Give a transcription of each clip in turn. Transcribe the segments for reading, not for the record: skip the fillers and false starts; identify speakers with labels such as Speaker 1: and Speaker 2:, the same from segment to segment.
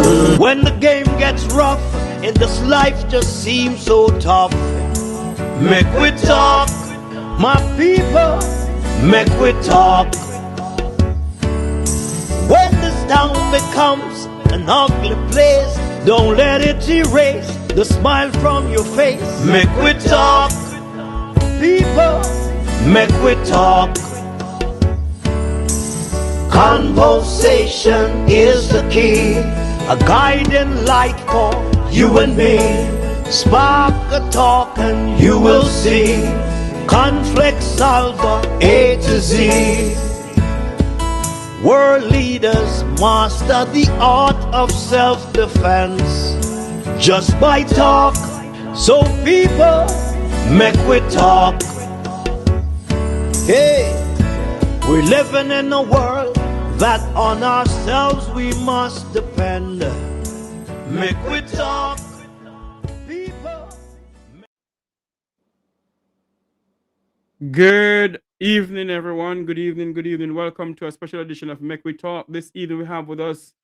Speaker 1: When the game gets rough and this life just seems so tough, make we talk, my people, make we talk. When this town becomes an ugly place, don't let it erase the smile from your face. Make we talk, people, make we talk. Conversation is the key, a guiding light for you and me. Spark a talk and you will see conflict solver A to Z. World leaders master the art of self-defense just by talk. So people, make we talk. Hey, we're living in a world that on ourselves we must depend. Make we talk, people.
Speaker 2: Good evening, everyone. Good evening, good evening. Welcome to a special edition of Make We Talk. This evening we have with us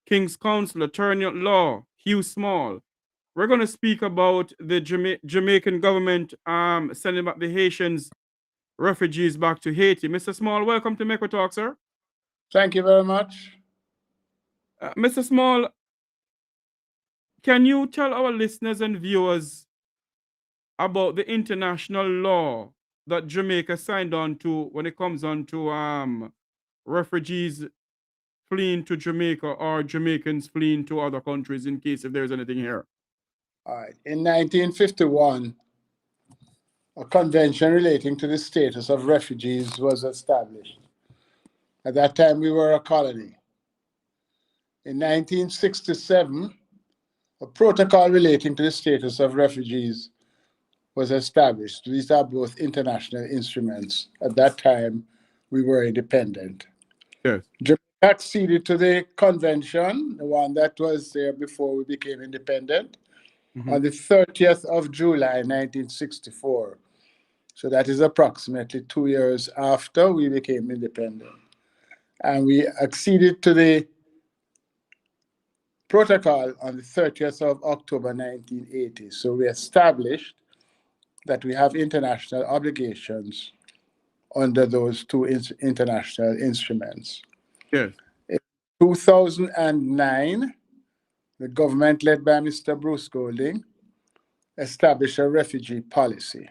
Speaker 2: King's Counsel, Attorney at Law, Hugh Small. We're going to speak about the Jamaican government sending back the Haitians refugees back to Haiti. Mr. Small, welcome to Make We Talk, sir.
Speaker 3: Thank you very much.
Speaker 2: Mr. Small, can you tell our listeners and viewers about the international law that Jamaica signed on to when it comes on to refugees fleeing to Jamaica or Jamaicans fleeing to other countries, in case if there's anything here?
Speaker 3: All right. In 1951, a convention relating to the status of refugees was established. At that time, we were a colony. In 1967, a protocol relating to the status of refugees was established. These are both international instruments. At that time, we were independent.
Speaker 2: Yes.
Speaker 3: Jamaica acceded to the convention, the one that was there before we became independent, on the 30th of July, 1964. So that is approximately 2 years after we became independent. And we acceded to the protocol on the 30th of October, 1980. So we established that we have international obligations under those two international instruments.
Speaker 2: Yes.
Speaker 3: In 2009, the government led by Mr. Bruce Golding established a refugee policy.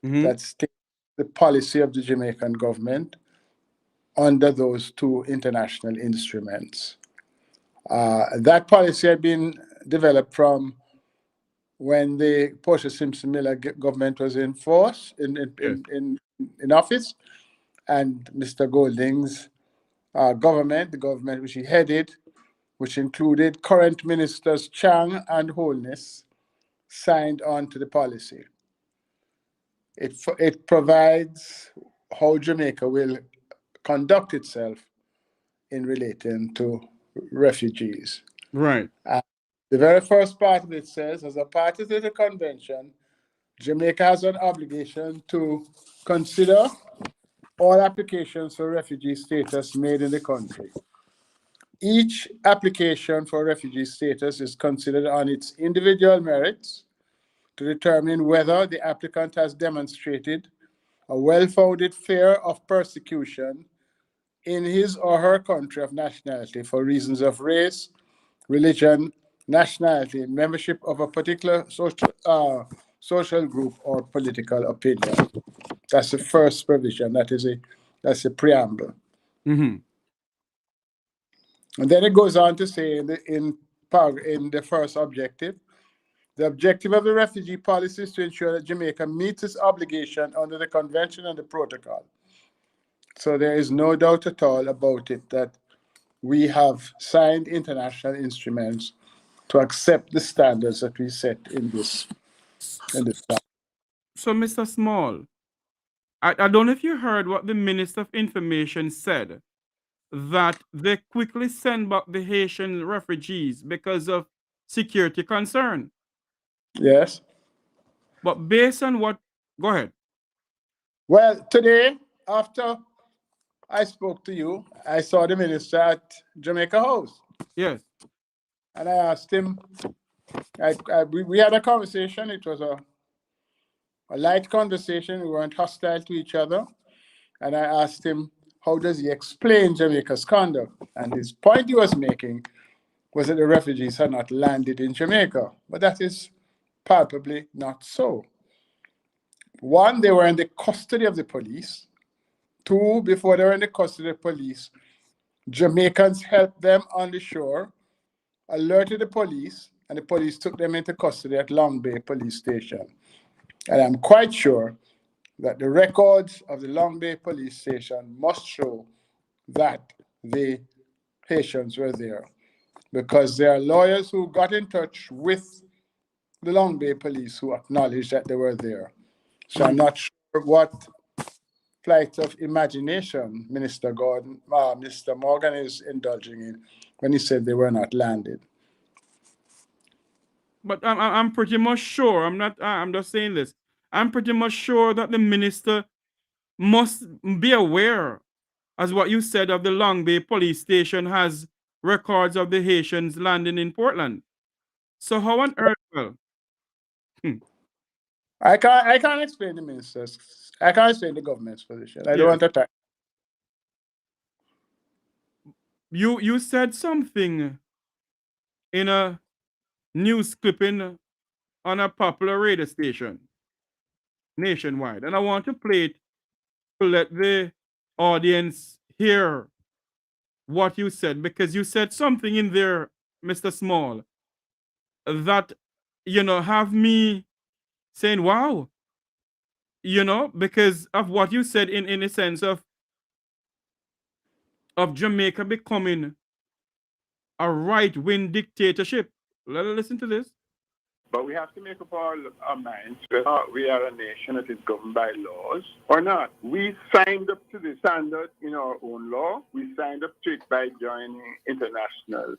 Speaker 3: That's the policy of the Jamaican government under those two international instruments. That policy had been developed from when the Portia Simpson Miller government was in force, in office, and Mr. Golding's government, the government which he headed, which included current ministers Chang and Holness, signed on to the policy. It provides how Jamaica will conduct itself in relating to refugees.
Speaker 2: Right.
Speaker 3: The very first part of it says, as a party to the convention, Jamaica has an obligation to consider all applications for refugee status made in the country. Each application for refugee status is considered on its individual merits to determine whether the applicant has demonstrated a well-founded fear of persecution in his or her country of nationality for reasons of race, religion, nationality, membership of a particular social group, or political opinion. That's the first provision. That's a preamble. And then it goes on to say in the first objective, the objective of the refugee policy is to ensure that Jamaica meets its obligation under the convention and the protocol. So there is no doubt at all about it that we have signed international instruments to accept the standards that we set in this.
Speaker 2: So, Mr. Small, I don't know if you heard what the Minister of Information said, that they quickly send back the Haitian refugees because of security concern.
Speaker 3: Yes.
Speaker 2: But based on what... Go ahead.
Speaker 3: Well, today, after I spoke to you, I saw the minister at Jamaica House.
Speaker 2: Yes.
Speaker 3: and I asked him, we had a conversation. It was a light conversation. We weren't hostile to each other. And I asked him, how does he explain Jamaica's conduct? And his point he was making was that the refugees had not landed in Jamaica. But that is palpably not so. One, they were in the custody of the police. Two, before they were in the custody of the police, Jamaicans helped them on the shore, alerted the police, and the police took them into custody at Long Bay Police Station. And I'm quite sure that the records of the Long Bay Police Station must show that the Haitians were there, because there are lawyers who got in touch with the Long Bay Police who acknowledged that they were there. So I'm not sure what flight of imagination Minister Morgan is indulging in when he said they were not landed.
Speaker 2: But I'm pretty much sure, I'm just saying this, I'm pretty much sure that the minister must be aware, as what you said, of the Long Bay Police Station has records of the Haitians landing in Portland. So how on earth? Well,
Speaker 3: I can't explain the ministers. I can't explain the government's position. I don't want to talk.
Speaker 2: You said something in a news clipping on a popular radio station nationwide, and I want to play it to let the audience hear what you said, because you said something in there, Mr. Small, that, have me saying, wow, because of what you said in a sense of Jamaica becoming a right-wing dictatorship. Let us listen to this.
Speaker 4: But we have to make up our minds whether we are a nation that is governed by laws or not. We signed up to the standard in our own law. We signed up to it by joining international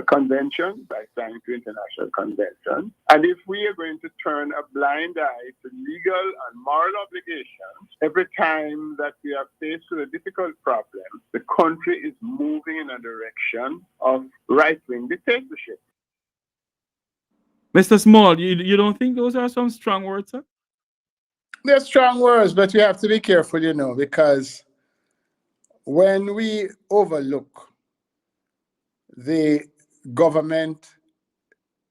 Speaker 4: conventions, by signing to international conventions. And if we are going to turn a blind eye to legal and moral obligations every time that we are faced with a difficult problem, the country is moving in a direction of right-wing dictatorship.
Speaker 2: Mr. Small, you don't think those are some strong words, sir?
Speaker 3: They're strong words, but we have to be careful, because when we overlook the government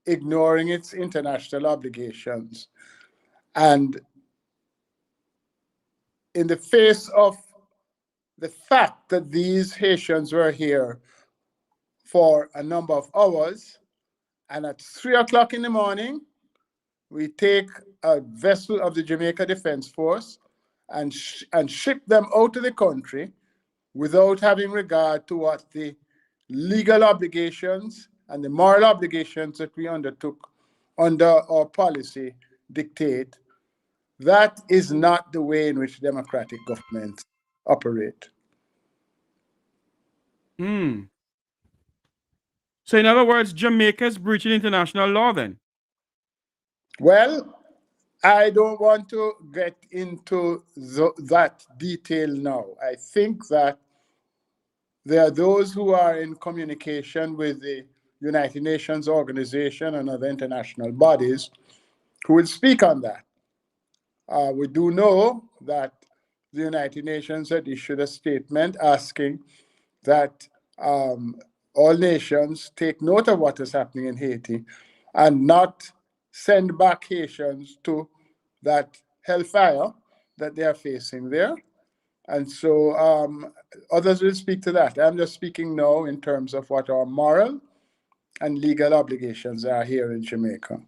Speaker 3: ignoring its international obligations, and in the face of the fact that these Haitians were here for a number of hours, and at 3 o'clock in the morning, we take a vessel of the Jamaica Defense Force and ship them out of the country without having regard to what the legal obligations and the moral obligations that we undertook under our policy dictate. That is not the way in which democratic governments operate.
Speaker 2: So in other words, Jamaica is breaching international law then?
Speaker 3: Well, I don't want to get into that detail now. I think that there are those who are in communication with the United Nations organization and other international bodies who will speak on that. We do know that the United Nations had issued a statement asking that all nations take note of what is happening in Haiti and not send back Haitians to that hellfire that they are facing there. And so others will speak to that. I'm just speaking now in terms of what our moral and legal obligations are here in Jamaica.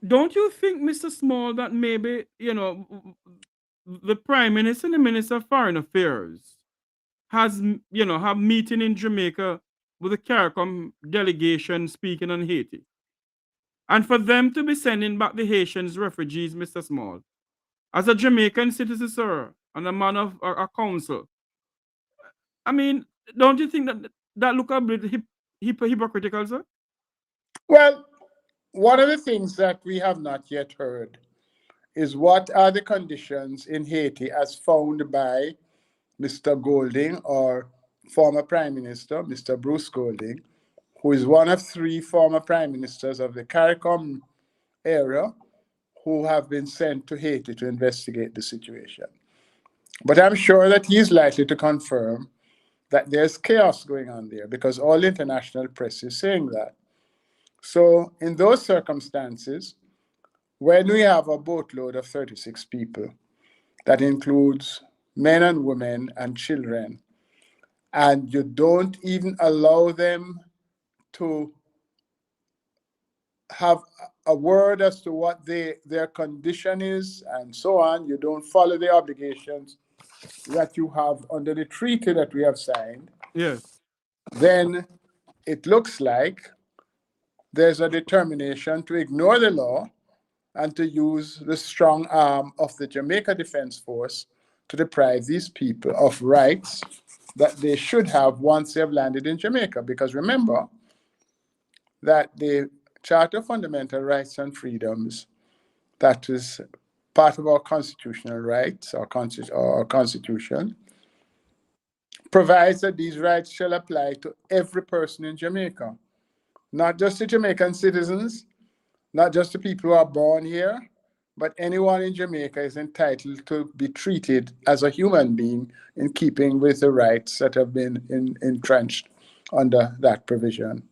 Speaker 2: Don't you think, Mr. Small, that maybe, the Prime Minister and the Minister of Foreign Affairs have meeting in Jamaica with the CARICOM delegation speaking on Haiti? And for them to be sending back the Haitians refugees, Mr. Small, as a Jamaican citizen, sir, and a man of a council, I mean, don't you think that look a bit hypocritical, sir?
Speaker 3: Well, one of the things that we have not yet heard is what are the conditions in Haiti as found by Mr. Golding or former Prime Minister, Mr. Bruce Golding, who is one of 3 former Prime Ministers of the CARICOM era who have been sent to Haiti to investigate the situation. But I'm sure that he's likely to confirm that there's chaos going on there because all international press is saying that. So in those circumstances, when we have a boatload of 36 people, that includes men and women and children, and you don't even allow them to have a word as to what their condition is and so on, you don't follow the obligations that you have under the treaty that we have signed,
Speaker 2: Yes.
Speaker 3: then it looks like there's a determination to ignore the law and to use the strong arm of the Jamaica Defense Force to deprive these people of rights that they should have once they have landed in Jamaica. Because remember that the Charter of Fundamental Rights and Freedoms, that is part of our constitutional rights, our constitution, provides that these rights shall apply to every person in Jamaica, not just to Jamaican citizens, not just to people who are born here, but anyone in Jamaica is entitled to be treated as a human being in keeping with the rights that have been entrenched under that provision.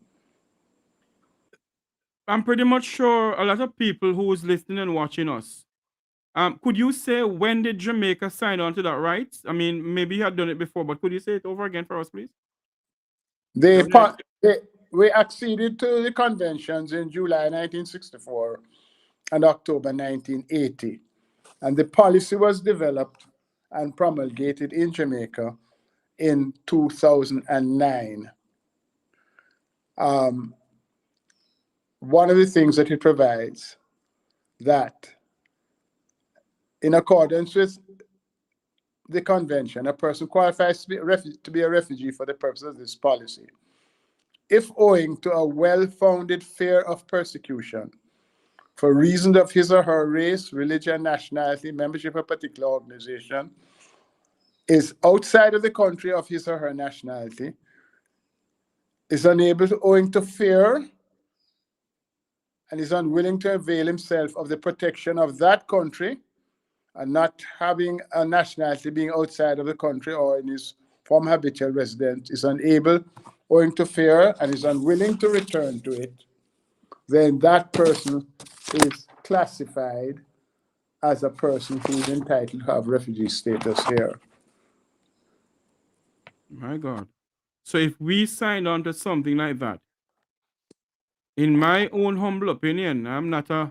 Speaker 2: I'm pretty much sure a lot of people who is listening and watching us, could you say when did Jamaica sign on to that right? I mean, maybe you had done it before, but could you say it over again for us, please?
Speaker 3: We acceded to the conventions in July 1964 and October 1980. And the policy was developed and promulgated in Jamaica in 2009. One of the things that it provides that in accordance with the convention, a person qualifies to be a refugee for the purpose of this policy if owing to a well-founded fear of persecution for reasons of his or her race, religion, nationality, membership of a particular organization, is outside of the country of his or her nationality, is unable to, owing to fear, and is unwilling to avail himself of the protection of that country, and not having a nationality being outside of the country or in his former habitual residence, is unable, owing to fear, and is unwilling to return to it, then that person is classified as a person who is entitled to have refugee status here.
Speaker 2: My God. So if we signed on to something like that, in my own humble opinion, I'm not a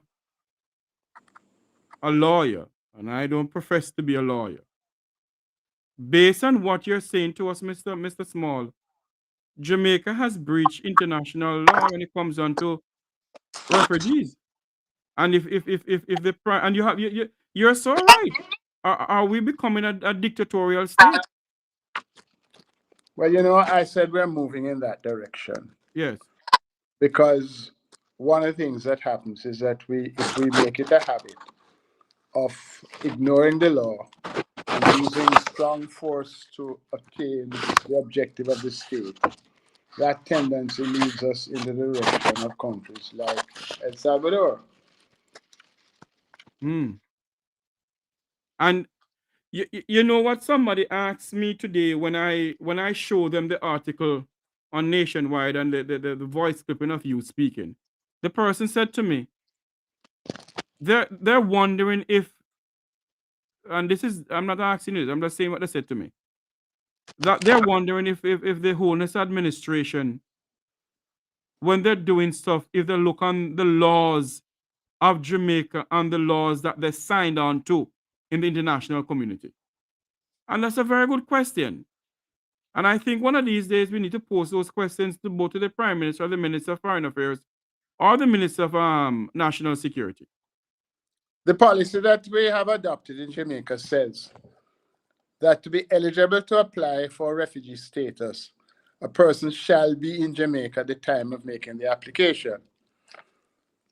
Speaker 2: lawyer, and I don't profess to be a lawyer. Based on what you're saying to us, Mr. Small, Jamaica has breached international law when it comes on to refugees. And if the and you're so right. Are we becoming a dictatorial state?
Speaker 3: Well, you know, I said we're moving in that direction.
Speaker 2: Yes.
Speaker 3: Because one of the things that happens is that if we make it a habit of ignoring the law and using strong force to obtain the objective of the state, that tendency leads us in the direction of countries like El Salvador.
Speaker 2: And you know what somebody asked me today when I show them the article on Nationwide and the voice clipping of you speaking. The person said to me, they're wondering if, and this is, I'm not asking it, I'm just saying what they said to me, that they're wondering if the Holness administration, when they're doing stuff, if they look on the laws of Jamaica and the laws that they signed on to in the international community. And that's a very good question. And I think one of these days we need to pose those questions to both to the Prime Minister, or the Minister of Foreign Affairs, or the Minister of National Security.
Speaker 3: The policy that we have adopted in Jamaica says that to be eligible to apply for refugee status, a person shall be in Jamaica at the time of making the application.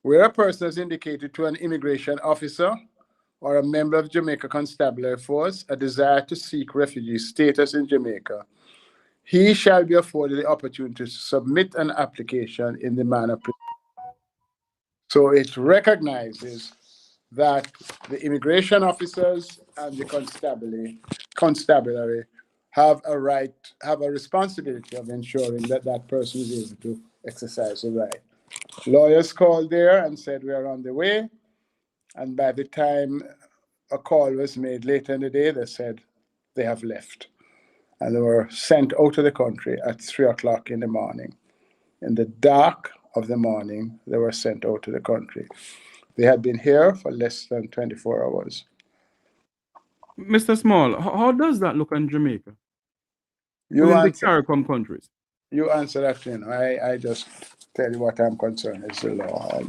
Speaker 3: Where a person has indicated to an immigration officer or a member of Jamaica Constabulary Force a desire to seek refugee status in Jamaica, he shall be afforded the opportunity to submit an application in the manner. So it recognizes that the immigration officers and the constabulary have a responsibility of ensuring that that person is able to exercise the right. Lawyers called there and said, we are on the way. And by the time a call was made later in the day, they said they have left. And they were sent out of the country at 3 o'clock in the morning. In the dark of the morning, they were sent out of the country. They had been here for less than 24 hours.
Speaker 2: Mr. Small, how does that look in Jamaica?
Speaker 3: You
Speaker 2: Within the
Speaker 3: answer,
Speaker 2: CARICOM countries?
Speaker 3: you answer that, I just tell you what I'm concerned is the law.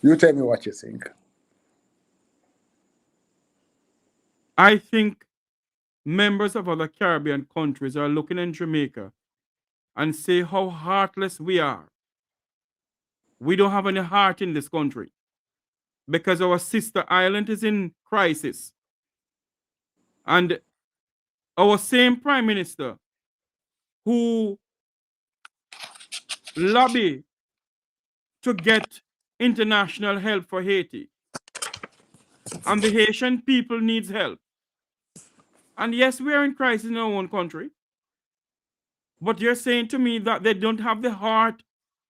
Speaker 3: You tell me what you think.
Speaker 2: I think members of other Caribbean countries are looking in Jamaica and say how heartless we are. We don't have any heart in this country because our sister island is in crisis. And our same prime minister who lobby to get international help for Haiti, and the Haitian people needs help. And yes, we are in crisis in our own country, but you're saying to me that they don't have the heart,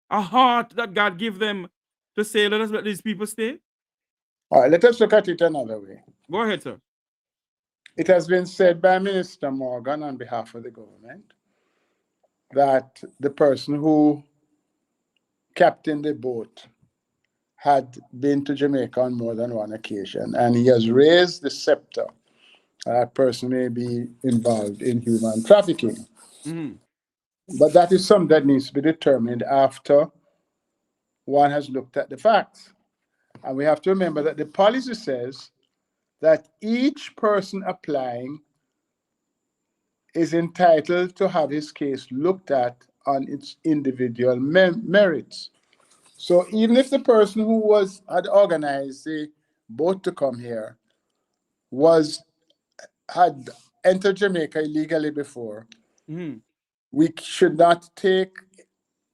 Speaker 2: a heart that God give them to say, let us let these people stay?
Speaker 3: All right, let us look at it another way.
Speaker 2: Go ahead, sir.
Speaker 3: It has been said by Minister Morgan on behalf of the government that the person who captained the boat had been to Jamaica on more than one occasion, and he has raised the scepter. That person may be involved in human trafficking. But that is something that needs to be determined after one has looked at the facts. And we have to remember that the policy says that each person applying is entitled to have his case looked at on its individual merits. So even if the person who had organized the boat to come here had entered Jamaica illegally before, we should not take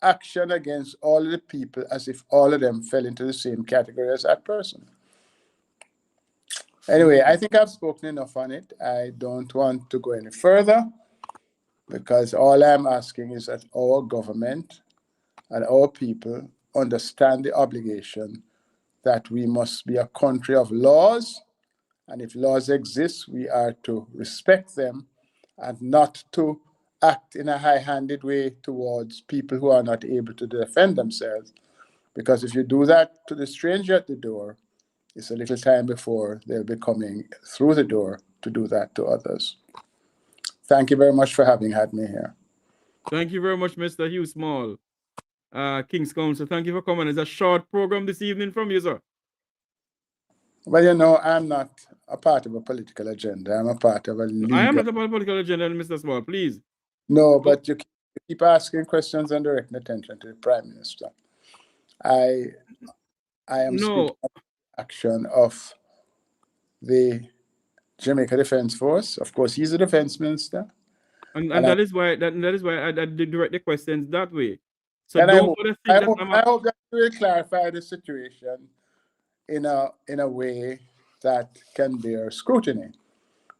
Speaker 3: action against all of the people as if all of them fell into the same category as that person. Anyway, I think I've spoken enough on it. I don't want to go any further because all I'm asking is that our government and our people understand the obligation that we must be a country of laws, and if laws exist, we are to respect them and not to act in a high-handed way towards people who are not able to defend themselves. Because if you do that to the stranger at the door, it's a little time before they'll be coming through the door to do that to others. Thank you very much for having had me here.
Speaker 2: Thank you very much, Mr. Hugh Small, King's Counsel. Thank you for coming. It's a short program this evening from you, sir.
Speaker 3: Well, I'm not a part of a political agenda. I'm a part of a legal...
Speaker 2: I am not a part of a political agenda, Mr. Small, please.
Speaker 3: No, but you keep asking questions and directing attention to the Prime Minister. I am speaking of the action of the Jamaica Defense Force. Of course, he's a defense minister.
Speaker 2: And that is why I did direct the questions that way. So
Speaker 3: I
Speaker 2: don't
Speaker 3: hope,
Speaker 2: think
Speaker 3: I hope that you will clarify the situation in a way that can bear scrutiny.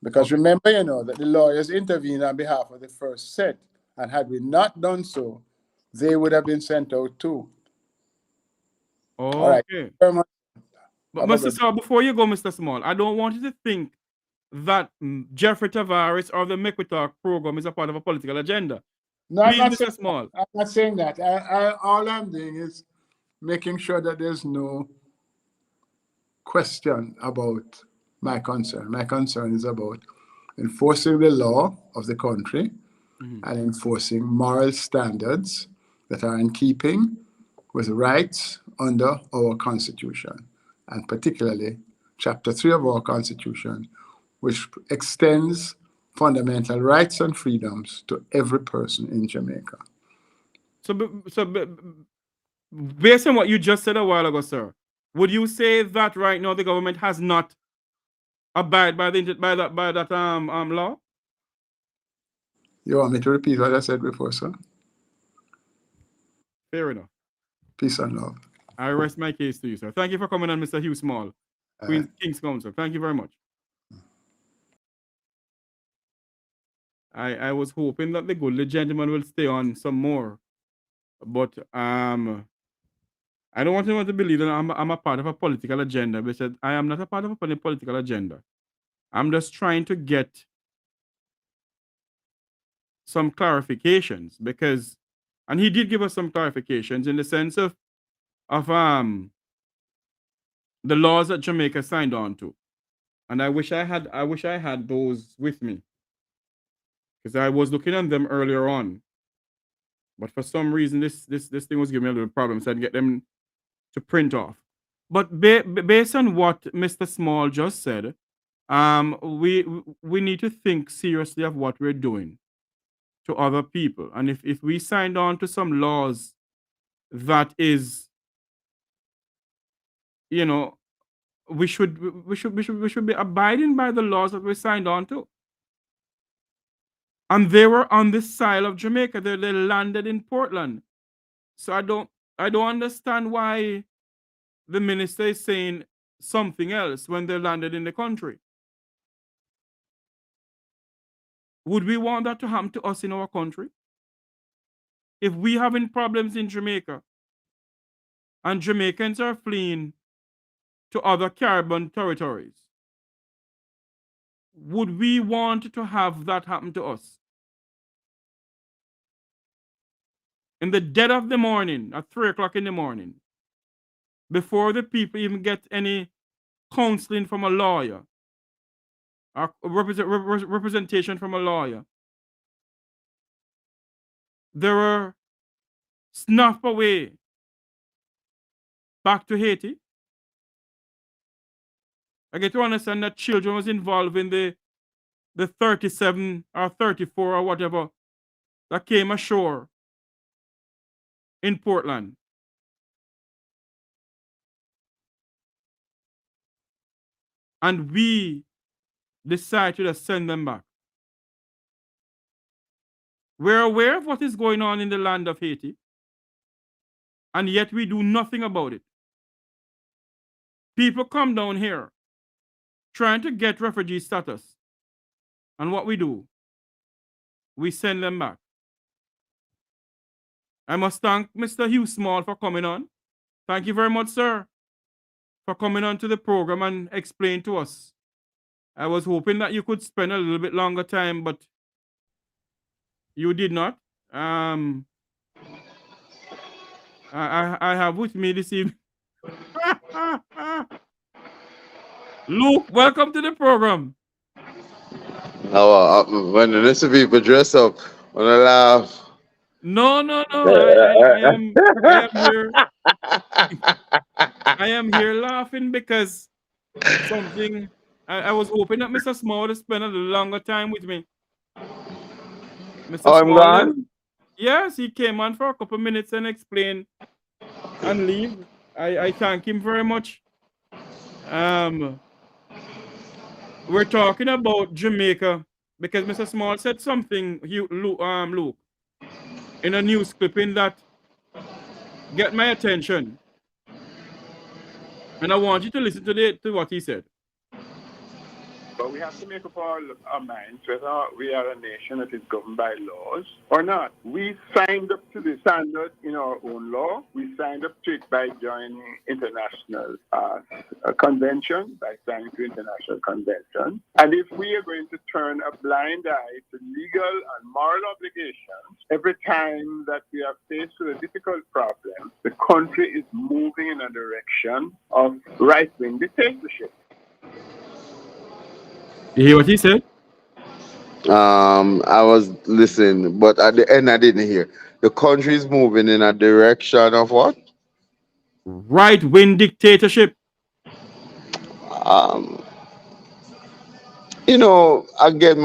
Speaker 3: Because remember, that the lawyers intervened on behalf of the first set, and had we not done so, they would have been sent out too.
Speaker 2: Okay.
Speaker 3: All right. Very much.
Speaker 2: But Mr. Small, before you go, Mr. Small, I don't want you to think that Jeffrey Tavares or the Make We Talk program is a part of a political agenda.
Speaker 3: No,
Speaker 2: please, Mr. Small.
Speaker 3: I'm not saying that. All I'm doing is making sure that there's no question about my concern. My concern is about enforcing the law of the country and enforcing moral standards that are in keeping with rights under our Constitution, and particularly Chapter 3 of our Constitution, which extends fundamental rights and freedoms to every person in Jamaica.
Speaker 2: So based on what you just said a while ago, sir, would you say that right now the government has not abided by that law?
Speaker 3: You want me to repeat what I said before, sir?
Speaker 2: Fair enough.
Speaker 3: Peace and love.
Speaker 2: I rest my case to you, sir. Thank you for coming on, Mr. Hugh Small, Queen's King's Counsel. Thank you very much. I was hoping that the good gentleman will stay on some more, but I don't want anyone to believe that I'm a part of a political agenda, because I am not a part of a political agenda. I'm just trying to get some clarifications, because, and he did give us some clarifications in the sense of the laws that Jamaica signed on to, and I wish I had those with me, because I was looking at them earlier on, but for some reason this thing was giving me a little problem, so I'd get them to print off. But based on what Mr. Small just said, we need to think seriously of what we're doing to other people, and if we signed on to some laws that is, you know, we should be abiding by the laws that we signed on to. And they were on this side of Jamaica. They landed in Portland. So I don't understand why the minister is saying something else when they landed in the country. Would we want that to happen to us in our country? If we having problems in Jamaica and Jamaicans are fleeing to other Caribbean territories, would we want to have that happen to us? In the dead of the morning, at 3 o'clock in the morning, before the people even get any counseling from a lawyer, or representation from a lawyer, they were snuffed away back to Haiti. I get to understand that children was involved in the 37 or 34 or whatever that came ashore in Portland. And we decided to just send them back. We're aware of what is going on in the land of Haiti, and yet we do nothing about it. People come down here trying to get refugee status, and what we do, we send them back. I must thank Mr. Hugh Small for coming on. Thank you very much, sir, for coming on to the program and explain to us. I was hoping that you could spend a little bit longer time, but you did not. I have with me this evening Luke. Welcome to the program.
Speaker 5: When the rest of people dress up, when I laugh.
Speaker 2: No. I am here. I am here laughing because something. I was hoping that Mr. Small would spend a little longer time with me. Mr.
Speaker 5: Oh, I'm
Speaker 2: Small,
Speaker 5: gone?
Speaker 2: yes, he came on for a couple of minutes and explained and leave. I thank him very much. We're talking about Jamaica because Mr. Small said something, Luke, in a news clipping that get my attention, and I want you to listen to what he said.
Speaker 4: But we have to make up our minds whether we are a nation that is governed by laws or not. We signed up to the standard in our own law. We signed up to it by joining international convention, by signing to international convention. And if we are going to turn a blind eye to legal and moral obligations, every time that we are faced with a difficult problem, the country is moving in a direction of right-wing dictatorship.
Speaker 2: You hear what he said?
Speaker 5: I was listening, but at the end I didn't hear. The country is moving in a direction of what?
Speaker 2: Right-wing dictatorship.
Speaker 5: Again,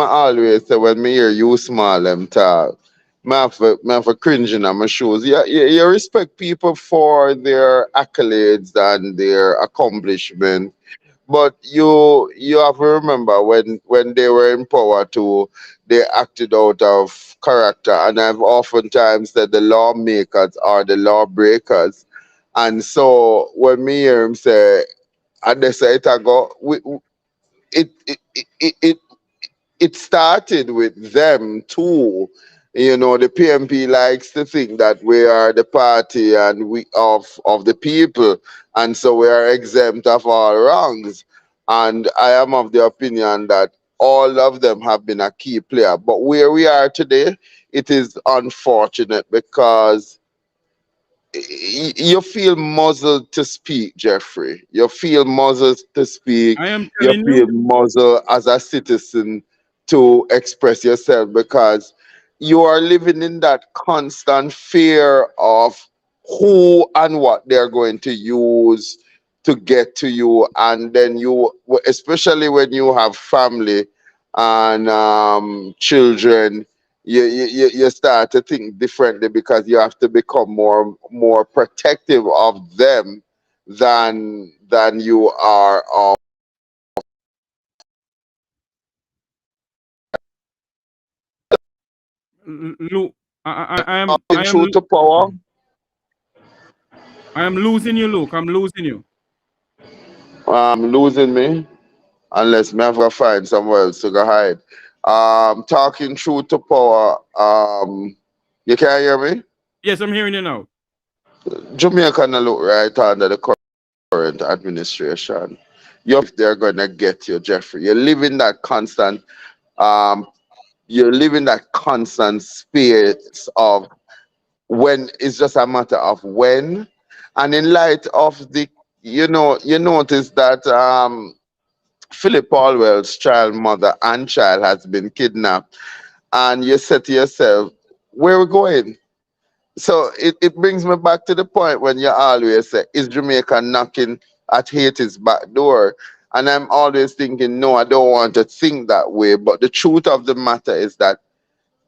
Speaker 5: I always say when me hear you small them talk, I have for cringing on my shoes. You respect people for their accolades and their accomplishment, But you have to remember when they were in power too, they acted out of character, and I've oftentimes said the lawmakers are the lawbreakers. And so when me hear him say, and they say it I go, it it started with them too. You know, the PMP likes to think that we are the party and we of the people, and so we are exempt of all wrongs. And I am of the opinion that all of them have been a key player. But where we are today, it is unfortunate because you feel muzzled to speak, Jeffrey. You feel muzzled to speak.
Speaker 2: I am
Speaker 5: You
Speaker 2: telling
Speaker 5: feel
Speaker 2: you,
Speaker 5: muzzled as a citizen to express yourself because you are living in that constant fear of who and what they're going to use to get to you. And then you, especially when you have family and children, you start to think differently because you have to become more protective of them than you are of
Speaker 2: Luke. I am,
Speaker 5: true to power.
Speaker 2: I am losing you, Luke. I'm losing you.
Speaker 5: Losing me unless me have to find somewhere else to go hide. Talking true to power. You can hear me?
Speaker 2: Yes, I'm hearing you now.
Speaker 5: Jamaica no look right under the current administration. You if they're gonna get you, Jeffrey. You live in that constant um you're living that constant space of when it's just a matter of when. And in light of the you notice that Philip Alwell's child mother and child has been kidnapped, and you said to yourself, where are we going? So it brings me back to the point when you always say, is Jamaica knocking at Haiti's back door? And I'm always thinking, no, I don't want to think that way. But the truth of the matter is that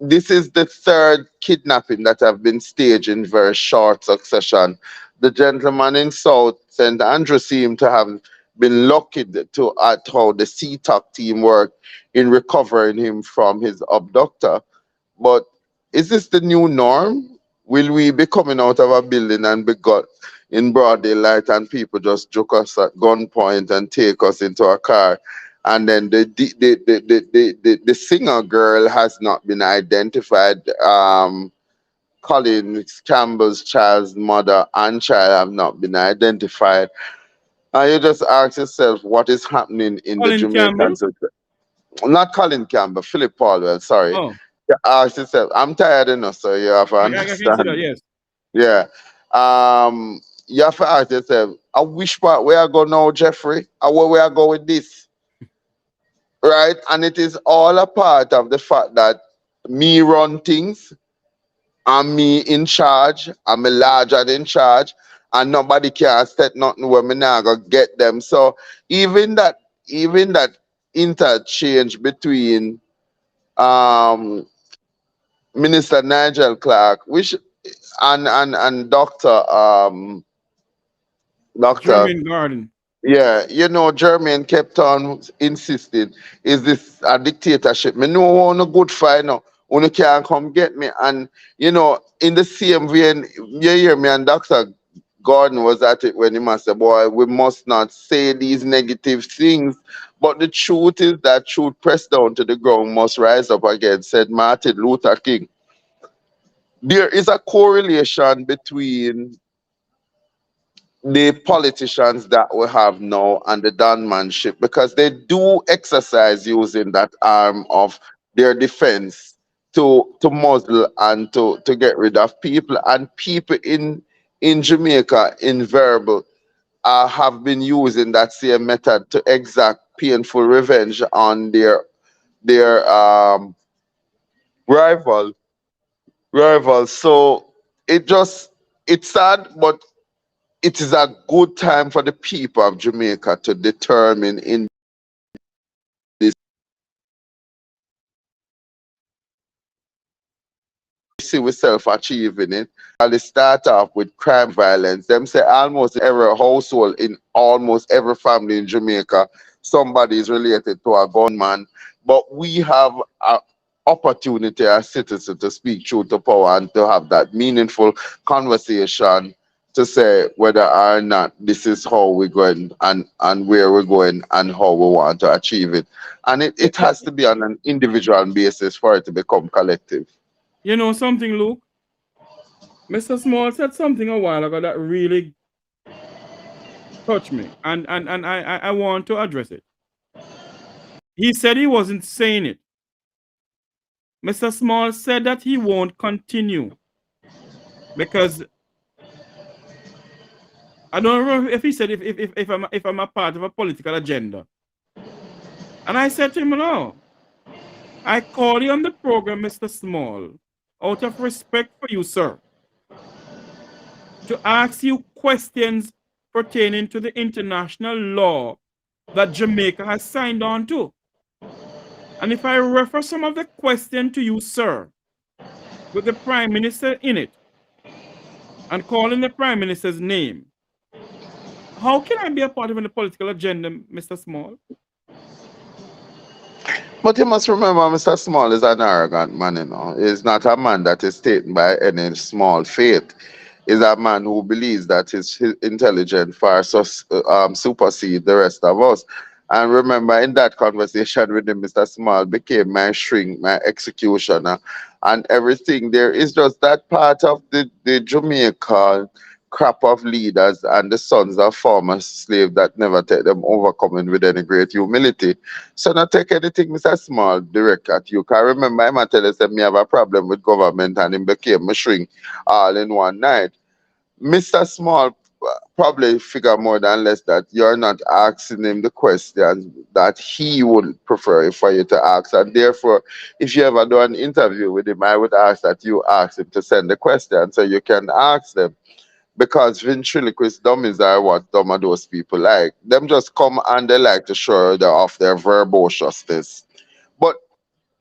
Speaker 5: this is the third kidnapping that have been staged in very short succession. The gentleman in South St. Andrew seemed to have been lucky to at how the CTOC team worked in recovering him from his abductor. But is this the new norm? Will we be coming out of a building and be got in broad daylight and people just joke us at gunpoint and take us into a car? And then the singer girl has not been identified. Colin Campbell's child's mother and child have not been identified. And you just ask yourself what is happening in the
Speaker 2: Colin Campbell.
Speaker 5: Jamaican society. Not Colin Campbell, Philip Paulwell, sorry.
Speaker 2: Oh,
Speaker 5: You ask yourself, I'm tired enough, so you have to
Speaker 2: I can see that.
Speaker 5: understand.
Speaker 2: Yes.
Speaker 5: Yeah. You have to ask yourself, I wish part where I go now, Jeffrey, or where I go with this. Right? And it is all a part of the fact that me run things, I'm me in charge, I'm a large and in charge, and nobody can set nothing where me now go get them. So even that interchange between um Minister Nigel Clark, which and Doctor
Speaker 2: German Garden.
Speaker 5: yeah, German kept on insisting, is this a dictatorship? Me no want a good fight now. Only can come get me. And in the same vein, you hear me and Dr. Gordon was at it when he must say, boy, we must not say these negative things. But the truth is that truth pressed down to the ground must rise up again, said Martin Luther King. There is a correlation between the politicians that we have now and the gunmanship because they do exercise using that arm of their defense to muzzle and to get rid of people, and people in Jamaica in verbal have been using that same method to exact painful revenge on their rival rivals. So it's sad, but it is a good time for the people of Jamaica to determine in this see ourselves achieving it. And they start off with crime violence. Them say almost every household in almost every family in Jamaica, somebody is related to a gunman. But we have an opportunity as citizens to speak truth to power and to have that meaningful conversation to say whether or not this is how we're going and where we're going and how we want to achieve it. And it has to be on an individual basis for it to become collective.
Speaker 2: You know something, Luke? Mr. Small said something a while ago that really touched me, and I want to address it. He said he wasn't saying it. Mr. Small said that he won't continue because I don't know if he said if I'm a part of a political agenda. And I said to him, no. I call you on the program, Mr. Small, out of respect for you, sir, to ask you questions pertaining to the international law that Jamaica has signed on to. And if I refer some of the questions to you, sir, with the Prime Minister in it, and calling the Prime Minister's name, how can I be a part of the political agenda, Mr. Small?
Speaker 5: But you must remember, Mr. Small is an arrogant man, you know. He's not a man that is taken by any small faith. He's a man who believes that his intelligence far supersede the rest of us. And remember, in that conversation with him, Mr. Small became my shrink, my executioner, and everything. There is just that part of the Jamaica crop of leaders and the sons of former slaves that never take them overcoming with any great humility. So not take anything, Mr. Small, direct at you. Can remember him and tell us that me have a problem with government and him became a shrink all in one night. Mr. Small probably figure more than less that you're not asking him the questions that he would prefer for you to ask. And therefore, if you ever do an interview with him, I would ask that you ask him to send the questions so you can ask them. Because ventriloquist dummies are what some of those people like. Them just come and they like to show you off their verbosity. But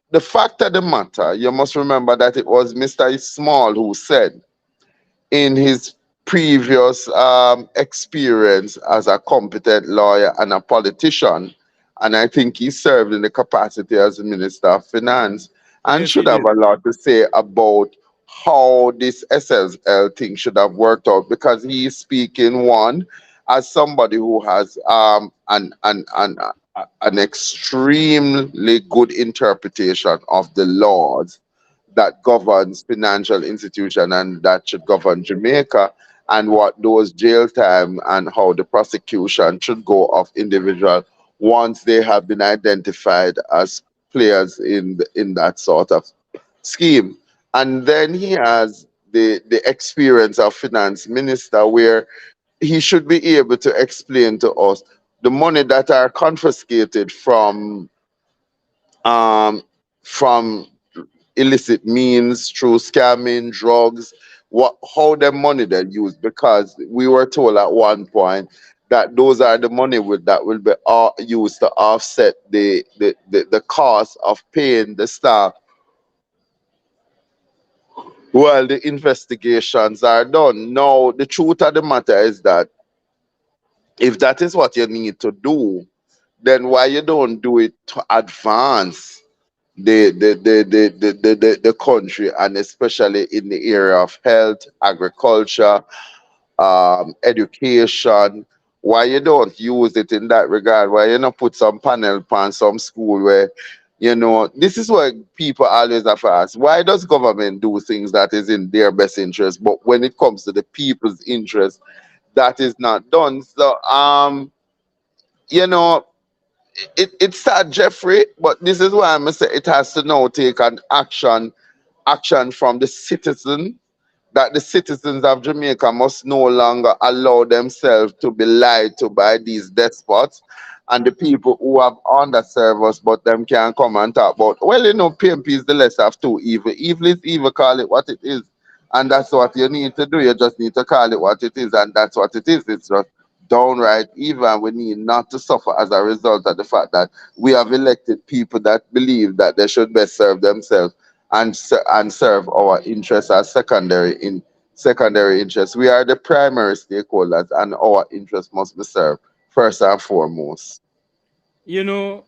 Speaker 5: the fact of the matter, you must remember that it was Mr. Small who said in his previous experience as a competent lawyer and a politician, and I think he served in the capacity as a Minister of Finance, and
Speaker 2: Yes,
Speaker 5: should
Speaker 2: he
Speaker 5: have
Speaker 2: did.
Speaker 5: a lot to say about how this SSL thing should have worked out, because he is speaking one as somebody who has an extremely good interpretation of the laws that governs financial institution and that should govern Jamaica, and what those jail time and how the prosecution should go of individual once they have been identified as players in that sort of scheme. And then he has the experience of finance minister where he should be able to explain to us the money that are confiscated um, from illicit means through scamming, drugs, how the money they use, because we were told at one point that those are the money that will be used to offset the cost of paying the staff while the investigations are done. Now, the truth of the matter is that if that is what you need to do, then why you don't do it to advance the country, and especially in the area of health, agriculture, education? Why you don't use it in that regard? Why you not put some panel on some school where, this is what people always have asked. Why does government do things that is in their best interest, but when it comes to the people's interest, that is not done? So, you know, it's sad, Jeffrey, but this is why I'm say it has to now take an action from the citizen, that the citizens of Jamaica must no longer allow themselves to be lied to by these despots and the people who have underserved us, but them can come and talk about, well, PMP is the lesser of two evil. Evil is evil, call it what it is. And that's what you need to do. You just need to call it what it is, and that's what it is. It's just downright evil, and we need not to suffer as a result of the fact that we have elected people that believe that they should best serve themselves and serve our interests as secondary interests. We are the primary stakeholders, and our interests must be served first and foremost.
Speaker 2: You know,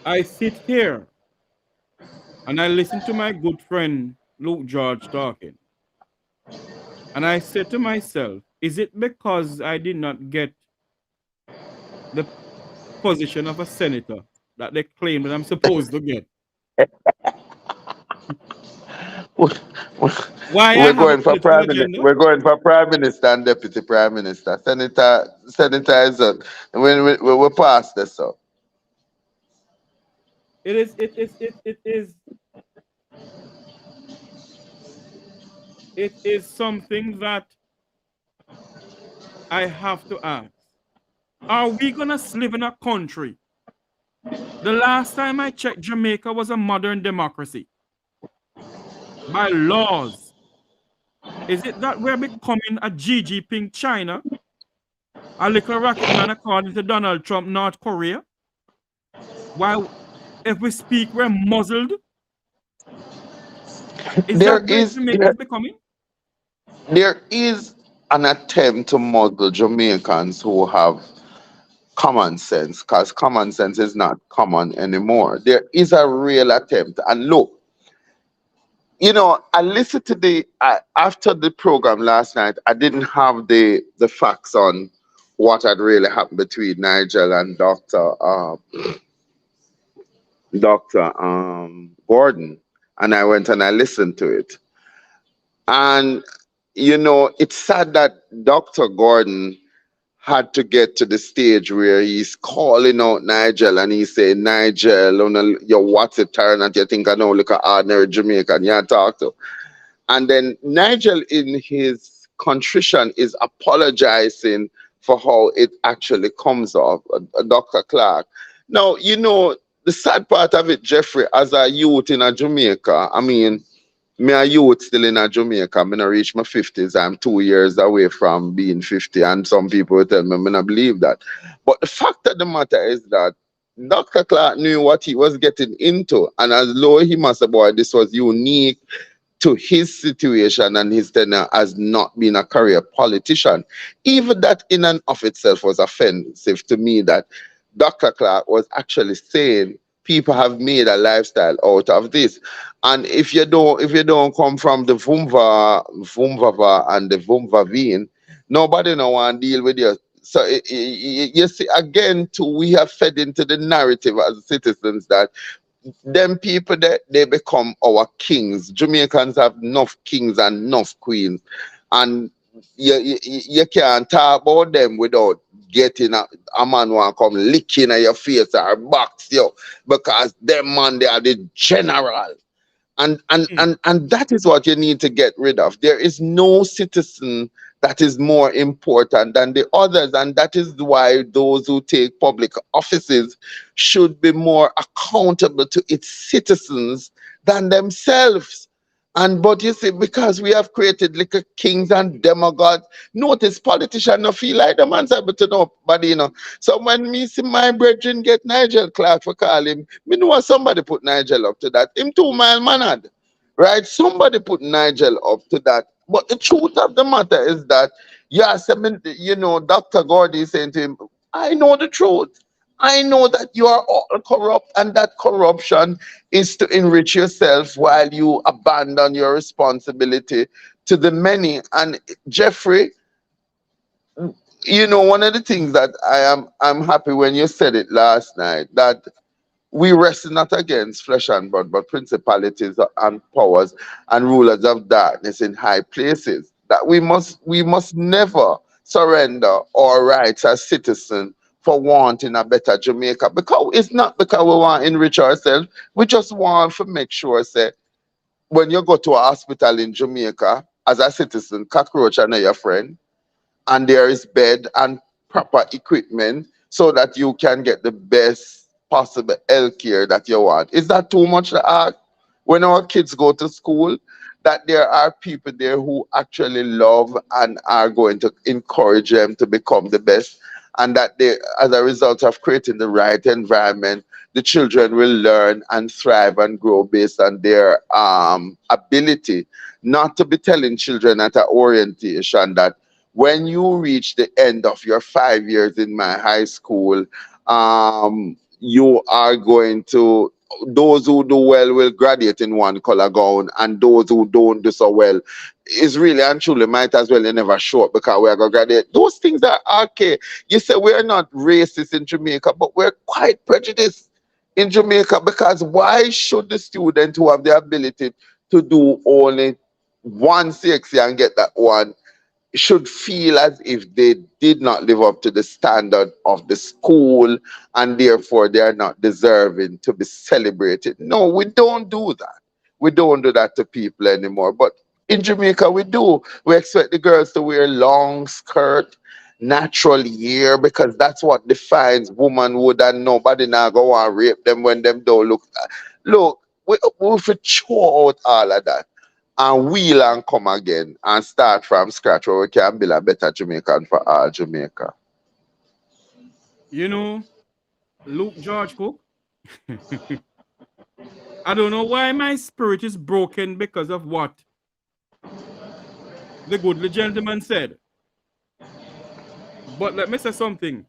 Speaker 2: I sit here and I listen to my good friend Luke George talking. And I said to myself, is it because I did not get the position of a senator that they claim that I'm supposed to get? Why I
Speaker 5: We're
Speaker 2: have a
Speaker 5: going for
Speaker 2: political
Speaker 5: prime minister.
Speaker 2: agenda?
Speaker 5: We're going for prime minister and deputy prime minister. Senator is up. We're past this up.
Speaker 2: It is something that I have to ask. Are we gonna live in a country? The last time I checked, Jamaica was a modern democracy. By laws. Is it that we're becoming a Xi Jinping China? A little rocket man according to Donald Trump, North Korea? While if we speak, we're muzzled? Is
Speaker 5: There
Speaker 2: that where
Speaker 5: is
Speaker 2: Jamaica is becoming?
Speaker 5: there is an attempt to muzzle Jamaicans who have common sense, because common sense is not common anymore. There is a real attempt. And look, I listened to after the program last night. I didn't have the facts on what had really happened between Nigel and Doctor Gordon, and I went and I listened to it. And it's sad that Dr. Gordon had to get to the stage where he's calling out Nigel and he's saying, Nigel, your what's it turn that you think I know look at ordinary Jamaican you talk to. And then Nigel in his contrition is apologizing for how it actually comes off, Dr. Clark. Now, the sad part of it, Jeffrey, as a youth in a Jamaica, I mean, me a youth still in a Jamaica. I'm not reach my 50s. I'm 2 years away from being 50. And some people will tell me I not believe that. But the fact of the matter is that Dr. Clark knew what he was getting into. And as low he must have boy, this was unique to his situation and his tenure as not being a career politician. Even that in and of itself was offensive to me, that Dr. Clark was actually saying people have made a lifestyle out of this. And if you don't come from the Vumvava and the Vumvavine, nobody no want to deal with you. So you see, again, too, we have fed into the narrative as citizens that them people that they become our kings. Jamaicans have enough kings and enough queens, and you can't talk about them without getting a man want come licking at your face or box you, because them man they are the general. And that is what you need to get rid of. There is no citizen that is more important than the others, and that is why those who take public offices should be more accountable to its citizens than themselves. But you see, because we have created like kings and demagogues, notice politicians no feel like the man's able to know, but So when me see my brethren get Nigel Clark for call him, me know somebody put Nigel up to that. Him 2 mile manad, right? Somebody put Nigel up to that. But the truth of the matter is that, yes, Dr. Gordy is saying to him, I know the truth. I know that you are all corrupt, and that corruption is to enrich yourself while you abandon your responsibility to the many. And Jeffrey, one of the things that I'm happy when you said it last night, that we wrestle not against flesh and blood, but principalities and powers and rulers of darkness in high places. That we must never surrender our rights as citizens for wanting a better Jamaica. Because it's not because we want to enrich ourselves. We just want to make sure, say, when you go to a hospital in Jamaica, as a citizen, cockroach are not your friend, and there is bed and proper equipment so that you can get the best possible health care that you want. Is that too much to ask? When our kids go to school, that there are people there who actually love and are going to encourage them to become the best, and that they, as a result of creating the right environment, the children will learn and thrive and grow based on their ability. Not to be telling children at an orientation that when you reach the end of your 5 years in my high school, you are going to, those who do well will graduate in one color gown, and those who don't do so well is really and truly might as well you never show up because we're going to graduate. Those things are okay. You say we're not racist in Jamaica, but we're quite prejudiced in Jamaica, because why should the student who have the ability to do only one 6 and get that one should feel as if they did not live up to the standard of the school and therefore they are not deserving to be celebrated? No, we don't do that. We don't do that to people anymore. But in Jamaica, we do. We expect the girls to wear long skirt, natural hair, because that's what defines womanhood, and nobody now go and rape them when them don't look. Look, we should throw out all of that and wheel and come again and start from scratch where we can build a better Jamaican for all Jamaica.
Speaker 2: You know, Luke George Cook, I don't know why my spirit is broken because of what the goodly gentleman said. But let me say something.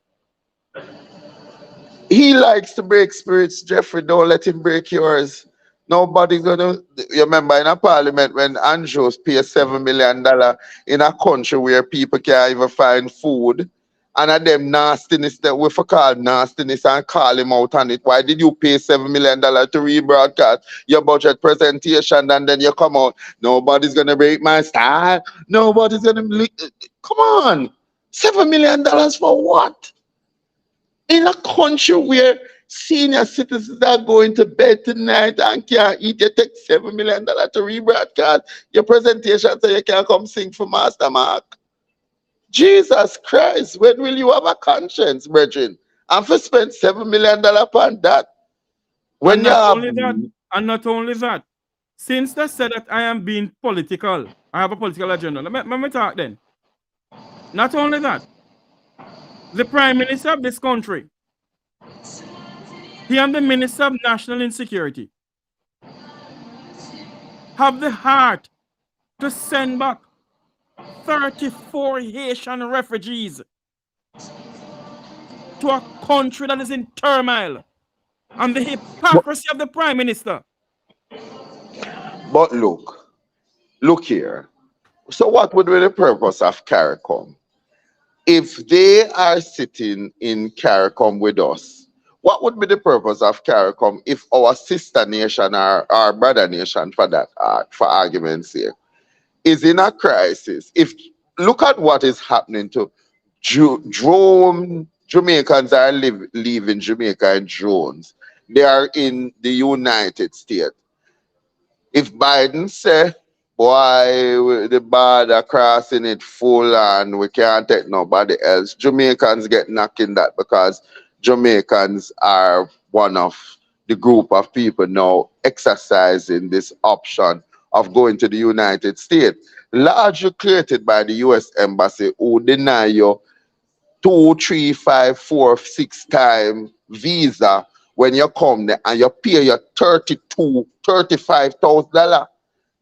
Speaker 5: He likes to break spirits, Jeffrey. Don't let him break yours. Nobody gonna. You remember in a parliament when Andrews paid $7 million in a country where people can't even find food, and at them nastiness that we for call nastiness and call him out on it. Why did you pay $7 million to rebroadcast your budget presentation and then you come out? Nobody's gonna break my style. Nobody's gonna. Come on, $7 million for what? In a country where senior citizens are going to bed tonight and can't eat, you take $7 million to rebroadcast your presentation so you can come sing for Master Mark. Jesus Christ, when will you have a conscience, brethren? And for spend $7 million upon that? When
Speaker 2: And
Speaker 5: you
Speaker 2: not
Speaker 5: have
Speaker 2: only that, and not only that, since they said that I am being political, I have a political agenda. Let me talk then. Not only that, the Prime Minister of this country, he and the Minister of National Insecurity have the heart to send back 34 Haitian refugees to a country that is in turmoil. And the hypocrisy of the Prime Minister.
Speaker 5: But look here. So what would be the purpose of CARICOM? If they are sitting in CARICOM with us, what would be the purpose of CARICOM if our sister nation or our brother nation, for that, for argument's sake, is in a crisis? If look at what is happening to drone Jamaicans are leaving Jamaica in drones. They are in the United States. If Biden say, boy, the border crossing it full and we can't take nobody else, Jamaicans get knocked in that, because Jamaicans are one of the group of people now exercising this option of going to the United States, largely created by the U.S. Embassy, who deny you 2, 3, 5, 4, 6 time visa when you come there, and you pay your $35,000.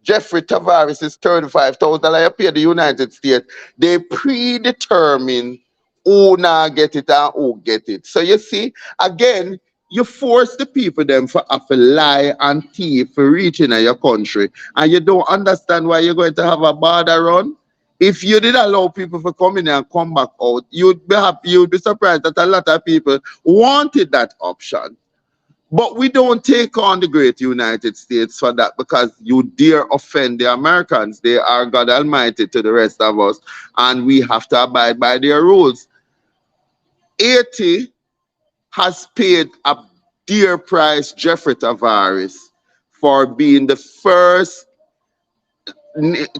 Speaker 5: Jeffrey Tavares is $35,000. You pay the United States. They predetermine who now get it and who get it. So you see, again, you force the people them for have to lie and thief for reaching your country, and you don't understand why you're going to have a border run. If you did allow people to come in and come back out, you'd be happy, you'd be surprised that a lot of people wanted that option. But we don't take on the great United States for that, because you dare offend the Americans. They are God Almighty to the rest of us, and we have to abide by their rules. Haiti has paid a dear price, Jeffrey Tavares, for being the first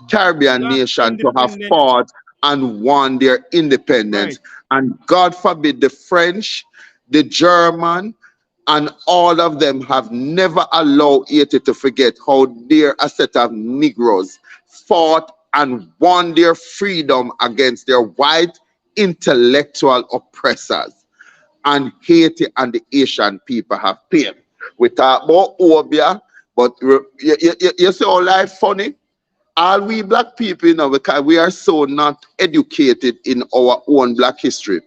Speaker 5: Caribbean nation to have fought and won their independence. Right. And God forbid the French, the German, and all of them have never allowed Haiti to forget how their a set of Negroes fought and won their freedom against their white intellectual oppressors. and Haiti and the Asian people have paid. We talk about Obia, but you see all life funny? All we black people, you know, because we are so not educated in our own black history.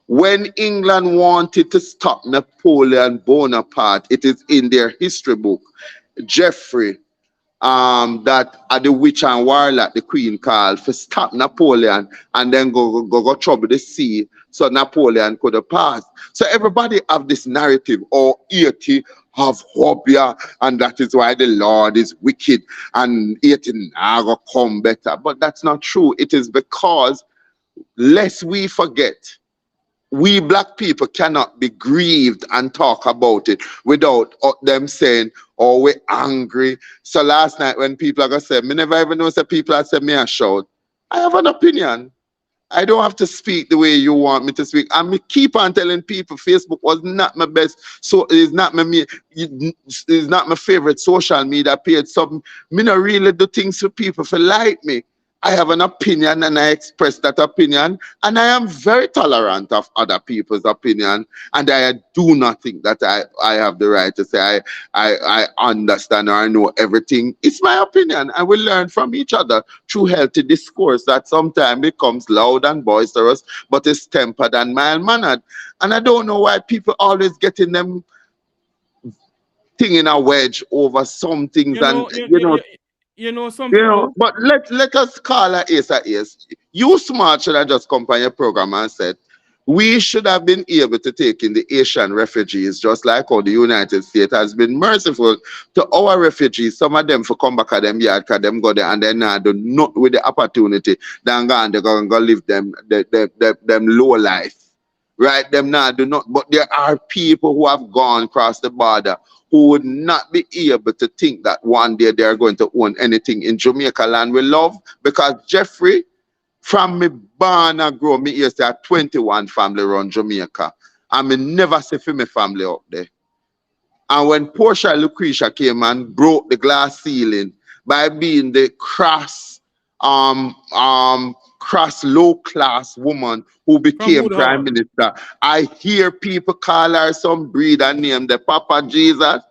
Speaker 5: When England wanted to stop Napoleon Bonaparte, it is in their history book, Geoffrey, that the witch and warlock the queen called for stop Napoleon and then go trouble the sea so Napoleon could have passed. So everybody have this narrative, or 80 have Hobia, and that is why the Lord is wicked and 80 never come better. But that's not true. It is because, lest we forget, we black people cannot be grieved and talk about it without them saying, oh, we're angry. So last night when people are going to say, me never even know, say people are saying me a shout. I have an opinion. I don't have to speak the way you want me to speak. And me keep on telling people Facebook was not my best, so it's not my favorite social media page. So me not really do things for people for like me. I have an opinion and I express that opinion, and I am very tolerant of other people's opinion, and I do not think that I have the right to say I understand or I know everything. It's my opinion, and we learn from each other through healthy discourse that sometimes becomes loud and boisterous, but is tempered and mild-mannered. And I don't know why people always getting them thing in a wedge over some things,
Speaker 2: something, Luke?
Speaker 5: but let us call her Ace a Ace. You Small should have just come on your program and said, we should have been able to take in the Asian refugees, just like how the United States has been merciful to our refugees. Some of them for come back at them yard, because them go there and then do not with the opportunity, then go and they go live them low life. Right? Them now do not, but there are people who have gone across the border who would not be able to think that one day they are going to own anything in Jamaica land we love, because Geoffrey, from me born and grow, me used to have 21 family around Jamaica, and me never see for my family out there. And when Portia Lucretia came and broke the glass ceiling by being the cross low class woman who became prime minister, I hear people call her some breeder name, the Papa Jesus,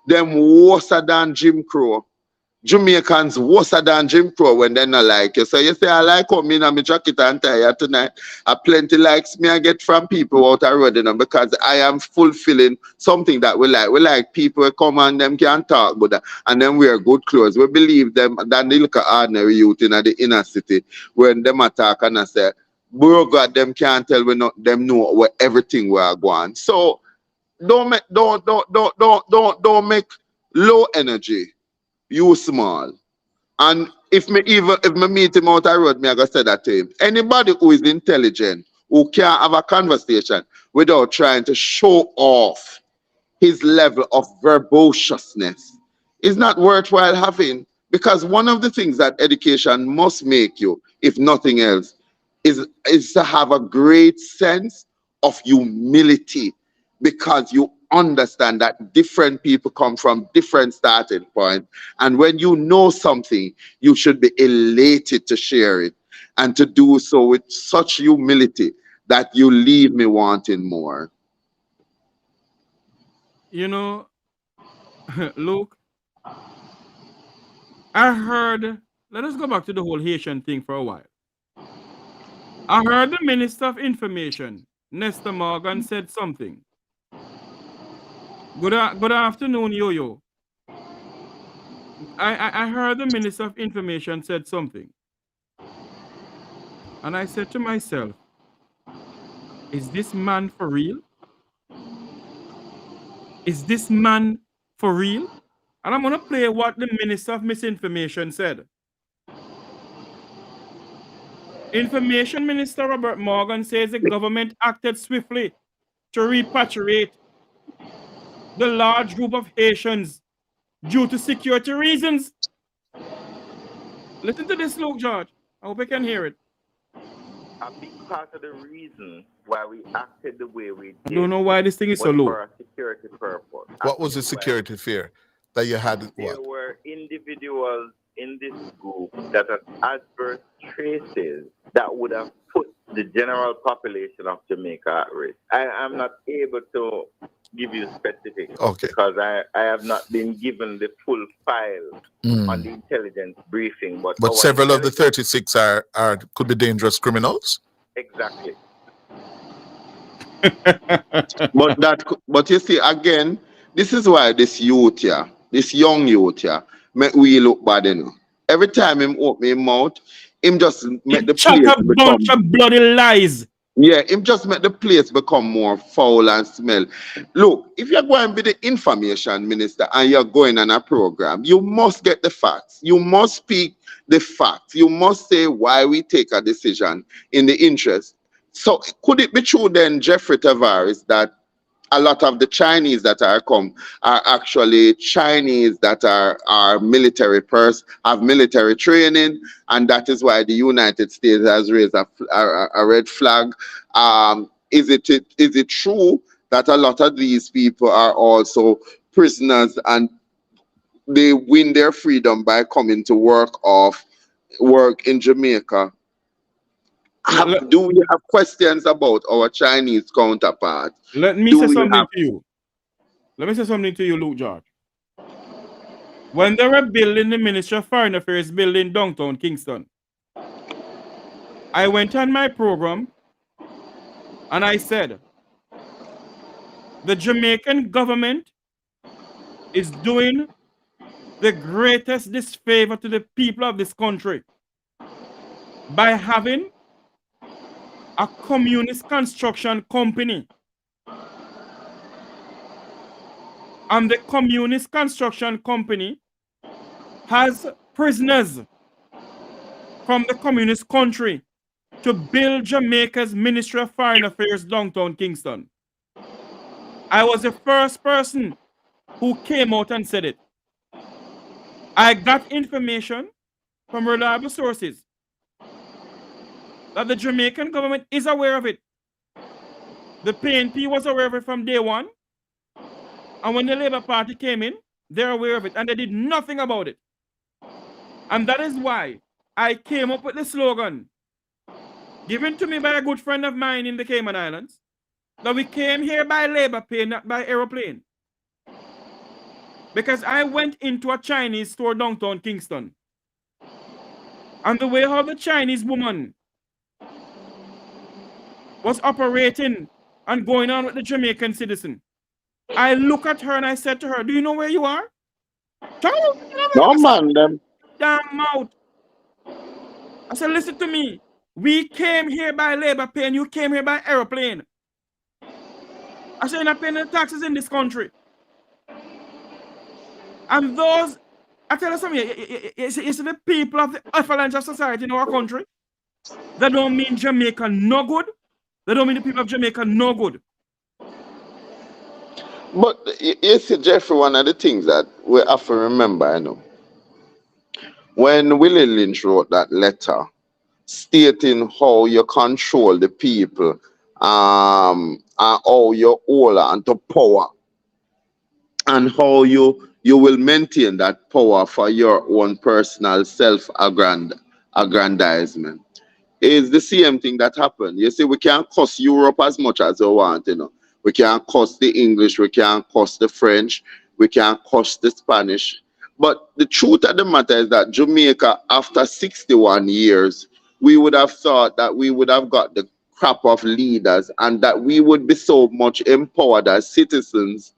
Speaker 5: them worse than Jim Crow. Jamaicans worse than Jim Crow when they're not like you. So you say, I like how me and my jacket and tie tonight. I plenty likes me I get from people out the road, you know, because I am fulfilling something that we like. We like people come and them can talk about that, and then wear good clothes. We believe them, then they look at ordinary youth in the inner city when them attack and I say, bro, God, them can't tell we not them know where everything we are going. So don't make low energy. You Small. And if me meet him out the road, me I go say that to him. Anybody who is intelligent, who can have a conversation without trying to show off his level of verbosiousness is not worthwhile having. Because one of the things that education must make you, if nothing else, is to have a great sense of humility, because you understand that different people come from different starting points, and when you know something, you should be elated to share it, and to do so with such humility that you leave me wanting more.
Speaker 2: You know, Luke, I heard, let us go back to the whole Haitian thing for a while. I heard the Minister of Information, Nestor Morgan, said something. Good afternoon, Yo-Yo. I heard the Minister of Information said something. And I said to myself, is this man for real? Is this man for real? And I'm going to play what the Minister of Misinformation said. Information Minister Robert Morgan says the government acted swiftly to repatriate the large group of Haitians due to security reasons. Listen to this, Luke George. I hope I can hear it.
Speaker 6: A big part of the reason why we acted the way we did.
Speaker 2: I don't know why this thing is so low.
Speaker 6: For a security purpose.
Speaker 7: What was the security fear that you had?
Speaker 6: There were individuals in this group that had adverse traces that would have put the general population of Jamaica at risk. I'm not able to give you specifics because I have not been given the full file on the intelligence briefing.
Speaker 7: But several of the 36 are could be dangerous criminals.
Speaker 6: Exactly.
Speaker 5: But you see, again, this is why this youth here, this young youth here, make we look bad, you know. Every time him open his mouth, him just make the
Speaker 2: Chat
Speaker 5: place
Speaker 2: a
Speaker 5: become,
Speaker 2: bunch of bloody lies.
Speaker 5: yeah, him just make the place become more foul and smell. Look, if you're going to be the information minister and you're going on a program, you must get the facts. You must speak the facts. You must say why we take a decision in the interest. So could it be true then, Jeffrey Tavares, that a lot of the Chinese that are come are actually Chinese that are military have military training, and that is why the United States has raised a red flag? Is it true that a lot of these people are also prisoners and they win their freedom by coming to work in Jamaica? Do we have questions about our Chinese counterparts?
Speaker 2: Let me say something to you. Let me say something to you, Luke George. When they were building the Ministry of Foreign Affairs building downtown Kingston, I went on my program and I said, the Jamaican government is doing the greatest disfavor to the people of this country by having a communist construction company. And the communist construction company has prisoners from the communist country to build Jamaica's Ministry of Foreign Affairs downtown Kingston. I was the first person who came out and said it. I got information from reliable sources that the Jamaican government is aware of it. The PNP was aware of it from day one. And when the Labour Party came in, they're aware of it and they did nothing about it. And that is why I came up with the slogan given to me by a good friend of mine in the Cayman Islands, that we came here by labor pay, not by aeroplane. Because I went into a Chinese store downtown Kingston. And the way how the Chinese woman was operating and going on with the Jamaican citizen, I look at her and I said to her, do you know where you are?
Speaker 5: No, man, them.
Speaker 2: Damn mouth. I said, listen to me. We came here by labor pay and you came here by aeroplane. I said, you're not paying the taxes in this country. And those, I tell you something, it's the people of the affluent of society in our country that don't mean Jamaica no good. They don't mean the people of Jamaica no good.
Speaker 5: But you see, Jeffrey, one of the things that we have to remember, I know, when Willie Lynch wrote that letter stating how you control the people and how you hold on to power and how you will maintain that power for your own personal self-aggrandizement, is the same thing that happened. You see, we can't cuss Europe as much as we want, you know. We can't cuss the English, we can't cuss the French, we can't cuss the Spanish. But the truth of the matter is that Jamaica, after 61 years, we would have thought that we would have got the crop of leaders and that we would be so much empowered as citizens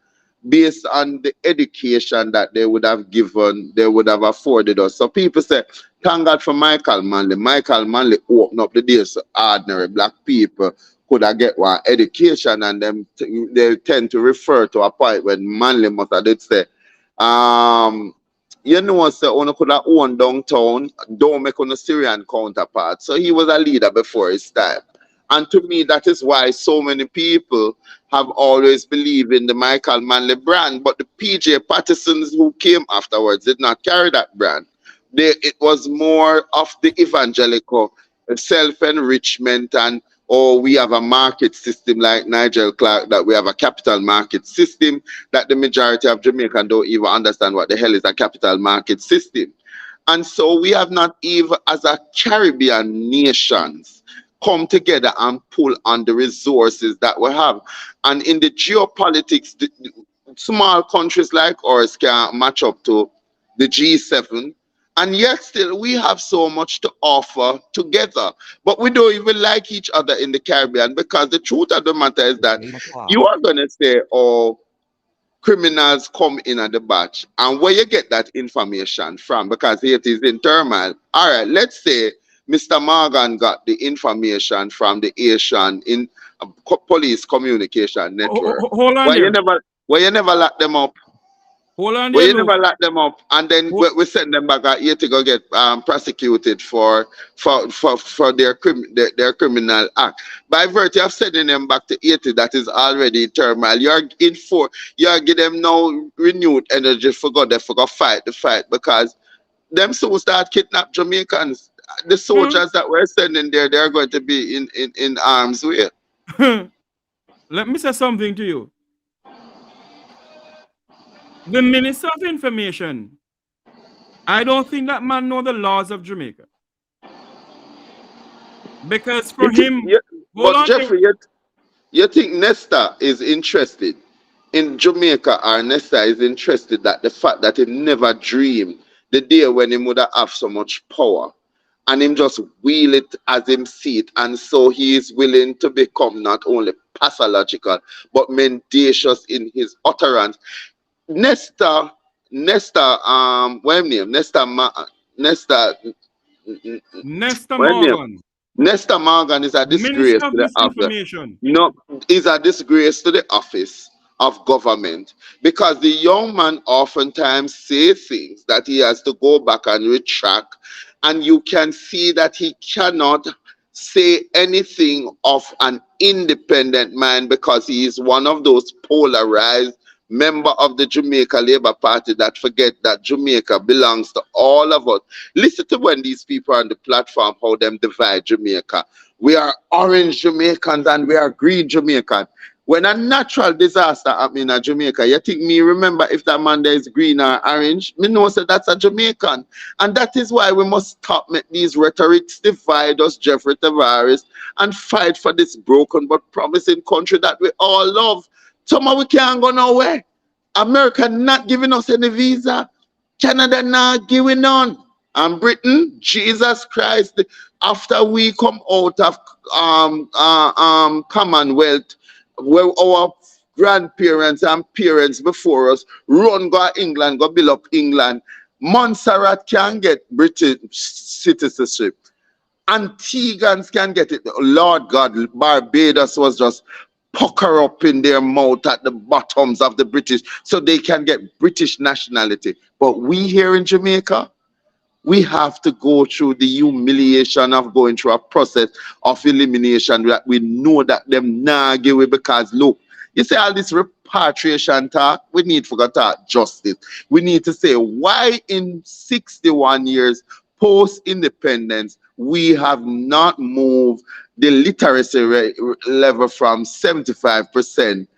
Speaker 5: based on the education that they would have given, they would have afforded us. So people say, thank God for Michael Manley. Michael Manley opened up the days so ordinary black people could have get one education, and them they tend to refer to a point when Manley must have did say, you know, so one could have owned downtown, don't make on a Syrian counterpart. So he was a leader before his time. And to me, that is why so many people have always believed in the Michael Manley brand. But the PJ Pattersons who came afterwards did not carry that brand. It was more of the evangelical self-enrichment and, oh, we have a market system like Nigel Clark, that we have a capital market system, that the majority of Jamaicans don't even understand what the hell is a capital market system. And so we have not even, as a Caribbean nations, come together and pull on the resources that we have. And in the geopolitics, the small countries like ours can match up to the G7. And yet still we have so much to offer together. But we don't even like each other in the Caribbean, because the truth of the matter is that you are going to say, oh, criminals come in at the batch, and where you get that information from, because it is in turmoil. All right, let's say Mr. Morgan got the information from the Asian police communication network.
Speaker 2: Hold on there.
Speaker 5: Why you never lock them up?
Speaker 2: Hold on
Speaker 5: Why
Speaker 2: there,
Speaker 5: you never lock them up, and then we send them back out here to go get prosecuted for their criminal act. By virtue of sending them back to Haiti, that is already in turmoil. You're giving them now renewed energy for God, they for go fight the fight, because them so start kidnap Jamaicans. The soldiers that we're sending there, they're going to be in harm's way.
Speaker 2: Let me say something to you. The Minister of Information, I don't think that man knows the laws of Jamaica. Because for him...
Speaker 5: But Jeffrey, you think Nesta is interested in Jamaica, or Nesta is interested that the fact that he never dreamed the day when he would have so much power, and him just wheel it as him see it, and so he is willing to become not only pathological, but mendacious in his utterance. Nesta, what name? Nesta
Speaker 2: Morgan.
Speaker 5: Nesta Morgan is a disgrace to the office. No, is a disgrace to the office of government, because the young man oftentimes say things that he has to go back and retract, and you can see that he cannot say anything of an independent man, because he is one of those polarized member of the Jamaica Labour Party that forget that Jamaica belongs to all of us. Listen to when these people on the platform, how them divide Jamaica. We are orange Jamaicans and we are green Jamaicans. When a natural disaster happen in Jamaica, you think me remember if that man there is green or orange? Me know say that's a Jamaican. And that is why we must stop make these rhetorics divide us, Jeffrey Tavares, and fight for this broken but promising country that we all love. Somehow we can't go nowhere. America not giving us any visa. Canada not giving none. And Britain, Jesus Christ, after we come out of Commonwealth, where our grandparents and parents before us run go England, go build up England, Montserrat can get British citizenship. Antiguans can get it. Lord God, Barbados was just pucker up in their mouth at the bottoms of the British so they can get British nationality. But we here in Jamaica, we have to go through the humiliation of going through a process of elimination that we know that them nah give away, because look, you say all this repatriation talk, we need to talk justice. We need to say why in 61 years post-independence, we have not moved the literacy level from 75%.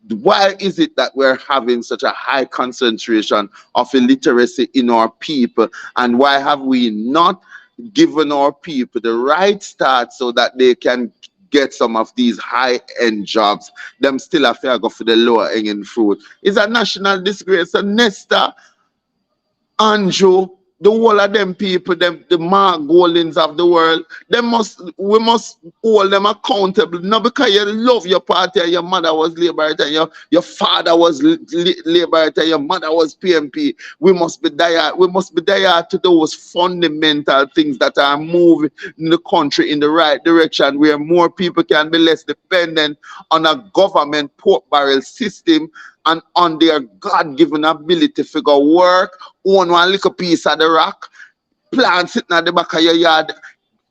Speaker 5: Why is it that we're having such a high concentration of illiteracy in our people? And why have we not given our people the right start so that they can get some of these high-end jobs? Them still have to go for the lower-hanging fruit. It's a national disgrace. And Nesta, Andrew, the whole of them people, them the Mark Goldings of the world, we must hold them accountable. Not because you love your party and your mother was Labour and your father was Labour and your mother was PMP. We must be there to those fundamental things that are moving the country in the right direction, where more people can be less dependent on a government pork barrel system and on their God-given ability to go work, own one little piece of the rock, plant sitting at the back of your yard,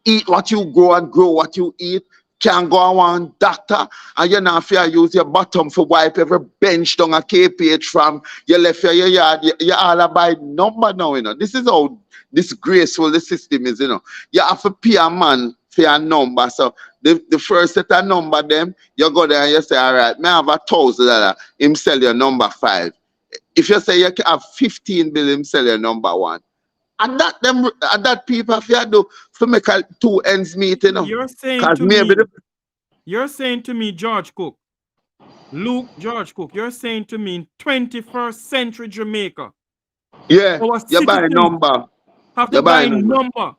Speaker 5: eat what you grow and grow what you eat, can go on one doctor, and you're not fair use your bottom for wipe every bench down a KPH from you left your yard. You all about number now, you know. This is how disgraceful the system is, you know. You have to pay a man for your number. So the first set of number them, you go there and you say, all right, may I have $1,000, him sell your number 5. If you say you have 15 bill, him sell your number 1. And that people if you do to make a two ends meet, you know.
Speaker 2: You're saying
Speaker 5: Because
Speaker 2: to
Speaker 5: maybe
Speaker 2: me, you're saying to me, George Cook, Luke George Cook, you're saying to me in 21st century Jamaica,
Speaker 5: yeah,
Speaker 2: our
Speaker 5: you buy a
Speaker 2: citizens
Speaker 5: number.
Speaker 2: have to
Speaker 5: You buy
Speaker 2: buy
Speaker 5: a
Speaker 2: a
Speaker 5: number.
Speaker 2: number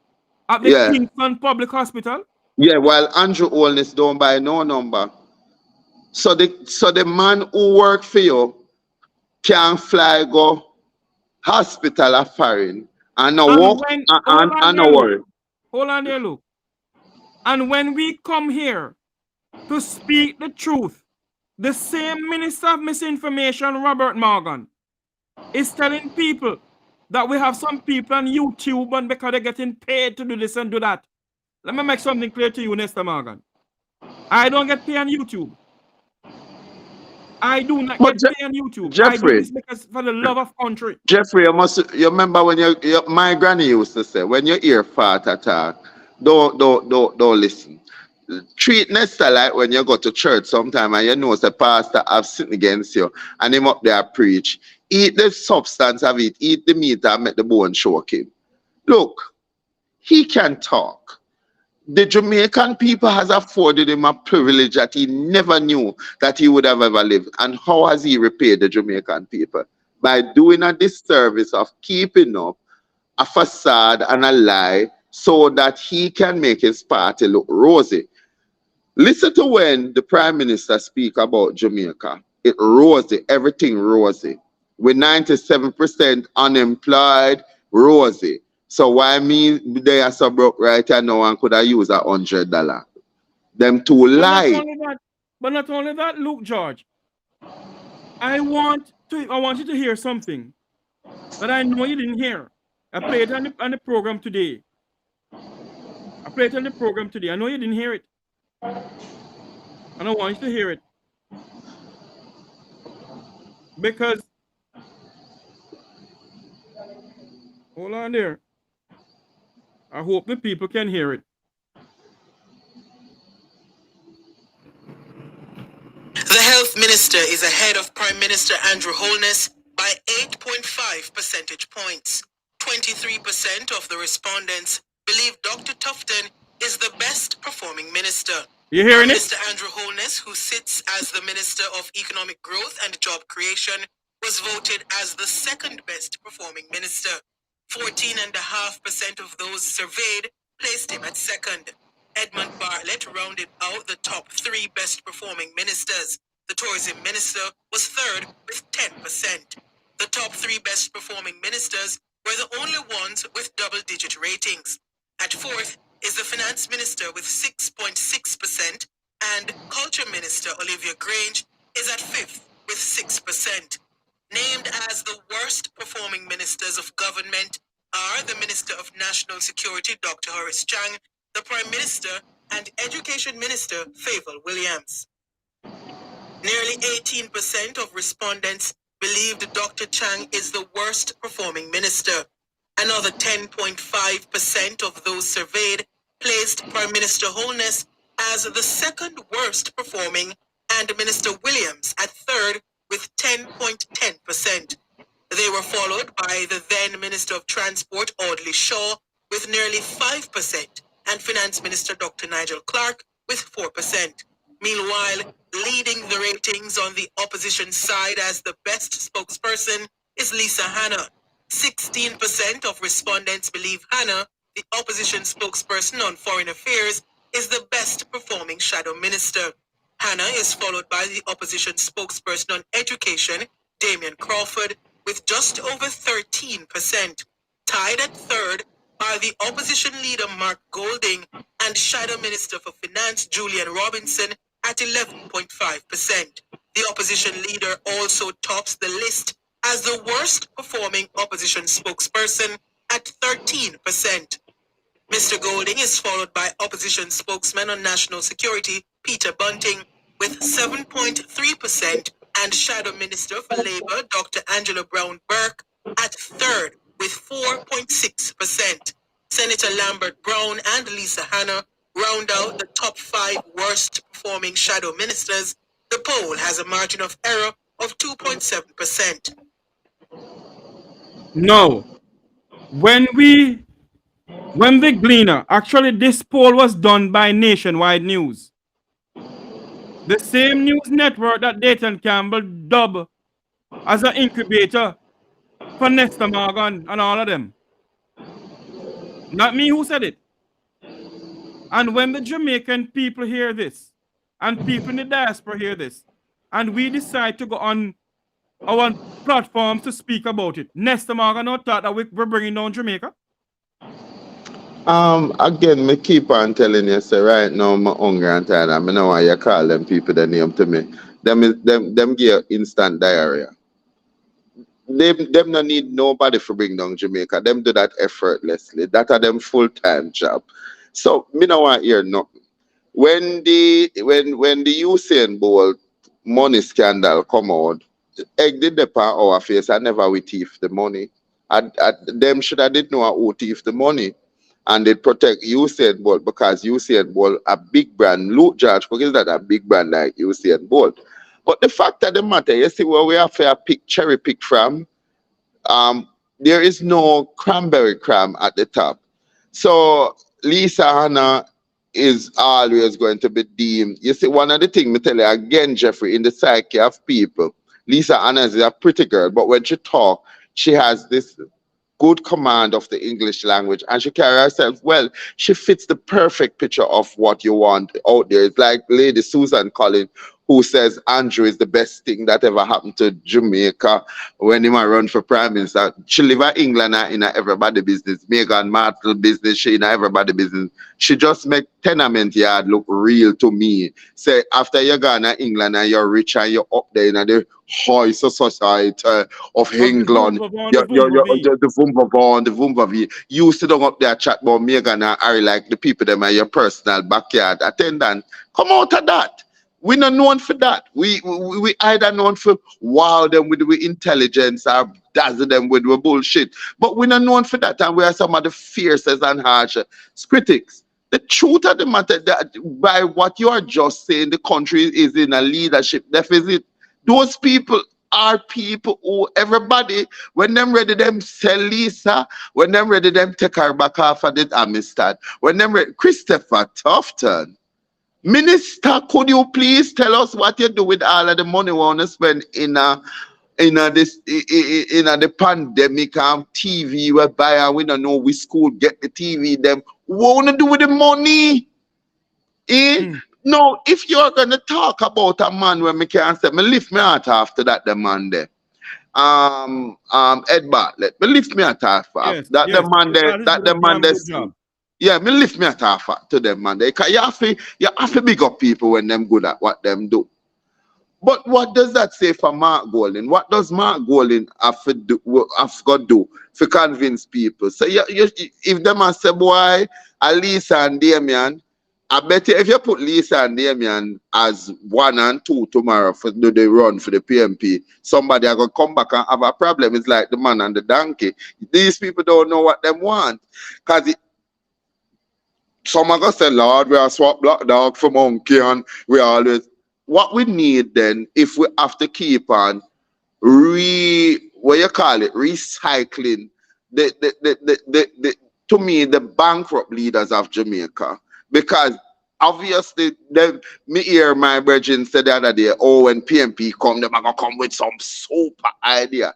Speaker 2: at the
Speaker 5: Yeah.
Speaker 2: Kingston Public Hospital.
Speaker 5: Yeah, while Andrew Holness don't buy no number. So the man who work for you can fly go hospital a foreign and no
Speaker 2: And
Speaker 5: walk
Speaker 2: when,
Speaker 5: and no worry.
Speaker 2: hold on there, Luke. And when we come here to speak the truth, the same Minister of Misinformation, Robert Morgan, is telling people that we have some people on YouTube and because they're getting paid to do this and do that. Let me make something clear to you, Mr. Morgan. I don't get paid on YouTube. I do not get paid on YouTube.
Speaker 5: Jeffrey,
Speaker 2: I do this because for the love of country.
Speaker 5: Jeffrey, you remember when my granny used to say, when you hear fart attack, don't listen. Treat Nesta like when you go to church sometime and you know the pastor have sitting against you and him up there preach. Eat the substance of it, eat the meat and make the bone choke him. Look, he can talk. The Jamaican people has afforded him a privilege that he never knew that he would have ever lived. And how has he repaid the Jamaican people? By doing a disservice of keeping up a facade and a lie so that he can make his party look rosy. Listen to when the Prime Minister speak about Jamaica. It rosy, everything rosy. With 97% unemployed, rosy. So why me they are so broke right now and could I use $100? Them two lie.
Speaker 2: But not only that, Luke George. I want you to hear something that I know you didn't hear. I played it on the program today. I know you didn't hear it. And I want you to hear it. Because hold on there. I hope the people can hear it.
Speaker 8: The health minister is ahead of Prime Minister Andrew Holness by 8.5 percentage points. 23% of the respondents believe Dr. Tufton is the best performing minister.
Speaker 2: You hearing it?
Speaker 8: Minister Andrew Holness, who sits as the Minister of Economic Growth and Job Creation, was voted as the second best performing minister. 14.5% of those surveyed placed him at second. Edmund Bartlett rounded out the top three best performing ministers. The tourism minister was third with 10%. The top three best performing ministers were the only ones with double-digit ratings. At fourth is the finance minister with 6.6%, and culture minister Olivia Grange is at fifth with 6%. Named as the worst performing ministers of government are the Minister of National Security, Dr. Horace Chang, the Prime Minister, and Education Minister, Favour Williams. Nearly 18% of respondents believed Dr. Chang is the worst performing minister. Another 10.5% of those surveyed placed Prime Minister Holness as the second worst performing and Minister Williams at third with 10.10%. They were followed by the then Minister of Transport, Audley Shaw, with nearly 5%, and Finance Minister Dr. Nigel Clark with 4%. Meanwhile, leading the ratings on the opposition side as the best spokesperson is Lisa Hanna. 16% of respondents believe Hanna, the opposition spokesperson on foreign affairs, is the best performing shadow minister. Hanna is followed by the opposition spokesperson on education, Damian Crawford, with just over 13%. Tied at third are the opposition leader Mark Golding and Shadow Minister for Finance Julian Robinson at 11.5%. The opposition leader also tops the list as the worst performing opposition spokesperson at 13%. Mr. Golding is followed by opposition spokesman on national security Peter Bunting with 7.3% and Shadow Minister for Labour Dr. Angela Brown-Burke at third with 4.6%. Senator Lambert Brown and Lisa Hanna round out the top five worst performing shadow ministers. The poll has a margin of error of 2.7%.
Speaker 2: No. When the Gleaner, actually this poll was done by Nationwide News. The same news network that Dayton Campbell dubbed as an incubator for Nestor Morgan and all of them. Not me who said it. And when the Jamaican people hear this, and people in the diaspora hear this, and we decide to go on our platforms to speak about it, Nestor Morgan not thought that we're bringing down Jamaica?
Speaker 5: Again, me keep on telling you, say right now, I'm hungry and tired, and I know why you call them people the name to me. Them give instant diarrhea. Them no need nobody for bring down Jamaica. Them do that effortlessly. That are them full-time job. So me no want hear nothing. When the Usain Bolt money scandal come out, egg did the part our face. I never we thief the money. Them should have did know who thief the money. And they protect Usain Bolt because Usain Bolt a big brand. Luke George, because that a big brand like Usain Bolt. But the fact of the matter, you see where we have to cherry pick from, there is no cranberry crumb at the top. So Lisa Hanna is always going to be deemed. You see, one of the things me tell you again, Jeffrey, in the psyche of people, Lisa Hanna is a pretty girl, but when she talks, she has this good command of the English language, and she carries herself well. She fits the perfect picture of what you want out there. It's like Lady Susan Collins, who says Andrew is the best thing that ever happened to Jamaica when he might run for prime minister. She live in England in everybody business. Meghan Markle business, she in everybody business. She just make tenement yard look real to me. Say after you gone to England and you're rich and you're up there in the high society of England, the Vumbavon, you sit down up there chat about Meghan and Harry like the people them in your personal backyard attendant. Come out of that. We're not known for that. We either known for wow them with intelligence or dazzle them with bullshit. But we're not known for that. And we are some of the fiercest and harshest critics. The truth of the matter that by what you are just saying, the country is in a leadership deficit. Those people are people who everybody, when them ready them sell Lisa, when them ready them take her back off of the Amistad, when them ready, Christopher Tufton. Minister, could you please tell us what you do with all of the money we want to spend in the pandemic and TV we buy and we don't know which school get the TV them. What want to do with the money? No, if you're gonna talk about a man where me can say, me lift me out after that the man there. Ed Bartlett, me lift me out after the man there. Yeah, me lift me at half to them, man. Because you have to big up people when them good at what them do. But what does that say for Mark Golding? What does Mark Golding have to do to convince people? So if them say, boy, Lisa and Damien, I bet you if you put Lisa and Damien as 1 and 2 tomorrow for do they run for the PMP, somebody are gonna come back and have a problem. It's like the man and the donkey. These people don't know what them want. Because some are gonna say, Lord, we are swap black dog for monkey, and we always what we need then, if we have to keep on recycling to me the bankrupt leaders of Jamaica, because obviously me hear my brethren say the other day, oh, when PMP come, them are gonna come with some super idea.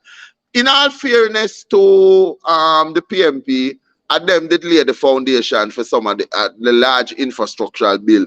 Speaker 5: In all fairness to the PMP, and them did lay the foundation for some of the large infrastructural bill.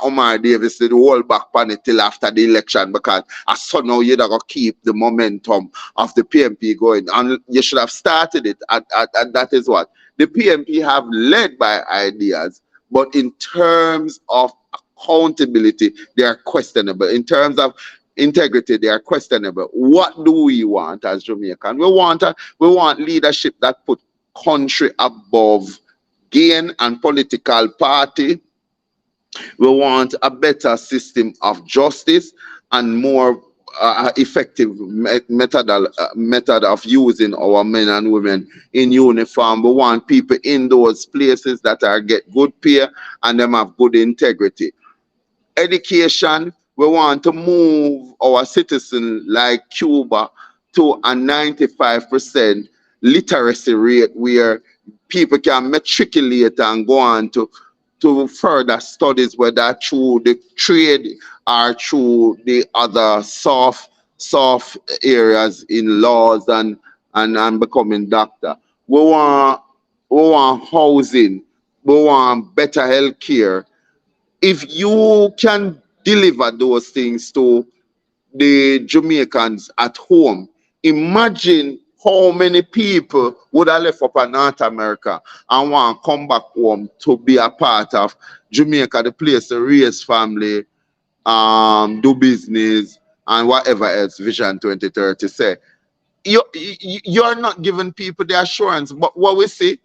Speaker 5: Omar Davis did hold back on it till after the election because as so now you're going to keep the momentum of the PMP going. And you should have started it. And that is what the PMP have led by ideas. But in terms of accountability, they are questionable. In terms of integrity, they are questionable. What do we want as Jamaican? We want leadership that put country above gain and political party. We want a better system of justice and more effective method of using our men and women in uniform. We want people in those places that are get good pay and them have good integrity. Education, we want to move our citizens like Cuba to a 95% literacy rate where people can matriculate and go on to further studies, whether through the trade or through the other soft areas in laws and becoming doctor. We want housing, we want better health care. If you can deliver those things to the Jamaicans at home, imagine how many people would have left up in North America and want to come back home to be a part of Jamaica, the place to raise family, do business, and whatever else Vision 2030 say. You're not giving people the assurance, but what we see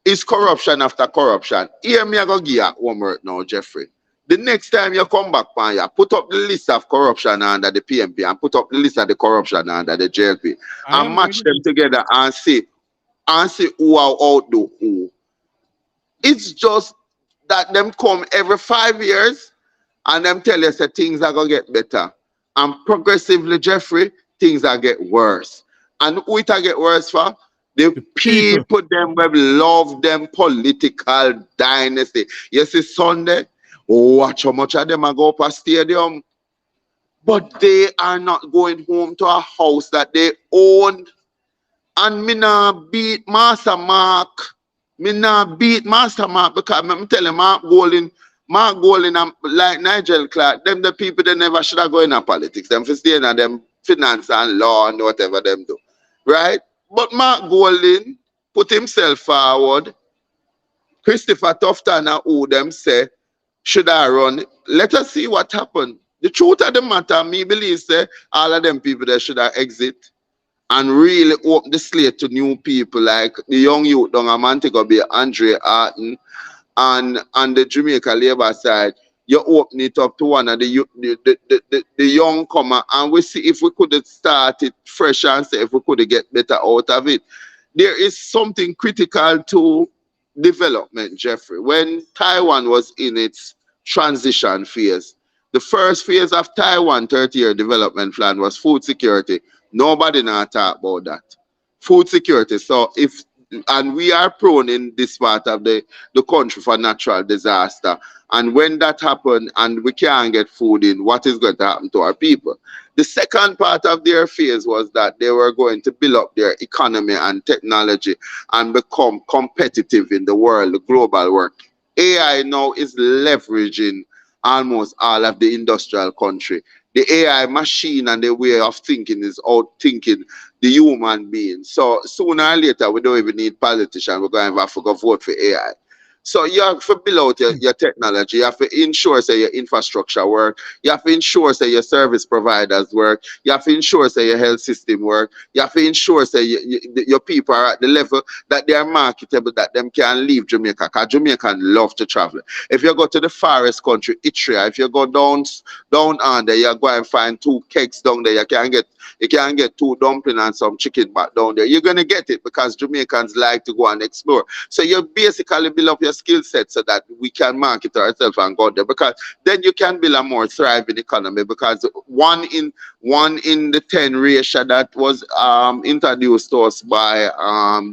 Speaker 5: is corruption after corruption. Here, me I go give you one word now, Jeffrey. The next time you come back, put up the list of corruption under the PMP and put up the list of the corruption under the JLP and match them together and see who are outdo who. It's just that them come every 5 years and them tell us that things are going to get better. And progressively, Jeffrey, things are get worse. And who it get worse for? The people them will love them political dynasty. You see Sunday, watch how much of them are go up a stadium. But they are not going home to a house that they own. And me not beat Master Mark. Me not beat Master Mark because I'm telling Mark Golding, like Nigel Clark, them the people that never should have go in politics. Them for staying in them finance and law and whatever them do. Right? But Mark Golding put himself forward. Christopher Tufton who them say, should I run? Let us see what happened. The truth of the matter, me believe say all of them people that should have exit and really open the slate to new people like the young youth down a Montego Bay, Andre Arton, and the Jamaica Labour side. You open it up to one of the young comer and we see if we could start it fresh and say if we could get better out of it. There is something critical to development, Jeffrey. When Taiwan was in its transition phase, the first phase of Taiwan 30-year development plan was food security. Nobody now talk about that. Food security. So and we are prone in this part of the country for natural disaster. And when that happens and we can't get food in, what is going to happen to our people? The second part of their phase was that they were going to build up their economy and technology and become competitive in the world, the global world. AI now is leveraging almost all of the industrial country. The AI machine and the way of thinking is outthinking the human being. So sooner or later, we don't even need politicians. We're going to have to go vote for AI. So you have to build out your technology. You have to ensure that your infrastructure work. You have to ensure that your service providers work. You have to ensure that your health system work. You have to ensure that your people are at the level that they are marketable, that them can leave Jamaica. Because Jamaicans love to travel. If you go to the forest country, Itria, if you go down under, you go and find 2 cakes down there. You can get 2 dumplings and some chicken back down there. You're gonna get it because Jamaicans like to go and explore. So you basically build up your skill set so that we can market ourselves and go there, because then you can build a more thriving economy, because 1 in the 10 ratio that was introduced to us by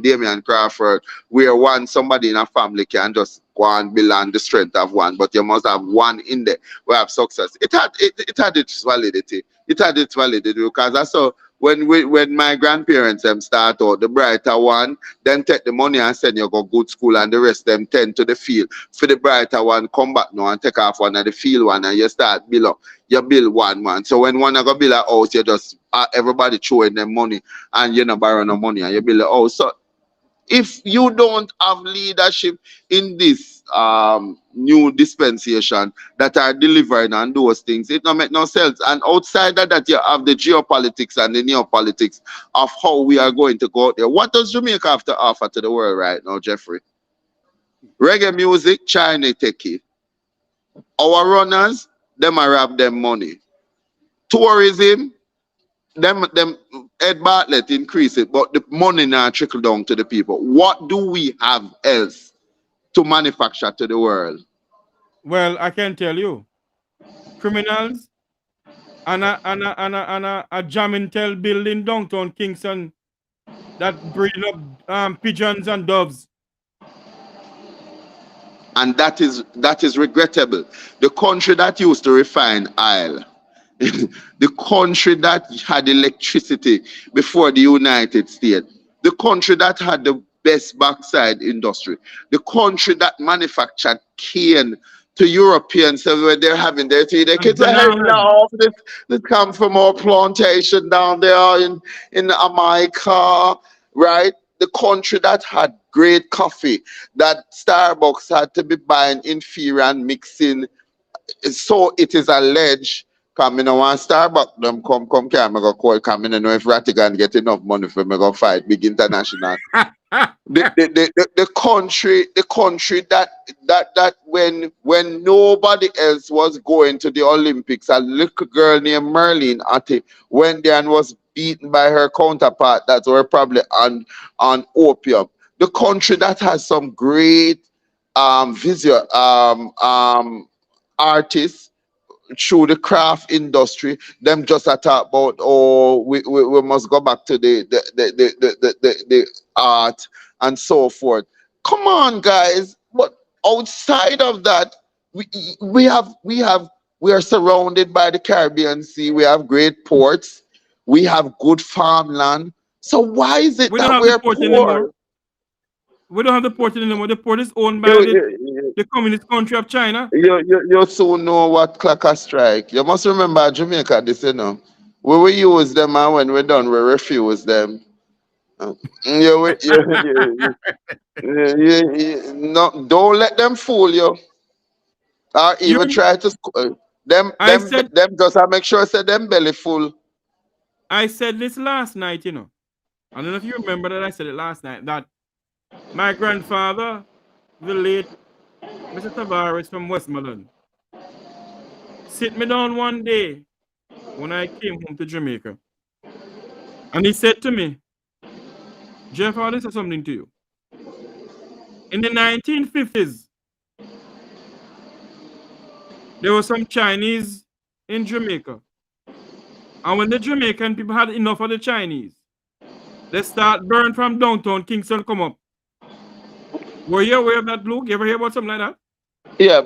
Speaker 5: Damian Crawford, where somebody in a family can just go and build on the strength of 1, but you must have 1 in there who have success. It had its validity. It had its validity because I saw when my grandparents start out, the brighter one, then take the money and send you go good school, and the rest them tend to the field. For the brighter one, come back now and take off one of the field one, and you start build up. You build one man. So when one go build a house, you just everybody throwing them money, and you not borrow no money, and you build a house. So if you don't have leadership in this new dispensation that are delivering on those things, it don't make no sense. And outside of that, you have the geopolitics and the neopolitics of how we are going to go out there. What does Jamaica have to offer to the world right now, Jeffrey? Reggae music, China take it. Our runners, them are rob them money. Tourism, them Ed Bartlett increase it, but the money now trickle down to the people. What do we have else to manufacture to the world?
Speaker 2: Well, I can tell you, criminals and a jamming tell building downtown Kingston that breeding up pigeons and doves.
Speaker 5: And that is regrettable. The country that used to refine oil, the country that had electricity before the United States, the country that had the best backside industry, the country that manufactured cane to Europeans, so when they're having their tea, they can say, hey, no, this comes from our plantation down there in Jamaica, right? The country that had great coffee, that Starbucks had to be buying inferior and mixing. So it is alleged. Come in, I want Starbucks. Them come, can I go call? Come in, I know if Rattigan get enough money for me go fight big international. the country that when nobody else was going to the Olympics, a little girl named Merlin Ati went there and was beaten by her counterpart that were probably on opium. The country that has some great visual artists through the craft industry, them just a talk about, oh, we must go back to the art and so forth. Come on, guys. But outside of that, we are surrounded by the Caribbean Sea. We have great ports. We have good farmland. So why is it that we're poor?
Speaker 2: Anymore. We don't have the port anymore. The port is owned by the communist country of China.
Speaker 5: You soon know what clock strike. You must remember Jamaica this, you know. We will use them, and when we're done, we refuse them. No, don't let them fool you. Or even try to them just make sure say them belly full.
Speaker 2: I said this last night, you know. I don't know if you remember that I said it last night, that my grandfather, the late Mr. Tavares from Westmoreland, sit me down one day when I came home to Jamaica. And he said to me, Jeff, I'll say something to you. In the 1950s, there were some Chinese in Jamaica. And when the Jamaican people had enough of the Chinese, they start burn from downtown Kingston come up. Were you aware of that, Luke? You ever hear about something like that?
Speaker 5: Yeah.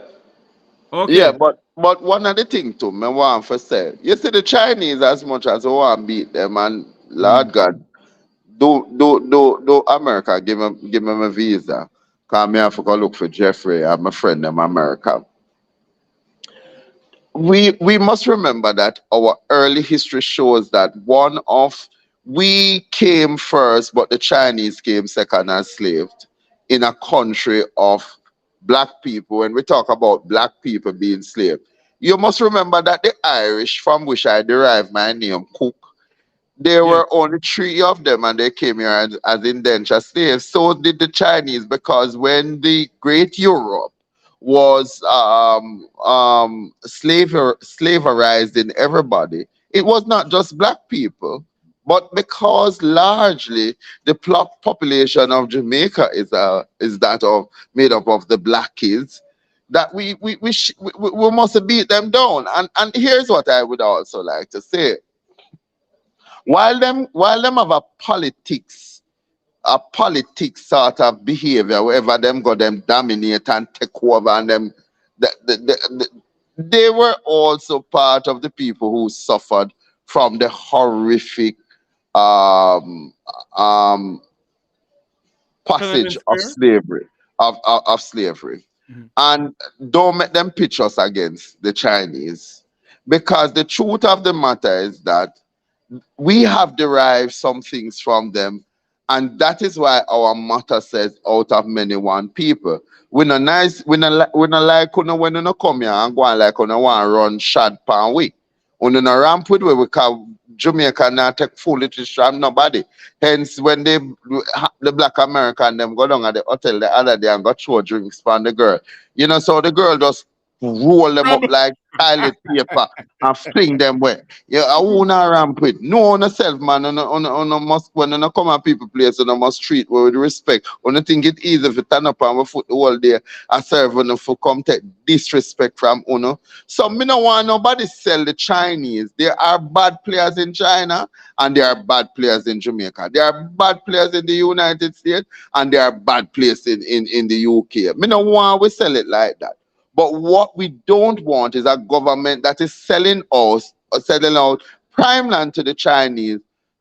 Speaker 2: Okay.
Speaker 5: Yeah, but one of the things too, me want to say, you see the Chinese as much as we want to beat them, and Lord God, do America give me a visa. Cause me have to go look for Jeffrey and my friend in America. We must remember that our early history shows that we came first, but the Chinese came second as slaves in a country of black people. When we talk about black people being slaves, you must remember that the Irish, from which I derive my name, Cook, there were only 3 of them, and they came here as indentured slaves. So did the Chinese, because when the Great Europe was slaverized in everybody, it was not just black people, but because largely the population of Jamaica is that of made up of the black kids, that we must beat them down. And here's what I would also like to say. While them have a politics sort of behavior, wherever them go, them dominate and take over, and them they were also part of the people who suffered from the horrific passage of slavery of slavery. And don't make them pitch us against the Chinese, because the truth of the matter is that we have derived some things from them, and that is why our motto says, out of many one people. We no like when you come here and go on like when you want to run shad pan we. When you ramp with we because Jamaica not take foolishness from nobody. Hence, when the black American them go down at the hotel the other day and got throw drinks from the girl, you know, so the girl just roll them up like toilet paper and fling them where. Yeah, I won't ramp with. No on yourself, man. On a must when on come on people place on a must treat with respect. On a think it easy if you turn up and we foot the whole day. I serve on for come take disrespect from Uno. So me no want nobody sell the Chinese. There are bad players in China and there are bad players in Jamaica. There are bad players in the United States and there are bad players in the UK. Me no want we sell it like that. But what we don't want is a government that is selling us or selling out prime land to the Chinese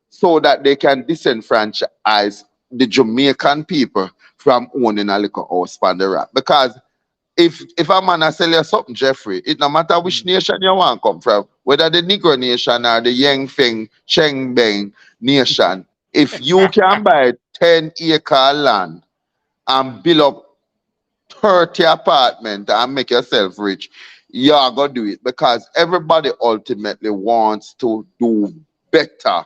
Speaker 5: so that they can disenfranchise the Jamaican people from owning a little house on the rock. Because if a man a sell you something, Jeffrey, it no matter which nation you want to come from, whether the Negro nation or the Yang Feng, Cheng Beng nation, if you can buy 10-acre land and build up 30 apartment and make yourself rich, you're gonna do it because everybody ultimately wants to do better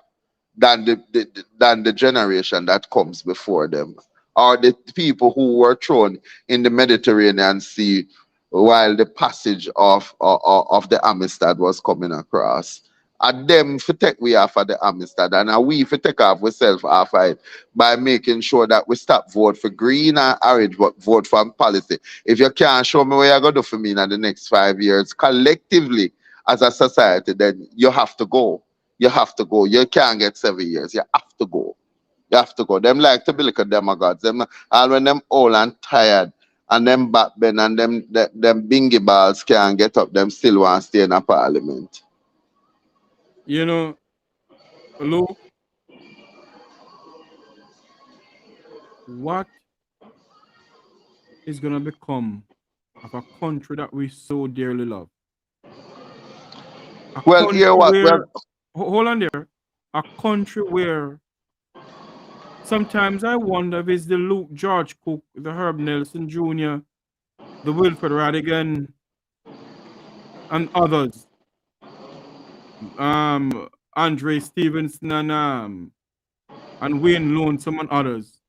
Speaker 5: than the generation that comes before them, or the people who were thrown in the Mediterranean Sea while the passage of the Amistad was coming across. And them for take we off of the Amistad, and we for take off ourselves off of it by making sure that we stop vote for green and orange, but vote for policy. If you can't show me what you're going to do for me in the next 5 years, collectively as a society, then you have to go. You have to go. You can't get 7 years. You have to go. You have to go. Them like to be like a demagogues. Them all when them old and tired and them backbend and them bingy balls can't get up, them still want to stay in a parliament.
Speaker 2: You know, Lou, what is going to become of a country that we so dearly love?
Speaker 5: Well, here what? Well,
Speaker 2: hold on there. A country where sometimes I wonder if it's the Luke George Cook, the Herb Nelson Jr., the Wilfred Radigan, and others. Andre Stevenson and Wayne Lonesome and others.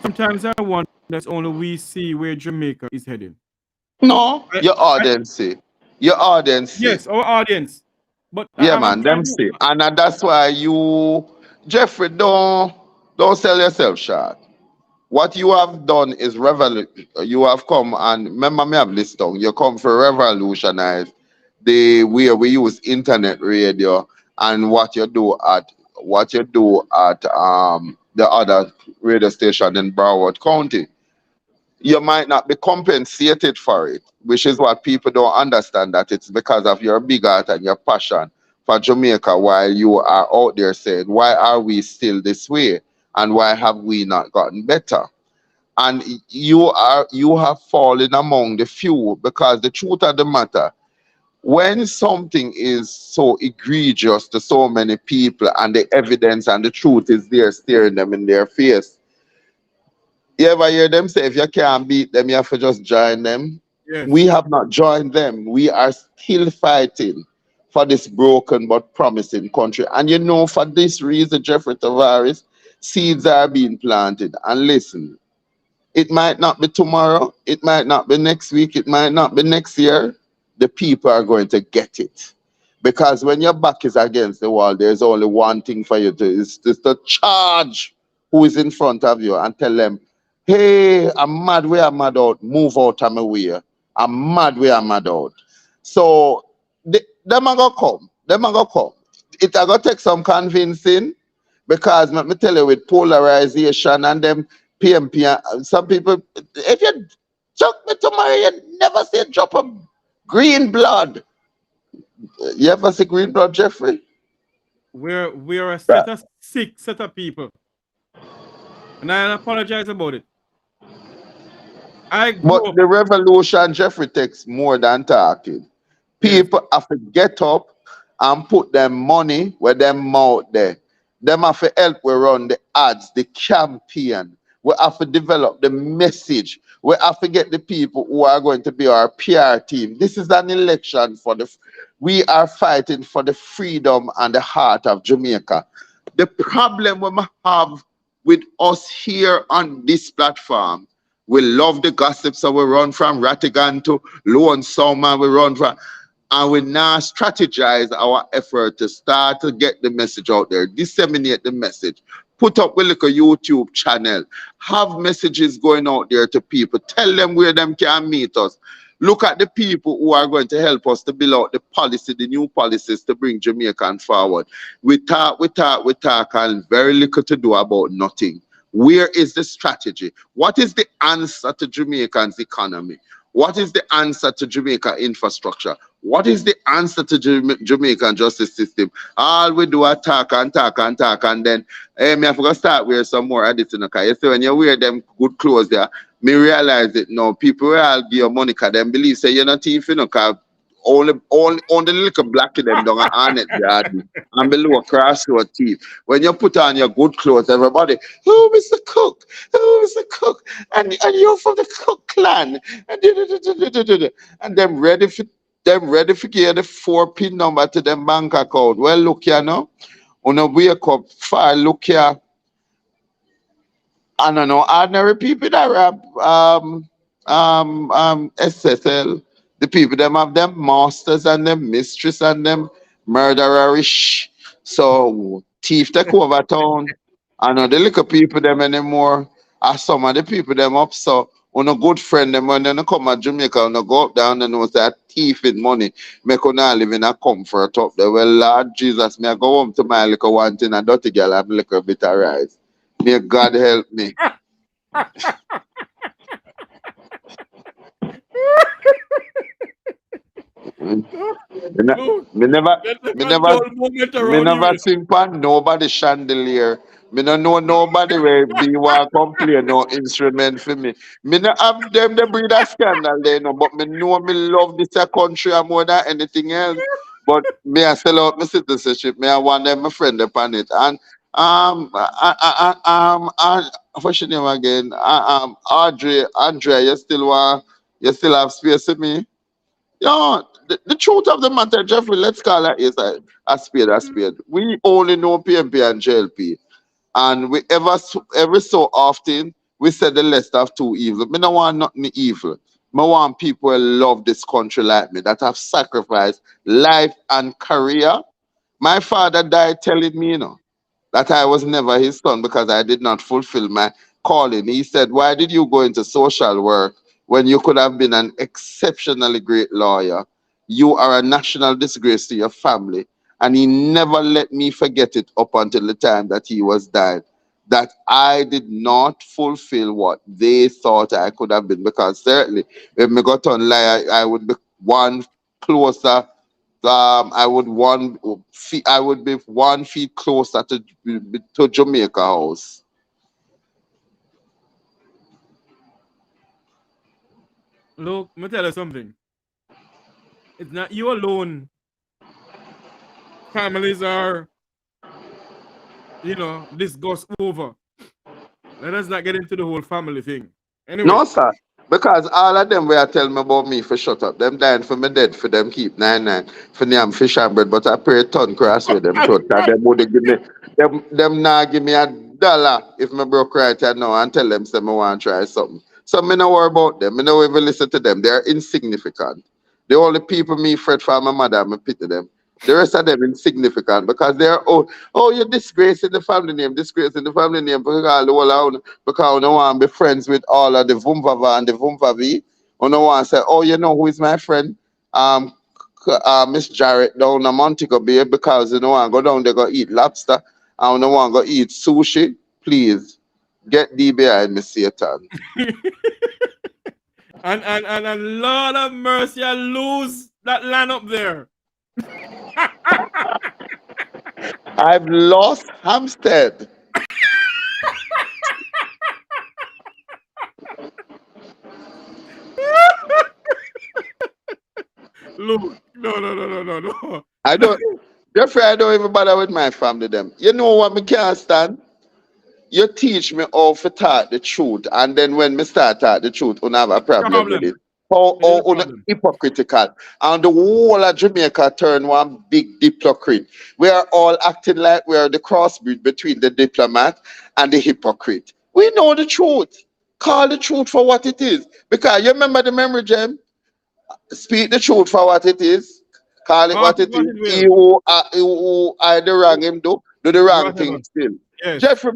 Speaker 2: Sometimes I wonder that's only we see where Jamaica is heading.
Speaker 5: No, your audience see. Your audience see.
Speaker 2: Yes, our audience. But
Speaker 5: yeah, man, them see. And that's why you, Jeffrey, don't sell yourself short. What you have done is you have come and remember me have this tongue. You come for revolutionize the way we use internet radio and what you do at the other radio station in Broward County. You might not be compensated for it, which is what people don't understand, that it's because of your big heart and your passion for Jamaica while you are out there saying, why are we still this way? And why have we not gotten better? And you have fallen among the few, because the truth of the matter, when something is so egregious to so many people and the evidence and the truth is there staring them in their face, you ever hear them say, if you can't beat them, you have to just join them? Yes. We have not joined them. We are still fighting for this broken but promising country. And you know, for this reason, Jeffrey Tavares, seeds are being planted. And listen, it might not be tomorrow, it might not be next week, it might not be next year. The people are going to get it. Because when your back is against the wall, there's only one thing for you to do, is to charge who is in front of you and tell them, hey, I'm mad where I'm mad out, move out of my way. I'm mad where I'm mad out. So them are gonna come. Them are gonna come. It are gonna take some convincing, because let me tell you, with polarization and them PMP, some people, if you chuck me tomorrow, you never see a drop of green blood. You ever see green blood, Jeffrey?
Speaker 2: We're a set of sick set of people. And I apologize about it.
Speaker 5: But the revolution, Jeffrey, takes more than talking. People have to get up and put them money where them mouth there. Them have to help we run the ads, the campaign. We have to develop the message. We have to get the people who are going to be our PR team. This is an election we are fighting for the freedom and the heart of Jamaica. The problem we have with us here on this platform, we love the gossip, so we run from Rattigan to Lonesome, and we run from. and we now strategize our effort to start to get the message out there, disseminate the message, put up with like a YouTube channel, have messages going out there to people, tell them where them can meet us. Look at the people who are going to help us to build out the policy, the new policies to bring Jamaican forward. We talk, and very little to do about nothing. Where is the strategy? What is the answer to Jamaican's economy? What is the answer to Jamaica infrastructure? What is the answer to Jamaican justice system? All we do is talk, and then, hey, me have to start wear some more editing. Okay, you see, when you wear them good clothes there, me realize it now. People will all give you money because them believe say you're not thief, you know, because only the little black in them don't earn it, and below crossroad teeth. When you put on your good clothes, everybody, oh, Mr. Cook, and you're from the Cook clan, and them ready for give the 4-pin number to them bank account. Well, look here now, when you wake up, far look here. I don't know, ordinary people that are SSL, the people them have them masters and them mistress and them murdererish. So thief take over town. I know the little people them anymore. Are some of the people them up. So on a good friend them when they come to Jamaica and go up down and know that thief in money make una live in a comfort up there. Well, Lord Jesus, me I go home to my little one thing and dirty girl have a little bit of rice. May God help me. Me never sing pan nobody chandelier. Me no know nobody where be want complain no instrument for me. Me no have them the breed a scandal there no, but me know me love this a country more than anything else. But me I sell out my citizenship. Me I want them my friend upon it. And what's your name again? Andrea, you still have space with me? Yeah, the truth of the matter, Jeffrey, let's call it is a spade a spade. We only know PMP and JLP. And we every so often, we say the less of two evil. Me don't want nothing evil. Me want people who love this country like me, that have sacrificed life and career. My father died telling me, you know, that I was never his son because I did not fulfill my calling. He said, why did you go into social work when you could have been an exceptionally great lawyer? You are a national disgrace to your family. And he never let me forget it up until the time that he was dying, that I did not fulfill what they thought I could have been. Because certainly, if I got on lie, I would be one closer. I would be 1 feet closer to Jamaica House.
Speaker 2: Look, let me tell you something. It's not you alone. Families are, discussed over. Let us not get into the whole family thing. Anyway.
Speaker 5: No, sir. Because all of them were telling me about me for shut up. Them dying for me dead, for them keep 99. For them fish and bread, but I pray a ton cross with them. So them would give me them now give me $1 if me broke right now and tell them say me want to try something. So me no worry about them. Me no even listen to them. They're insignificant. The only people me fret for my mother, me pity them. The rest of them insignificant because they're you're disgracing the family name because I don't want to be friends with all of the Vumvava and the Vumvavi. I don't want to say, you know who is my friend? Miss Jarrett down in Montego Bay because you know I go down there go eat lobster. I don't want to go eat sushi. Please get thee behind me, Satan.
Speaker 2: and Lord of mercy, I lose that land up there.
Speaker 5: I've lost Hampstead.
Speaker 2: Look, no.
Speaker 5: Jeffrey, I don't even bother with my family them. You know what me can't stand? You teach me how to talk the truth, and then when me start talk the truth, I have a problem with it. How hypocritical. And the whole of Jamaica turn one big hypocrite. We are all acting like we are the crossbreed between the diplomat and the hypocrite. We know the truth. Call the truth for what it is. Because you remember the memory, Jem? Speak the truth for what it is. Call it what it is. He who I the wrong him do the wrong thing still.
Speaker 2: Yes.
Speaker 5: Jeffrey,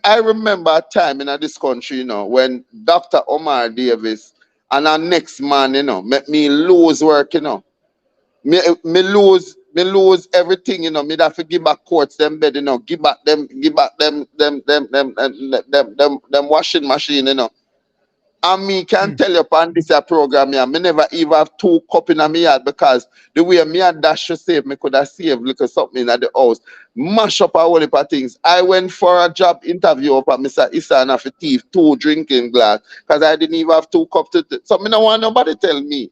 Speaker 5: I remember a time in this country, you know, when Dr. Omar Davis and our next man, you know, make me lose work, you know. Me lose everything, you know. Me have to give back courts, them bed, you know, give back them washing machine, you know. And me can tell you upon this program here, me never even have 2 cup in my yard because the way me and Dash to save, me could have saved little something at the house. Mash up a whole heap of things. I went for a job interview up at Mr. Isan of a thief, 2 drinking glass, because I didn't even have 2 cups to so me don't want nobody tell me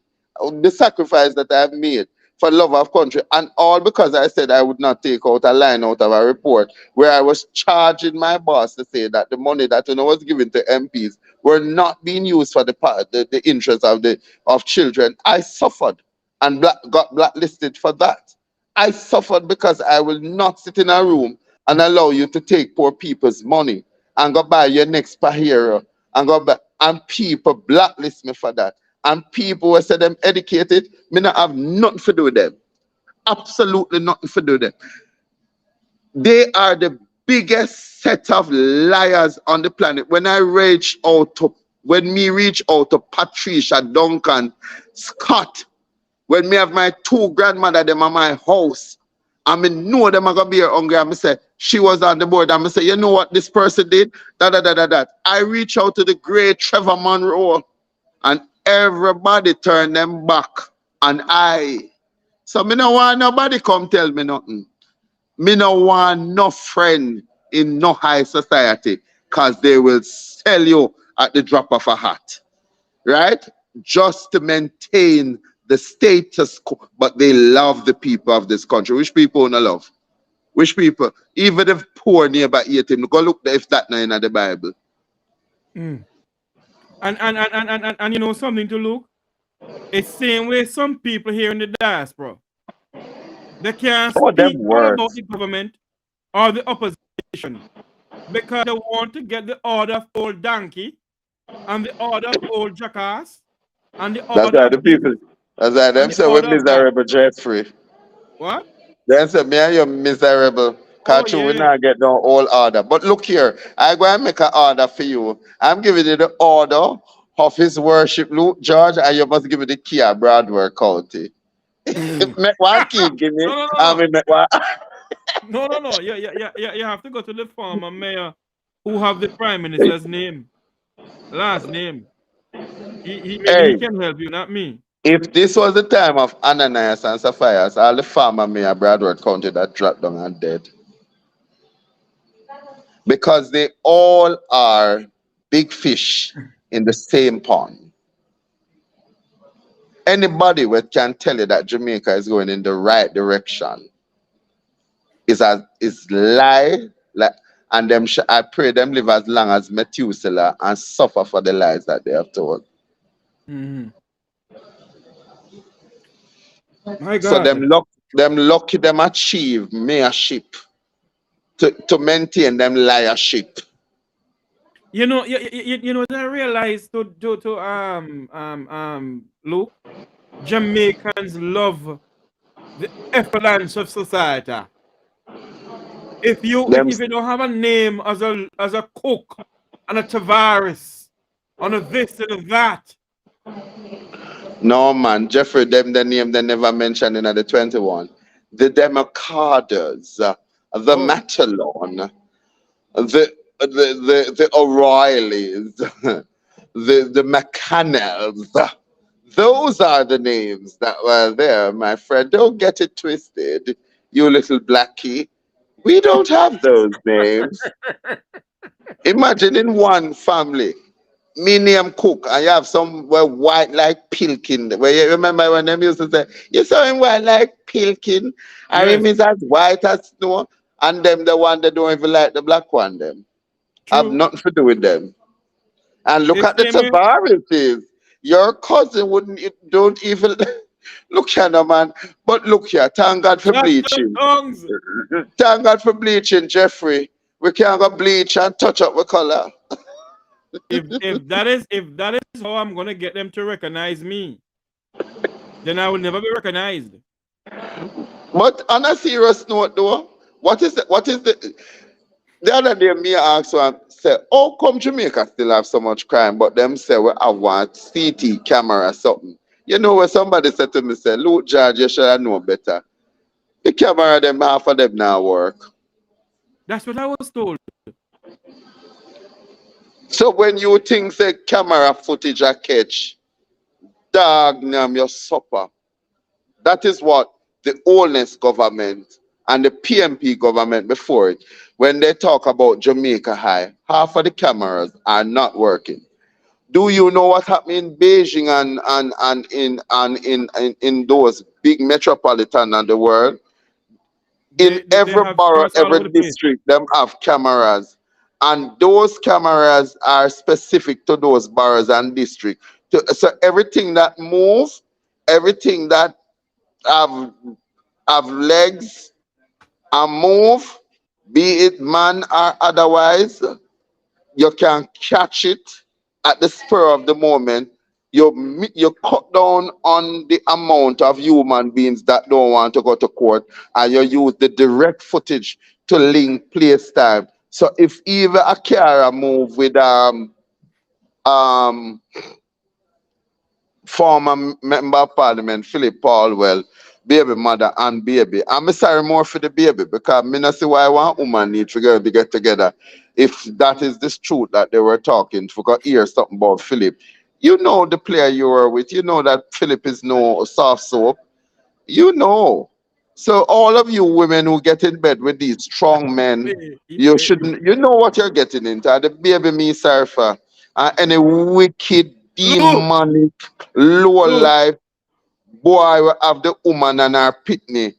Speaker 5: the sacrifice that I have made for love of country, and all because I said I would not take out a line out of a report where I was charging my boss to say that the money that was given to MPs were not being used for the interests of children. I suffered and got blacklisted for that. I suffered because I will not sit in a room and allow you to take poor people's money and go buy your next pahero and go back, and people blacklist me for that. And people who say them educated, me not have nothing to do with them. Absolutely nothing to do with them. They are the biggest set of liars on the planet. When me reach out to Patricia Duncan Scott, when me have my 2 grandmother them at my house, and me know them are gonna be here hungry, and me say she was on the board, and me say, you know what this person did? That. I reach out to the great Trevor Monroe, and everybody turn them back, and so me no want nobody come tell me nothing. Me no want no friend in no high society, because they will sell you at the drop of a hat, right? Just to maintain the status quo, but they love the people of this country. Which people no love? Which people? Even if poor neighbor eat him, go look if that not in the Bible.
Speaker 2: And you know something to look? It's same way some people here in the diaspora. They can't speak about the government or the opposition because they want to get the order of old donkey and the order of old jackass and the order.
Speaker 5: That's why the people. That's why them say we're miserable, Jeffrey.
Speaker 2: What?
Speaker 5: They say me and you miserable. Because we not get no old order. But look here, I go and make an order for you. I'm giving you the order of His Worship, Luke George, and you must give me the key of Broadway County. Make one key, give me.
Speaker 2: No.
Speaker 5: Make one.
Speaker 2: No. You have to go to the former mayor who have the prime minister's name, last name. He can help you, not me.
Speaker 5: If this was the time of Ananias and Sapphira, all the farmer mayor Bradford County that dropped down and dead. Because they all are big fish in the same pond. Anybody can tell you that Jamaica is going in the right direction is lie, and them I pray them live as long as Methuselah and suffer for the lies that they have told.
Speaker 2: My God.
Speaker 5: So them lucky them achieve mayorship to maintain them liarship.
Speaker 2: You know what I realized to Luke, Jamaicans love the effluence of society. If you don't have a name as a cook and a Tavares and a this and a that.
Speaker 5: No man, Jeffrey, them the name they never mentioned in the 21. The Democardas, the Matalon, the O'Reillys, the McCannells. Those are the names that were there, my friend. Don't get it twisted, you little blackie. We don't have those names. Imagine in one family, me name Cook, and you have some white like Pilkin. Where you remember when them used to say, you saw him white like Pilkin, and him is as white as snow, and them the one that don't even like the black one. Them have nothing to do with them. And look at the Tavares. Your cousin don't even look here, no man. But look here, thank God for bleaching. Thank God for bleaching, Jeffrey. We can't go bleach and touch up the color.
Speaker 2: If that is how I'm gonna get them to recognize me, then I will never be recognized.
Speaker 5: But on a serious note, though, what is the other day me asked one, say, how come Jamaica still have so much crime, but them say we have one CT camera or something. You know when somebody said to me, say, look, George, you should have known better. The camera, them half of them now work.
Speaker 2: That's what I was told.
Speaker 5: So when you think say camera footage a catch, dog name your supper. That is what the oldness government and the PMP government before it, when they talk about Jamaica High, half of the cameras are not working. Do you know what happened in Beijing and in those big metropolitan and the world? In every borough, every district, them have cameras. And those cameras are specific to those boroughs and districts. So everything that moves, everything that have legs and move, be it man or otherwise, you can catch it at the spur of the moment. You cut down on the amount of human beings that don't want to go to court, and you use the direct footage to link place time. So if even a car move with former member of parliament Philip Paulwell, baby mother and baby. I'm sorry more for the baby because I not see why one woman needs to get together if that is the truth that they were talking. Forgot hear something about Philip. You know the player you were with. You know that Philip is no soft soap. You know. So all of you women who get in bed with these strong men, you shouldn't. You know what you're getting into. The baby me sorry for. Any wicked, demonic, low life boy will have the woman and her pitney.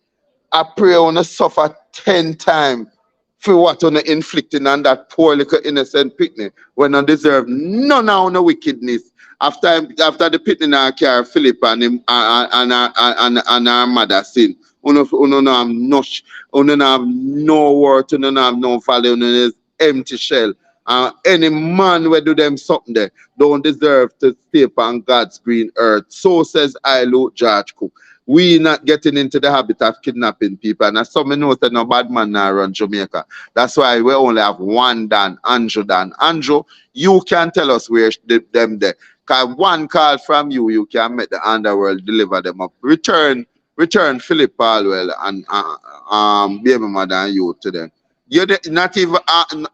Speaker 5: I pray on to suffer 10 times for what on the inflicting on that poor little innocent pitney when I deserve none of the wickedness. After the pitney now carry Philip and him and our mother sin. Uno have no worth, uno have no value, uno is empty shell. Any man will do them something there don't deserve to stay upon God's green earth. So says I, Lord George Cook. We not getting into the habit of kidnapping people. And as some know that no bad man now run Jamaica. That's why we only have one Dan, Andrew Dan. Andrew, you can tell us where them there. Because one call from you, you can make the underworld deliver them up. Return Philip Palwell and baby mother and you to them. You not even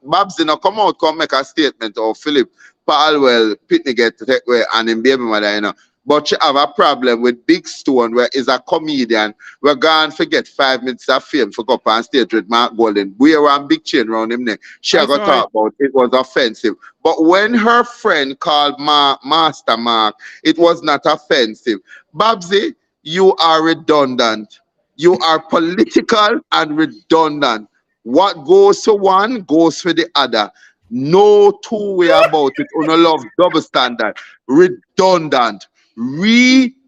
Speaker 5: Babs not come out, come make a statement or Philip Palwell Pitney get to take away and him baby mother, you know. But you have a problem with Big Stone, where is a comedian. We're going to forget 5 minutes of fame for go up on stage with Mark Golden. We were on big chain around him there. She got talk about it was offensive. But when her friend called Master Mark, it was not offensive. Babsy, you are redundant. You are political and redundant. What goes to one goes for the other. No two way about it. Uno love double standard. Redundant. Redundant.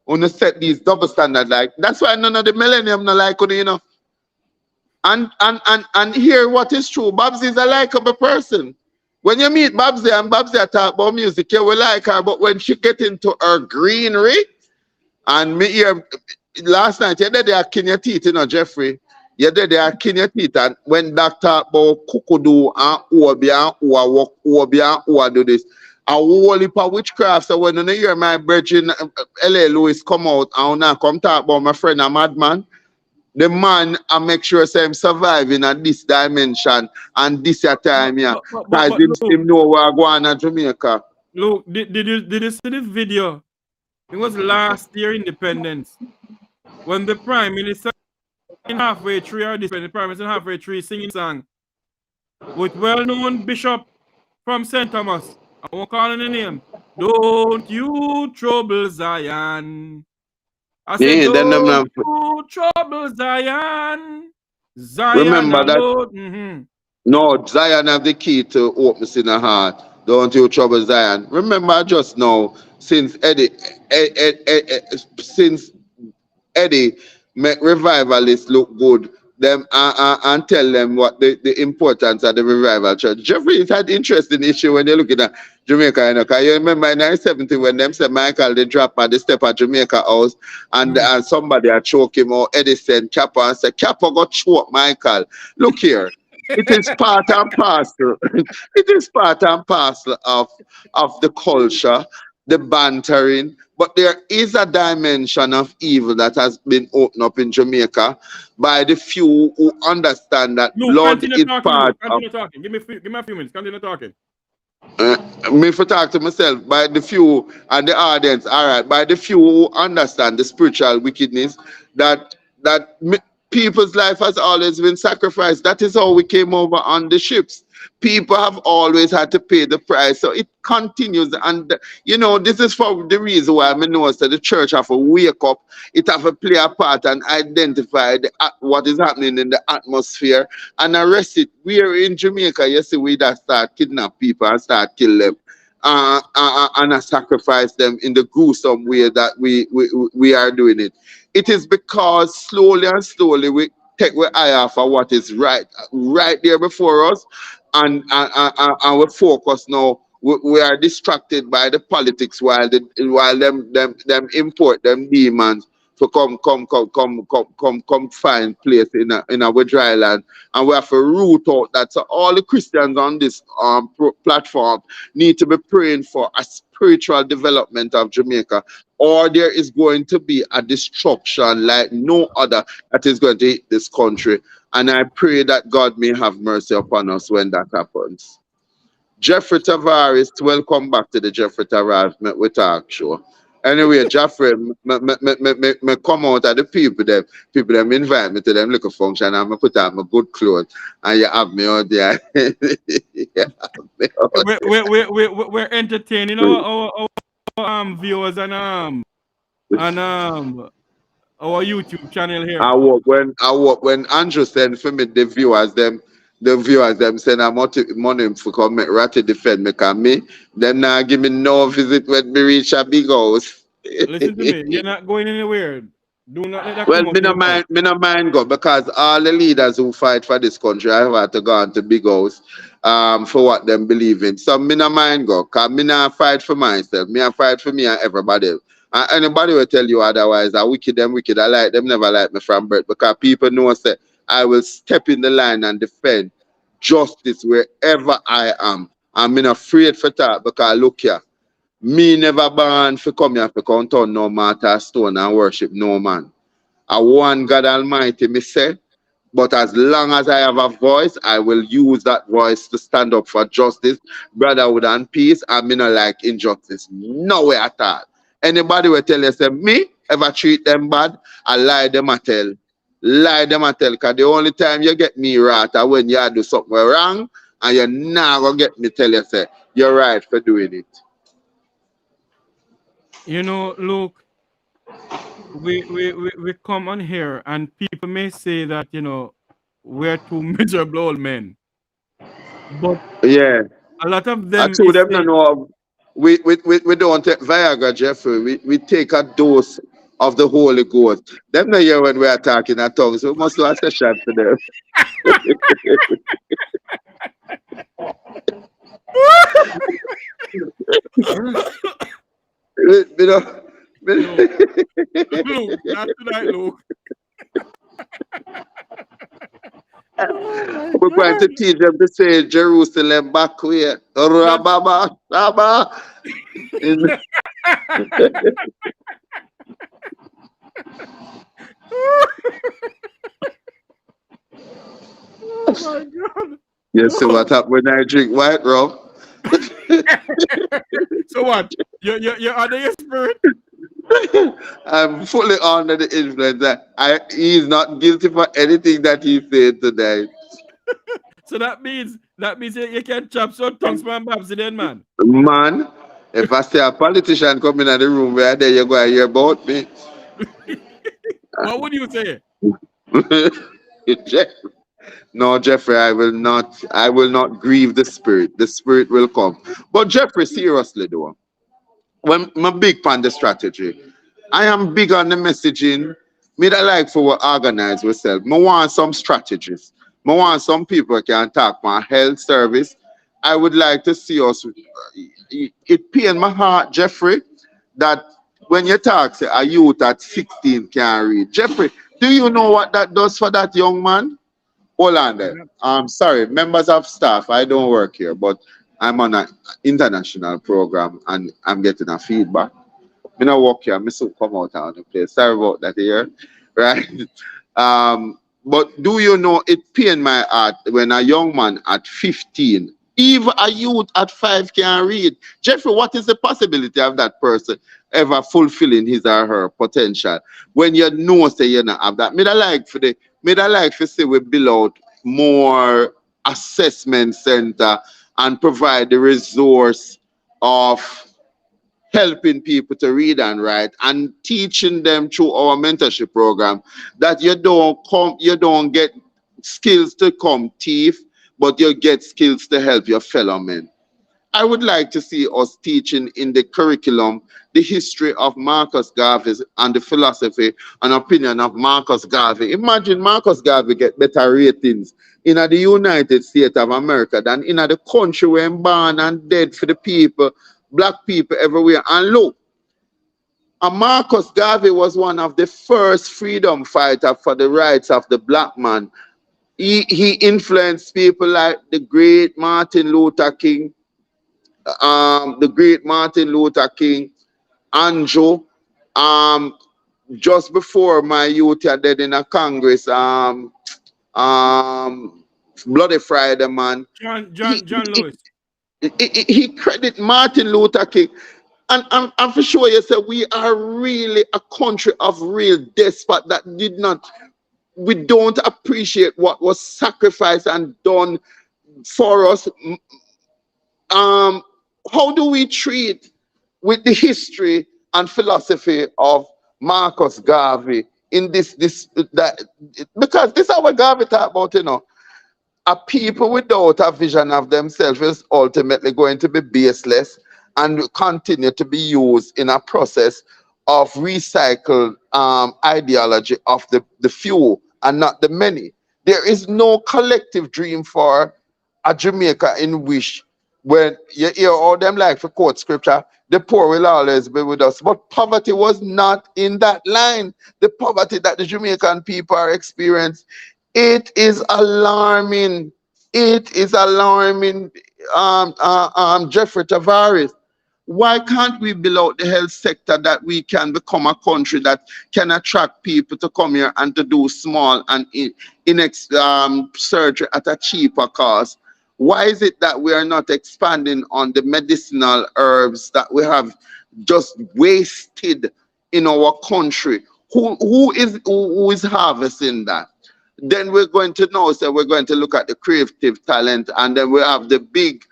Speaker 5: Uno set these double standard like that's why none of the millennium no like you know. And hear what is true. Babsy is a likable person. When you meet Babsy and Babsy talk about music, you will like her, but when she get into her greenery, and me hear last night, you did there kin your teeth, you know, Jeffrey. You did there kin your teeth, and when doctor about kukudu and obi and obi and do this. A whole heap of witchcraft. So when you hear my brethren L.A. Lewis come out and now come talk about my friend a madman, the man I make sure say him surviving at this dimension and this time here. Because him know where going to Jamaica.
Speaker 2: Look, did you see the video? It was last year Independence. When the Prime Minister in halfway through or this when the Prime Minister halfway through singing song with well-known bishop from St. Thomas. I won't call the name. Don't you trouble Zion. I said, don't you trouble Zion. Zion.
Speaker 5: Remember that. No, Zion have the key to open in the heart. Don't you trouble Zion. Remember just now, since Eddie make revivalists look good, them and tell them what the importance of the revival church. Jeffrey, it's an interesting issue when you're looking at Jamaica, you know, because you remember in 1970 when them said Michael, they drop at the step at Jamaica house and somebody had choke him or Edison, Kappa, and said, Kappa got choke Michael. Look here. It is part and parcel. It is part and parcel of the culture, the bantering. But there is a dimension of evil that has been opened up in Jamaica by the few who understand that blood is part of.
Speaker 2: Continue talking. Give me a few minutes. Continue talking.
Speaker 5: Me for talk to myself by the few and the audience. All right, by the few who understand the spiritual wickedness that people's life has always been sacrificed. That is how we came over on the ships. People have always had to pay the price. So it continues. And, you know, this is for the reason why I know that the church have to wake up. It have to play a part and identify what is happening in the atmosphere and arrest it. We are in Jamaica. You see, we that start kidnap people and start kill them. And sacrifice them in the gruesome way that we are doing it. It is because slowly and slowly we take our eye off of what is right there before us, and we focus now. We are distracted by the politics while them import them demons to come find place in our dry land, and we have to root out that. So all the Christians on this platform need to be praying for a spiritual development of Jamaica, or there is going to be a destruction like no other that is going to hit this country. And I pray that God may have mercy upon us when that happens. Jeffrey Tavares, welcome back to the Jeffrey Tavares We Talk show. Anyway, Jeffrey, me come out of the people them invite me to them little function and I put on my good clothes and you have me out there.
Speaker 2: We're entertaining our viewers and our YouTube channel here.
Speaker 5: I work when Andrew sent for me the viewers them send a money for come make Ratty defend me, cause me them now give me no visit when me reach a big house.
Speaker 2: Listen to me, you're not going anywhere. Do not let that
Speaker 5: well,
Speaker 2: come
Speaker 5: me no mind go, because all the leaders who fight for this country have had to go on to big house for what them believe in. So me no mind go, cause me not fight for myself. Me I fight for me and everybody else. And anybody will tell you otherwise. I wicked them wicked. I like them never like me from birth, because people know say I will step in the line and defend justice wherever I am. I'm not afraid for that, because look here, me never born for come here for come turn no matter stone and worship no man. I want God Almighty, me say, but as long as I have a voice, I will use that voice to stand up for justice, brotherhood and peace. And me not like injustice. Nowhere at all. Anybody will tell you, say, me ever treat them bad, I lie them a tell. Lie them a tell, because the only time you get me right is when you do something wrong, and you're not going to get me tell you, say, you're right for doing it.
Speaker 2: You know, look, we come on here and people may say that, you know, we're two miserable old men. But
Speaker 5: yeah,
Speaker 2: a lot of them
Speaker 5: don't know. We don't take Viagra, Jeffrey. We take a dose of the Holy Ghost. Them not here when we are talking in tongues. We must do a session to them.
Speaker 2: Luke, not tonight, Luke.
Speaker 5: We're going to teach them to say Jerusalem back way. Rababa, Rabba.
Speaker 2: Oh my God.
Speaker 5: You see what happens when I drink white rum?
Speaker 2: So what? You're under your spirit?
Speaker 5: I'm fully under the influence. He's not guilty for anything that he said today.
Speaker 2: So that means you can chop some tongues from Babsy then, man.
Speaker 5: Man, if I see a politician coming in the room where there you go and hear about me.
Speaker 2: What would you say?
Speaker 5: No, Jeffrey, I will not grieve the spirit. The spirit will come. But Jeffrey, seriously though, when I'm big on the strategy, I am big on the messaging Me that like for we organize ourselves. Me want some strategies. Me want some people can talk my health service. I would like to see us. It pain my heart, Jeffrey, that when you talk, say a youth at 16 can read. Jeffrey, do you know what that does for that young man? Hold on there. Sorry, members of staff, I don't work here, but I'm on an international program and I'm getting a feedback. Me not work here, me soon come out of the place. Sorry about that here. Right? But do you know it pain my heart when a young man at 15, even a youth at 5 can read. Jeffrey, what is the possibility of that person ever fulfilling his or her potential when you know say you not have that? Me that like to say we build out more assessment center and provide the resource of helping people to read and write and teaching them through our mentorship program that you don't get skills to come thief, but you get skills to help your fellow men. I would like to see us teaching in the curriculum the history of Marcus Garvey and the philosophy and opinion of Marcus Garvey. Imagine Marcus Garvey get better ratings in the United States of America than in the country where I'm born and dead for the people, black people everywhere. And look, and Marcus Garvey was one of the first freedom fighters for the rights of the black man. He influenced people like the great Martin Luther King, Andrew, just before my youth are dead in a Congress, Bloody Friday, man.
Speaker 2: John Lewis.
Speaker 5: He credit Martin Luther King. And I'm for sure you said we are really a country of real despot that we don't appreciate what was sacrificed and done for us. How do we treat with the history and philosophy of Marcus Garvey in this because this is what Garvey talk about, you know. A people without a vision of themselves is ultimately going to be baseless and continue to be used in a process of recycled ideology of the few and not the many. There is no collective dream for a Jamaica in which when you hear all them like for quote scripture, the poor will always be with us. But poverty was not in that line. The poverty that the Jamaican people are experiencing, it is alarming. It is alarming, Jeffrey Tavares. Why can't we build out the health sector that we can become a country that can attract people to come here and to do small and surgery at a cheaper cost? Why is it that we are not expanding on the medicinal herbs that we have just wasted in our country? Who is harvesting that? Then we're going to know, so we're going to look at the creative talent, and then we have the big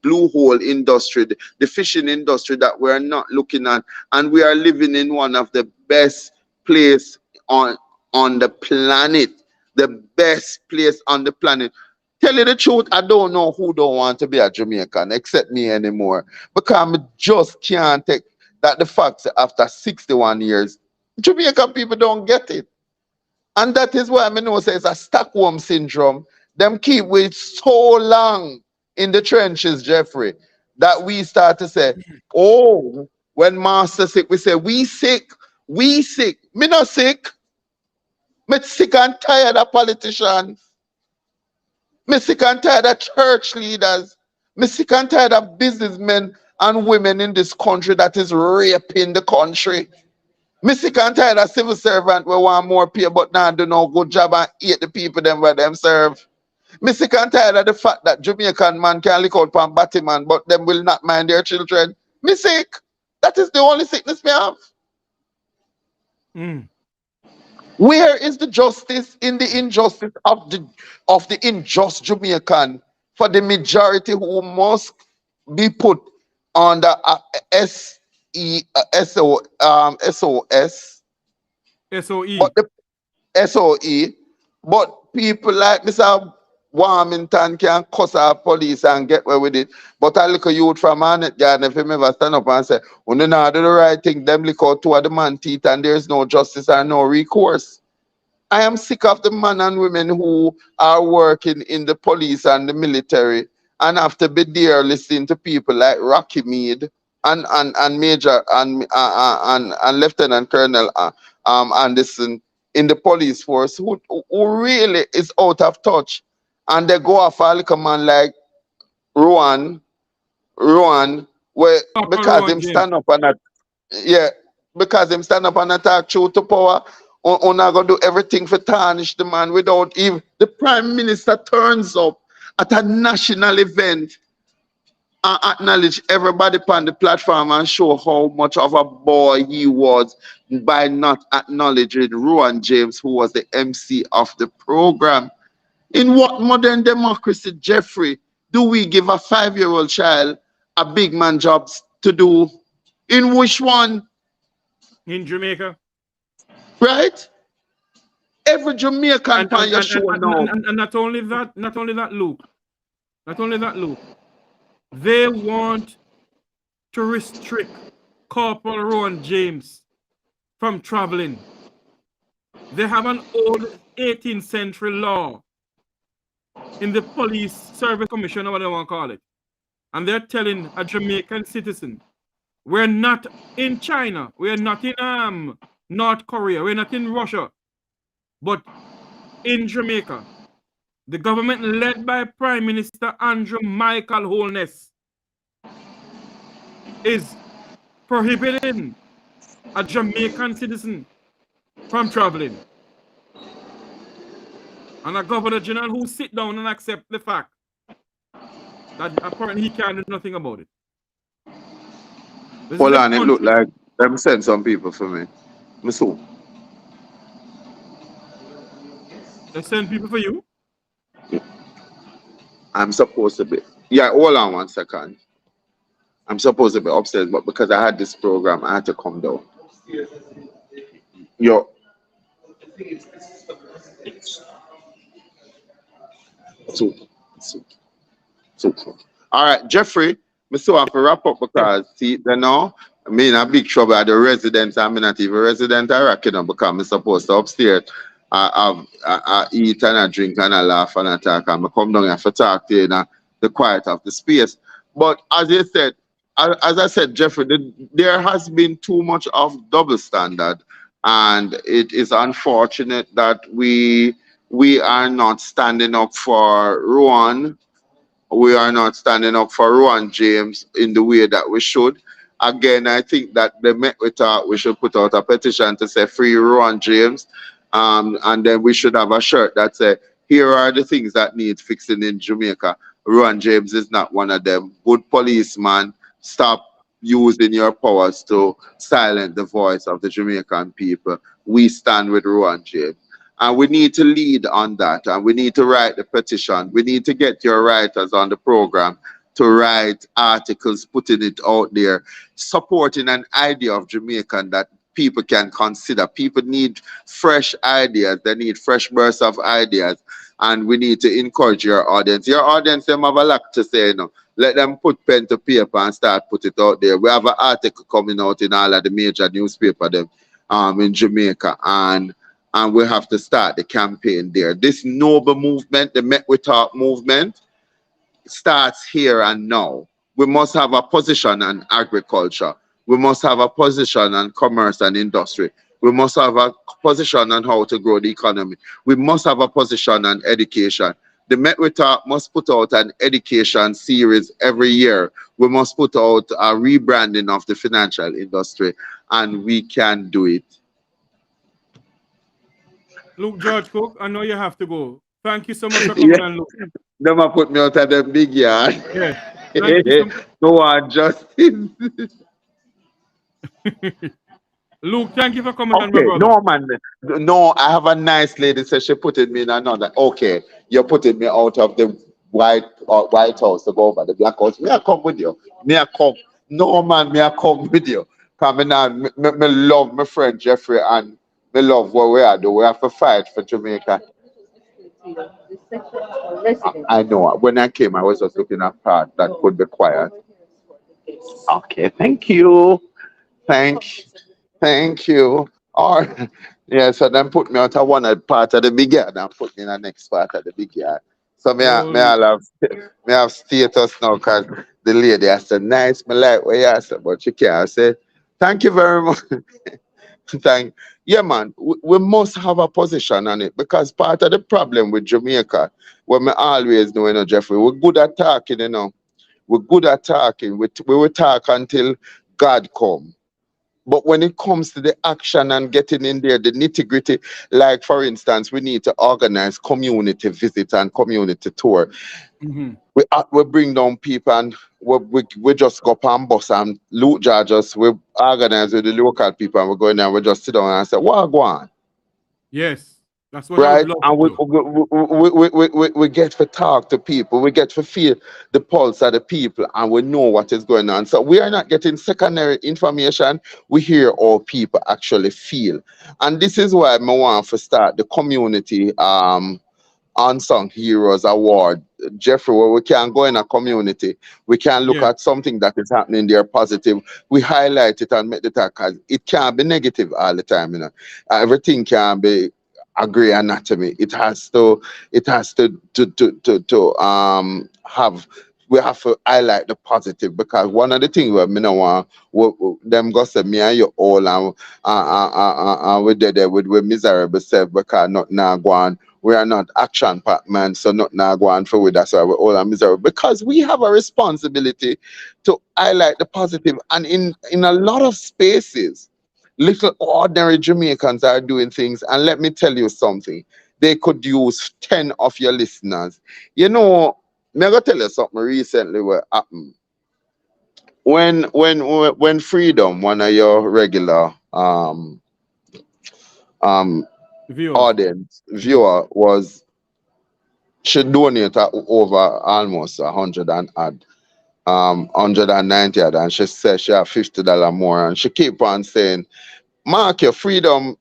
Speaker 5: blue hole industry, the fishing industry that we're not looking at, and we are living in one of the best place on the planet, the best place on the planet. Tell you the truth, I don't know who don't want to be a Jamaican except me anymore, because I just can't take that the fact that after 61 years, Jamaican people don't get it. And that is why I know say it's a Stockholm syndrome. Them keep we so long in the trenches, Jeffrey, that we start to say, oh, when master sick, we say, we sick. Me not sick. Me sick and tired of politicians. Me sick and tired of church leaders. Me sick and tired of businessmen and women in this country that is raping the country. Me sick and tired of civil servant we want more pay but now do no good job and hate the people them where them serve. Me sick and tired of the fact that Jamaican man can look out for Batman but them will not mind their children. Me sick. That is the only sickness me have. Where is the justice in the injustice of the unjust Jamaican for the majority who must be put under SOS,
Speaker 2: SOE.
Speaker 5: but the SOE, but people like Mr. Warmington can cuss our police and get away with it. But I look at youth from Arnett Garden, if him ever stand up and say, when they not do the right thing, them lick out two of the man teeth and there's no justice and no recourse. I am sick of the men and women who are working in the police and the military and have to be there listening to people like Rocky Mead and Major and Lieutenant Colonel Anderson in the police force who really is out of touch. And they go off a little man like Rowan, where because him stand up and because him stand up and attack true to power, on are gonna do everything for tarnish the man without even the Prime Minister turns up at a national event and acknowledge everybody on the platform and show how much of a boy he was by not acknowledging Rowan James, who was the MC of the program. In what modern democracy, Jeffrey, do we give a 5-year-old child a big man job to do? In which one?
Speaker 2: In Jamaica.
Speaker 5: Right? Every Jamaican on your show now.
Speaker 2: And not only that, Luke. They want to restrict Corporal Rowan James from traveling. They have an old 18th century law in the Police Service Commission, or whatever they want to call it. And they're telling a Jamaican citizen, we're not in China, we're not in North Korea, we're not in Russia, but in Jamaica. The government led by Prime Minister Andrew Michael Holness is prohibiting a Jamaican citizen from traveling. And a Governor General who sit down and accept the fact that apparently he can't do nothing about it.
Speaker 5: Hold on, it look like them send some people for me. So.
Speaker 2: They send people for you?
Speaker 5: I'm supposed to be. Yeah, hold on 1 second. I'm supposed to be upstairs, but because I had this program, I had to come down. Yo. So. All right, Jeffrey, I still have to wrap up because, see, you know, I'm in a big trouble at the residence. I'm not even a resident of Rockydon because I'm supposed to upstairs. I eat and I drink and I laugh and I talk and I come down here to talk to you in the quiet of the space. But as you said, as I said, Jeffrey, there has been too much of double standard, and it is unfortunate that we are not standing up for Rowan. We are not standing up for Rowan James in the way that we should. Again, I think that we should put out a petition to say free Rowan James. And then we should have a shirt that says, here are the things that need fixing in Jamaica. Rowan James is not one of them. Good policeman, stop using your powers to silence the voice of the Jamaican people. We stand with Rowan James. And we need to lead on that. And we need to write the petition. We need to get your writers on the program to write articles, putting it out there, supporting an idea of Jamaican that people can consider. People need fresh ideas. They need fresh bursts of ideas. And we need to encourage your audience. Your audience, them have a lot to say, you know. Let them put pen to paper and start put it out there. We have an article coming out in all of the major newspapers in Jamaica. And we have to start the campaign there. This noble movement, the Met We Talk movement, starts here and now. We must have a position on agriculture. We must have a position on commerce and industry. We must have a position on how to grow the economy. We must have a position on education. The Met We Talk must put out an education series every year. We must put out a rebranding of the financial industry, and we can do it.
Speaker 2: Luke George Cook, I know you have to go. Thank you so much for coming on, Luke.
Speaker 5: Never put me out of the big yard.
Speaker 2: Yeah.
Speaker 5: No one justice.
Speaker 2: Luke, thank you for coming on, my brother.
Speaker 5: No, man. No, I have a nice lady, so she put me in another. Okay, you're putting me out of the White House to go over the Black House. May I come with you? May I come? No, man, may I come with you? Coming on, me love my friend Jeffrey, and me love what we are doing. We have to fight for Jamaica. I know. When I came, I was just looking at part that could be quiet. Okay, thank you. Thank you. Or yeah, so then put me out of one part of the big yard and put me in the next part of the big yard. So may I have status now because the lady I said, nice, me like what you said, but she can't say, thank you very much. Yeah, man, we must have a position on it because part of the problem with Jamaica, what me always know, Jeffrey, we're good at talking, We're good at talking. We will talk until God come. But when it comes to the action and getting in there, the nitty gritty, like for instance, we need to organize community visit and community tour. We bring down people and we just go up and bus and loot charges. We organize with the local people and we go in there and we just sit down and say, what go on?
Speaker 2: Yes. That's what I would
Speaker 5: Right?
Speaker 2: love
Speaker 5: And
Speaker 2: to do.
Speaker 5: we get to talk to people, we get to feel the pulse of the people, and we know what is going on. So we are not getting secondary information, we hear how people actually feel. And this is why I want to start the community Unsung Heroes Award, Jeffrey, where we can go in a community, we can look
Speaker 2: Yeah.
Speaker 5: at something that is happening there positive, we highlight it and make the talk, because it can't be negative all the time. Everything can be agree anatomy. It has to have, we have to highlight the positive, because one of the things where me no want them go say me and you all and we did it with miserable self because not now go on. We are not action packed man, so not now go on for with that's why we're all miserable. Because we have a responsibility to highlight the positive, and in a lot of spaces, little ordinary Jamaicans are doing things, and let me tell you something. They could use 10 of your listeners. Me gonna tell you something recently what happened. When Freedom, one of your regular um
Speaker 2: Viewers.
Speaker 5: audience viewer was, she donated over almost 190 odd, and she said she have $50 more, and she keep on saying, Mark, your freedom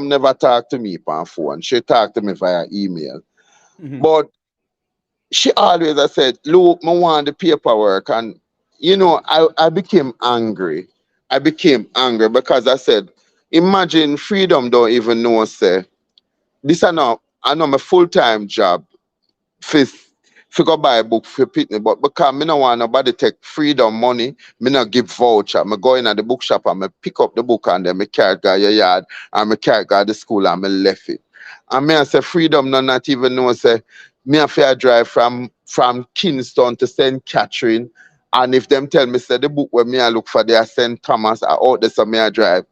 Speaker 5: never talk to me on phone. She talked to me via email. But she always has said, look, I want the paperwork. And I became angry. I became angry because I said, imagine Freedom don't even know, say, this I know my full-time job for go buy a book for Pitney, but because me no want nobody take Freedom money, me not give voucher. Me go in at the bookshop and me pick up the book and then me carry it to your yard and me carry it to the school and me left it. And me I say Freedom no not even know, say me have to drive from Kingston to St. Catherine, and if them tell me say the book where me I look for there St. Thomas are out there, so me I drive.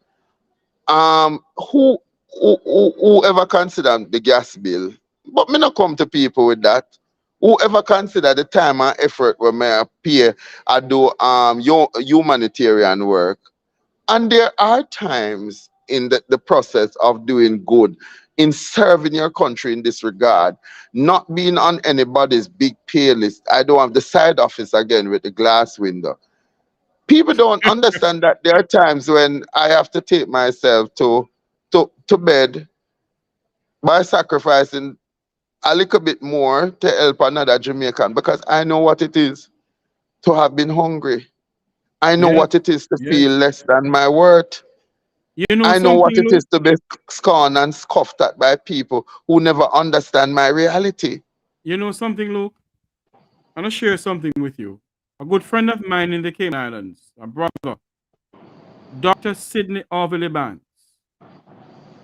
Speaker 5: Who ever consider the gas bill? But me not come to people with that. Whoever consider the time and effort when me pay, I do humanitarian work. And there are times in the process of doing good, in serving your country in this regard, not being on anybody's big pay list. I don't have the side office again with the glass window. People don't understand that there are times when I have to take myself to bed by sacrificing a little bit more to help another Jamaican, because I know what it is to have been hungry. I know
Speaker 2: Yes.
Speaker 5: what it is to feel
Speaker 2: Yes.
Speaker 5: less than my worth.
Speaker 2: You know
Speaker 5: I know what
Speaker 2: something,
Speaker 5: it
Speaker 2: Luke?
Speaker 5: is to be scorned and scoffed at by people who never understand my reality.
Speaker 2: You know something, Luke? I'm gonna share something with you. A good friend of mine in the Cayman Islands, a brother, Dr. Sidney Overly Banks,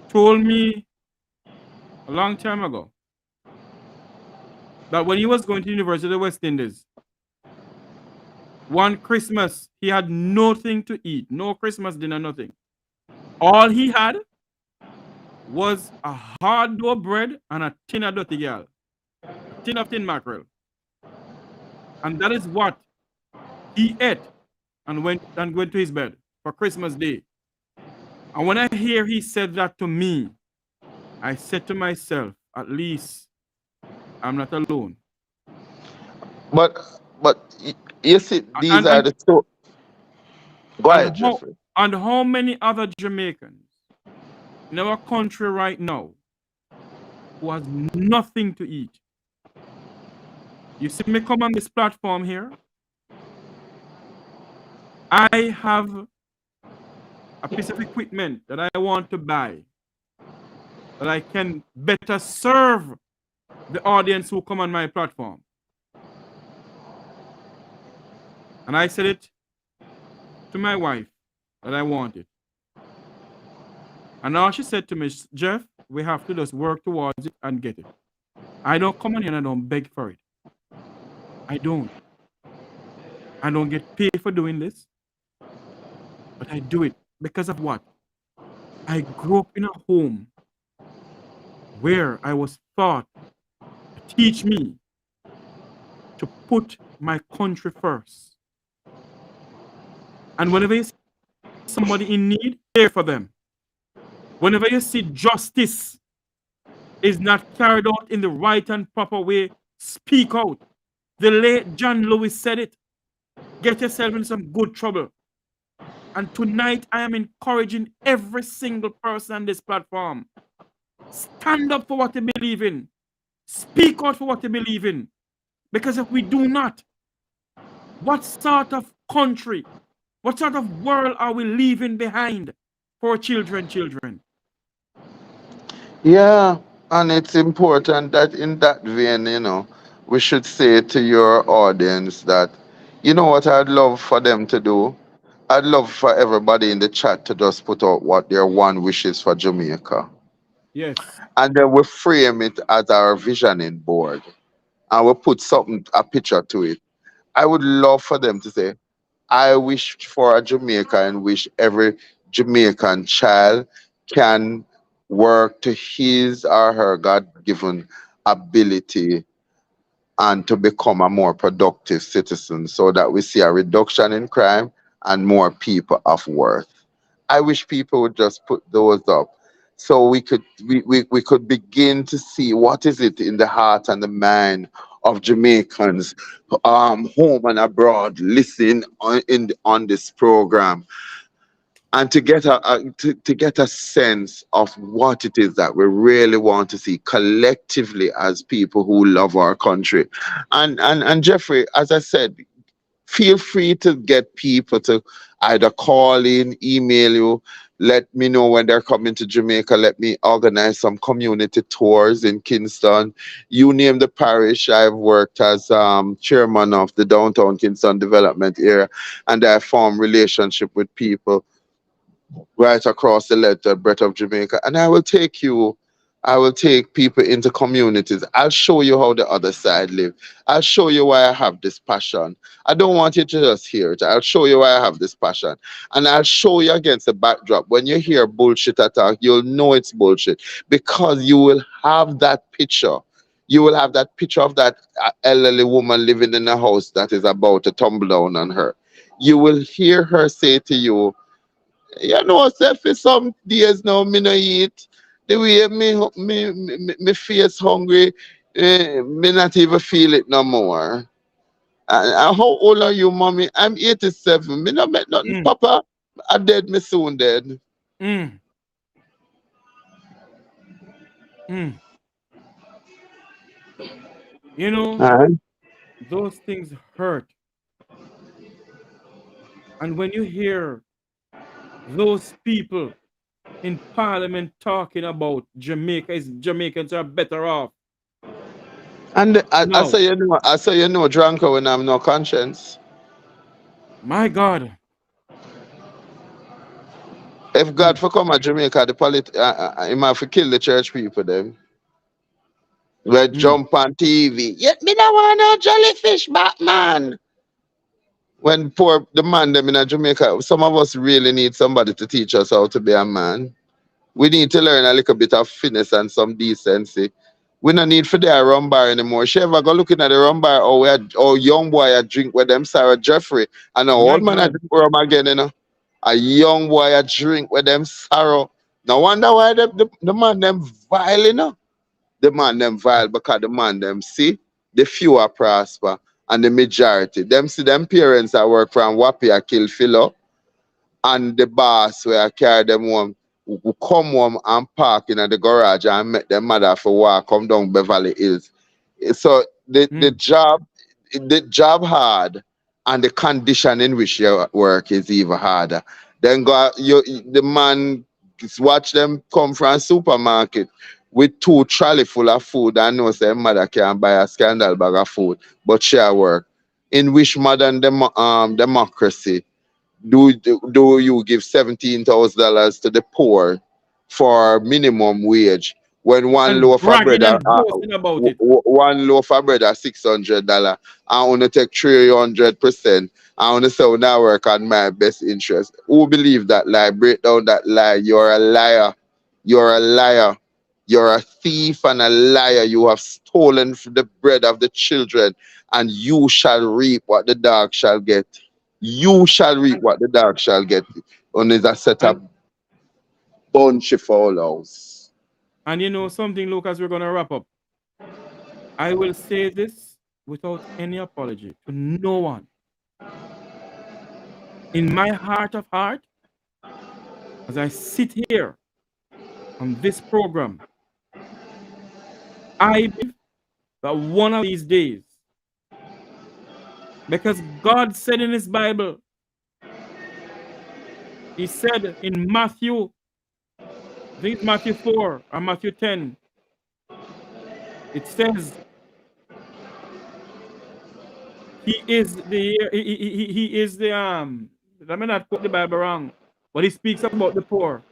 Speaker 2: told me a long time ago that when he was going to University of the West Indies, one Christmas he had nothing to eat, no Christmas dinner, nothing. All he had was a hard dough bread and a tin of dirty girl, a tin of tin mackerel, and that is what he ate and went to his bed for Christmas Day. And when I hear he said that to me, I said to myself, at least I'm not alone.
Speaker 5: But you see, these
Speaker 2: And
Speaker 5: are
Speaker 2: and
Speaker 5: the two. Go
Speaker 2: and
Speaker 5: ahead,
Speaker 2: how
Speaker 5: Jeffrey.
Speaker 2: and how many other Jamaicans in our country right now who has nothing to eat. You see me come on this platform here. I have a piece of equipment that I want to buy that I can better serve the audience who come on my platform. And I said it to my wife that I want it. And now she said to me, Jeff, we have to just work towards it and get it. I don't come on here and I don't beg for it. I don't. I don't get paid for doing this. But I do it because of what? I grew up in a home where I was taught to teach me to put my country first. And whenever you see somebody in need, care for them. Whenever you see justice is not carried out in the right and proper way, speak out. The late John Lewis said it. Get yourself in some good trouble. And tonight, I am encouraging every single person on this platform. Stand up for what you believe in. Speak out for what you believe in. Because if we do not, what sort of country, what sort of world are we leaving behind for our children?
Speaker 5: Yeah, and it's important that in that vein, we should say to your audience that, you know what I'd love for them to do? I'd love for everybody in the chat to just put out what their one wish is for Jamaica.
Speaker 2: Yes.
Speaker 5: And then we frame it as our visioning board. And we put a picture to it. I would love for them to say, I wish for a Jamaica and wish every Jamaican child can work to his or her God-given ability and to become a more productive citizen so that we see a reduction in crime and more people of worth. I wish people would just put those up so we could begin to see what is it in the heart and the mind of Jamaicans, home and abroad, listening on this program, and to get a sense of what it is that we really want to see collectively as people who love our country. And Jeffrey, as I said, feel free to get people to either call in, email you, let me know when they're coming to Jamaica. Let me organize some community tours in Kingston. You name the parish. I've worked as chairman of the Downtown Kingston Development Area, and I form relationship with people right across the breadth of Jamaica. And I will take people into communities. I'll show you how the other side live. I'll show you why I have this passion. I don't want you to just hear it. I'll show you why I have this passion. And I'll show you against the backdrop. When you hear bullshit attack, you'll know it's bullshit because you will have that picture. You will have that picture of that elderly woman living in a house that is about to tumble down on her. You will hear her say to you, you know, say for some days now, me no eat. The way me face hungry, me not even feel it no more. And how old are you, mommy? I'm 87. Me not make nothing, Papa. I dead, me soon dead.
Speaker 2: You know, those things hurt. And when you hear those people in Parliament talking about Jamaicans are better off.
Speaker 5: And I say you know, drunker when I'm no conscience.
Speaker 2: My God.
Speaker 5: If God for come at Jamaica, he might have kill the church people then. We jump on TV. Yet me no want no jellyfish, Batman. When the man them in Jamaica, some of us really need somebody to teach us how to be a man. We need to learn a little bit of finesse and some decency. We don't need for their rum bar anymore. She ever go looking at the rum bar or young boy a drink with them Sarah Jeffrey. And an old man a drink rum again, you know. A young boy a drink with them sorrow. No wonder why the man them vile, you know. The man them vile because the man them see the few are prosper and the majority. Them see them parents that work from Wapi a kill Philo and the boss where I carry them home who come home and park in the garage and make their mother for walk come down Beverly Hills. So the job hard, and the condition in which you work is even harder. Then the man watch them come from a supermarket with 2 trolley full of food and know say mother can buy a scandal bag of food, but she at work. In which modern democracy do you give $17,000 to the poor for minimum wage when one
Speaker 2: And
Speaker 5: loaf of bread
Speaker 2: bragging and boasting about it.
Speaker 5: one loaf of bread at $600, I want to take 300%. I want to say when I work on my best interest. Who believe that lie? Break down that lie. You're a liar. You're a liar. You're a thief and a liar. You have stolen the bread of the children, and you shall reap what the dog shall get. You shall reap what the dog shall get. On is a set of bunch of follows.
Speaker 2: And you know something, Lucas, we're going to wrap up. I will say this without any apology to no one. In my heart of heart, as I sit here on this program, I believe that one of these days, because God said in his Bible, he said in Matthew, I think it's Matthew 4 or Matthew 10, it says, he is the let me not put the Bible wrong, but he speaks about the poor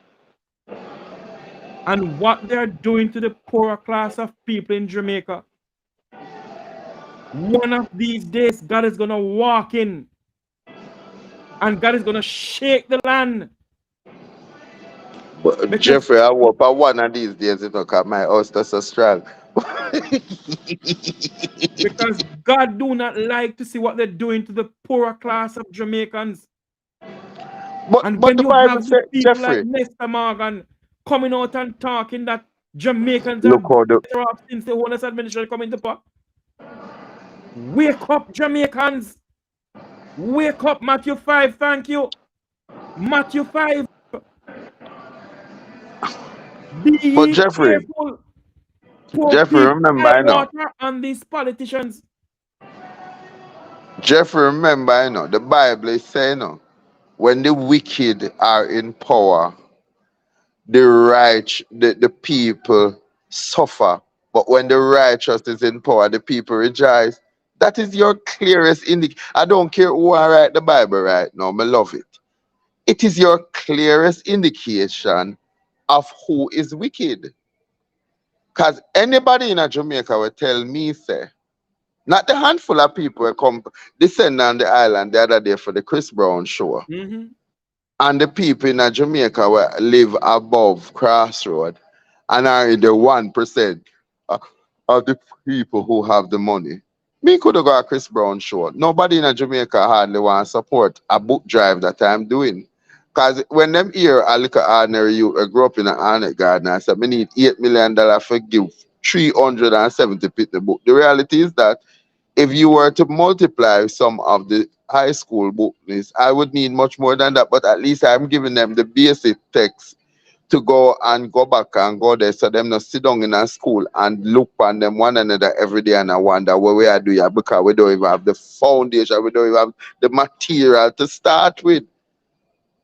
Speaker 2: and what they're doing to the poorer class of people in Jamaica. One of these days, God is going to walk in and God is going to shake the land.
Speaker 5: But Jeffrey, I hope one of these days it will come my house that's so strong.
Speaker 2: Because God do not like to see what they're doing to the poorer class of Jamaicans. And when you have the people like Mr. Morgan coming out and talking that Jamaicans are better off since the Honest administration come into power. Wake up, Jamaicans. Wake up, Matthew 5. Thank you. Matthew 5. Be careful.
Speaker 5: Jeffrey, remember, I know.
Speaker 2: Water on these politicians.
Speaker 5: Jeffrey, remember, I know. The Bible is saying, when the wicked are in power, the people suffer. But when the righteous is in power, the people rejoice. That is your clearest indication. I don't care who I write the Bible right now. I love it. It is your clearest indication of who is wicked. Because anybody in Jamaica will tell me, say, not the handful of people who come descend on the island the other day for the Chris Brown show.
Speaker 2: Mm-hmm.
Speaker 5: And the people in Jamaica will live above Crossroad and are in the 1% of the people who have the money. Me could have got a Chris Brown show. Nobody in Jamaica hardly want to support a book drive that I'm doing. Because when them hear a little ordinary youth, I grew up in an Arnett garden, I said, I need $8 million for give 370 people the book. The reality is that if you were to multiply some of the high school books, I would need much more than that. But at least I'm giving them the basic text to go back and go there, so them not sit down in a school and look on them one another every day and I wonder what we are doing, because we don't even have the foundation, we don't even have the material to start with.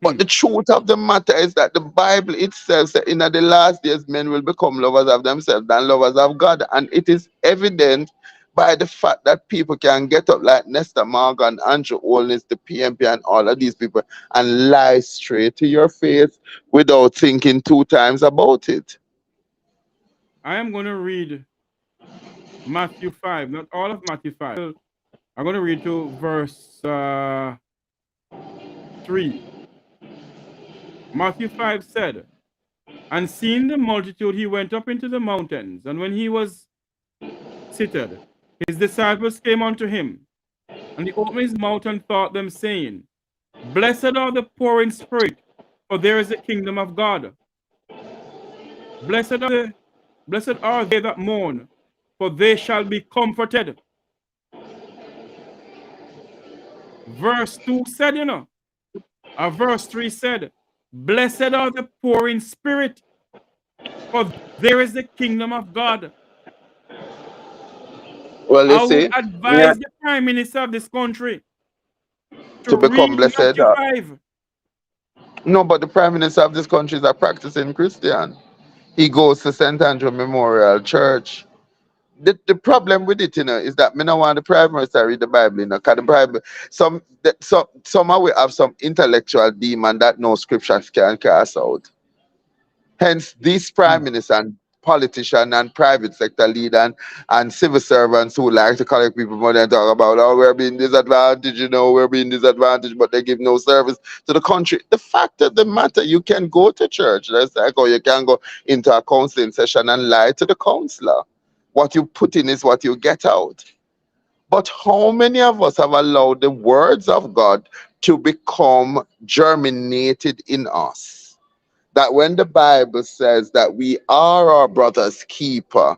Speaker 5: But the truth of the matter is that the Bible itself says in the last days men will become lovers of themselves than lovers of God. And it is evident by the fact that people can get up like Nestor Morgan, Andrew Holness, the PMP and all of these people and lie straight to your face without thinking 2 times about it.
Speaker 2: I am going to read Matthew 5, not all of Matthew 5. I'm going to read to verse 3. Matthew 5 said, and seeing the multitude, he went up into the mountains. And when he was seated, his disciples came unto him. And he opened his mouth and taught them, saying, blessed are the poor in spirit, for there is the kingdom of God. Blessed are they that mourn, for they shall be comforted. Verse 2 said, verse 3 said, Blessed are the poor in spirit, for there is the kingdom of God.
Speaker 5: Well, you
Speaker 2: I would
Speaker 5: see,
Speaker 2: advise the Prime Minister of this country to
Speaker 5: to
Speaker 2: read
Speaker 5: become blessed.
Speaker 2: Matthew 5.
Speaker 5: No, but the Prime Minister of this country is a practicing Christian. He goes to St. Andrew Memorial Church. The problem with it, is that me not want the Prime Minister to read the Bible, because the Bible, somehow we have some intellectual demon that no scriptures can cast out. Hence, these prime minister and politician and private sector leader and civil servants who like to collect people money and talk about, oh, we're being disadvantaged, we're being disadvantaged, but they give no service to the country. The fact of the matter, you can go to church, that's like, or you can go into a counseling session and lie to the counselor. What you put in is what you get out. But how many of us have allowed the words of God to become germinated in us? That when the Bible says that we are our brother's keeper,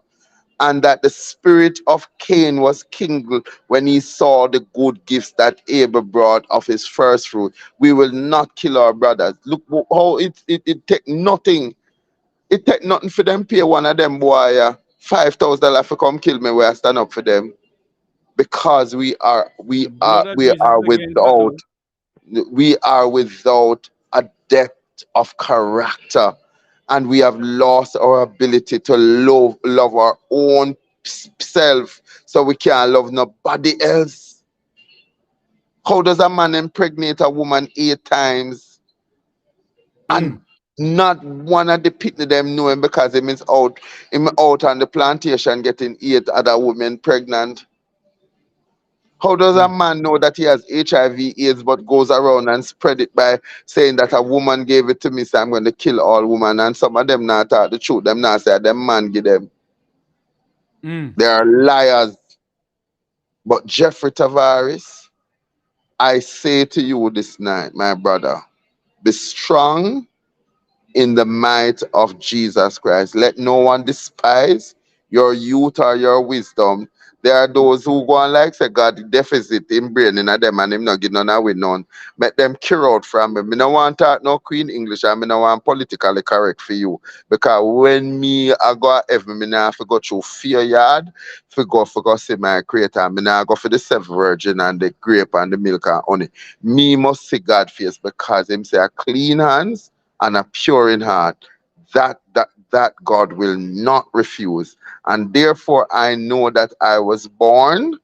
Speaker 5: and that the spirit of Cain was kindled when he saw the good gifts that Abel brought of his first fruit, we will not kill our brothers. Look how it take nothing. It take nothing for them pay one of them boy $5,000 for come kill me where I stand up for them. Because we are
Speaker 2: The blood of Jesus against that though.
Speaker 5: we are without a depth of character, and we have lost our ability to love our own self, so we can't love nobody else. How does a man impregnate a woman 8 times and not one of the people them know him because him out on the plantation getting 8 other women pregnant? How does a man know that he has HIV/AIDS but goes around and spread it by saying that a woman gave it to me, so I'm going to kill all women? And some of them not talk the truth. Them not say them man give them. They are liars. But Jeffrey Tavares, I say to you this night, my brother, be strong in the might of Jesus Christ. Let no one despise your youth or your wisdom. There are those who go on like say God deficit in brain in them and him not give none away none. Make them cure out from him. I don't want to talk no Queen English and I don't want politically correct for you. Because when me I go heaven, me not have to go through fear yard, for go see my creator. Me not go for the 7 virgin and the grape and the milk and honey. Me must see God face because him say a clean hands and a pure in heart, that God will not refuse. And therefore I know that I was born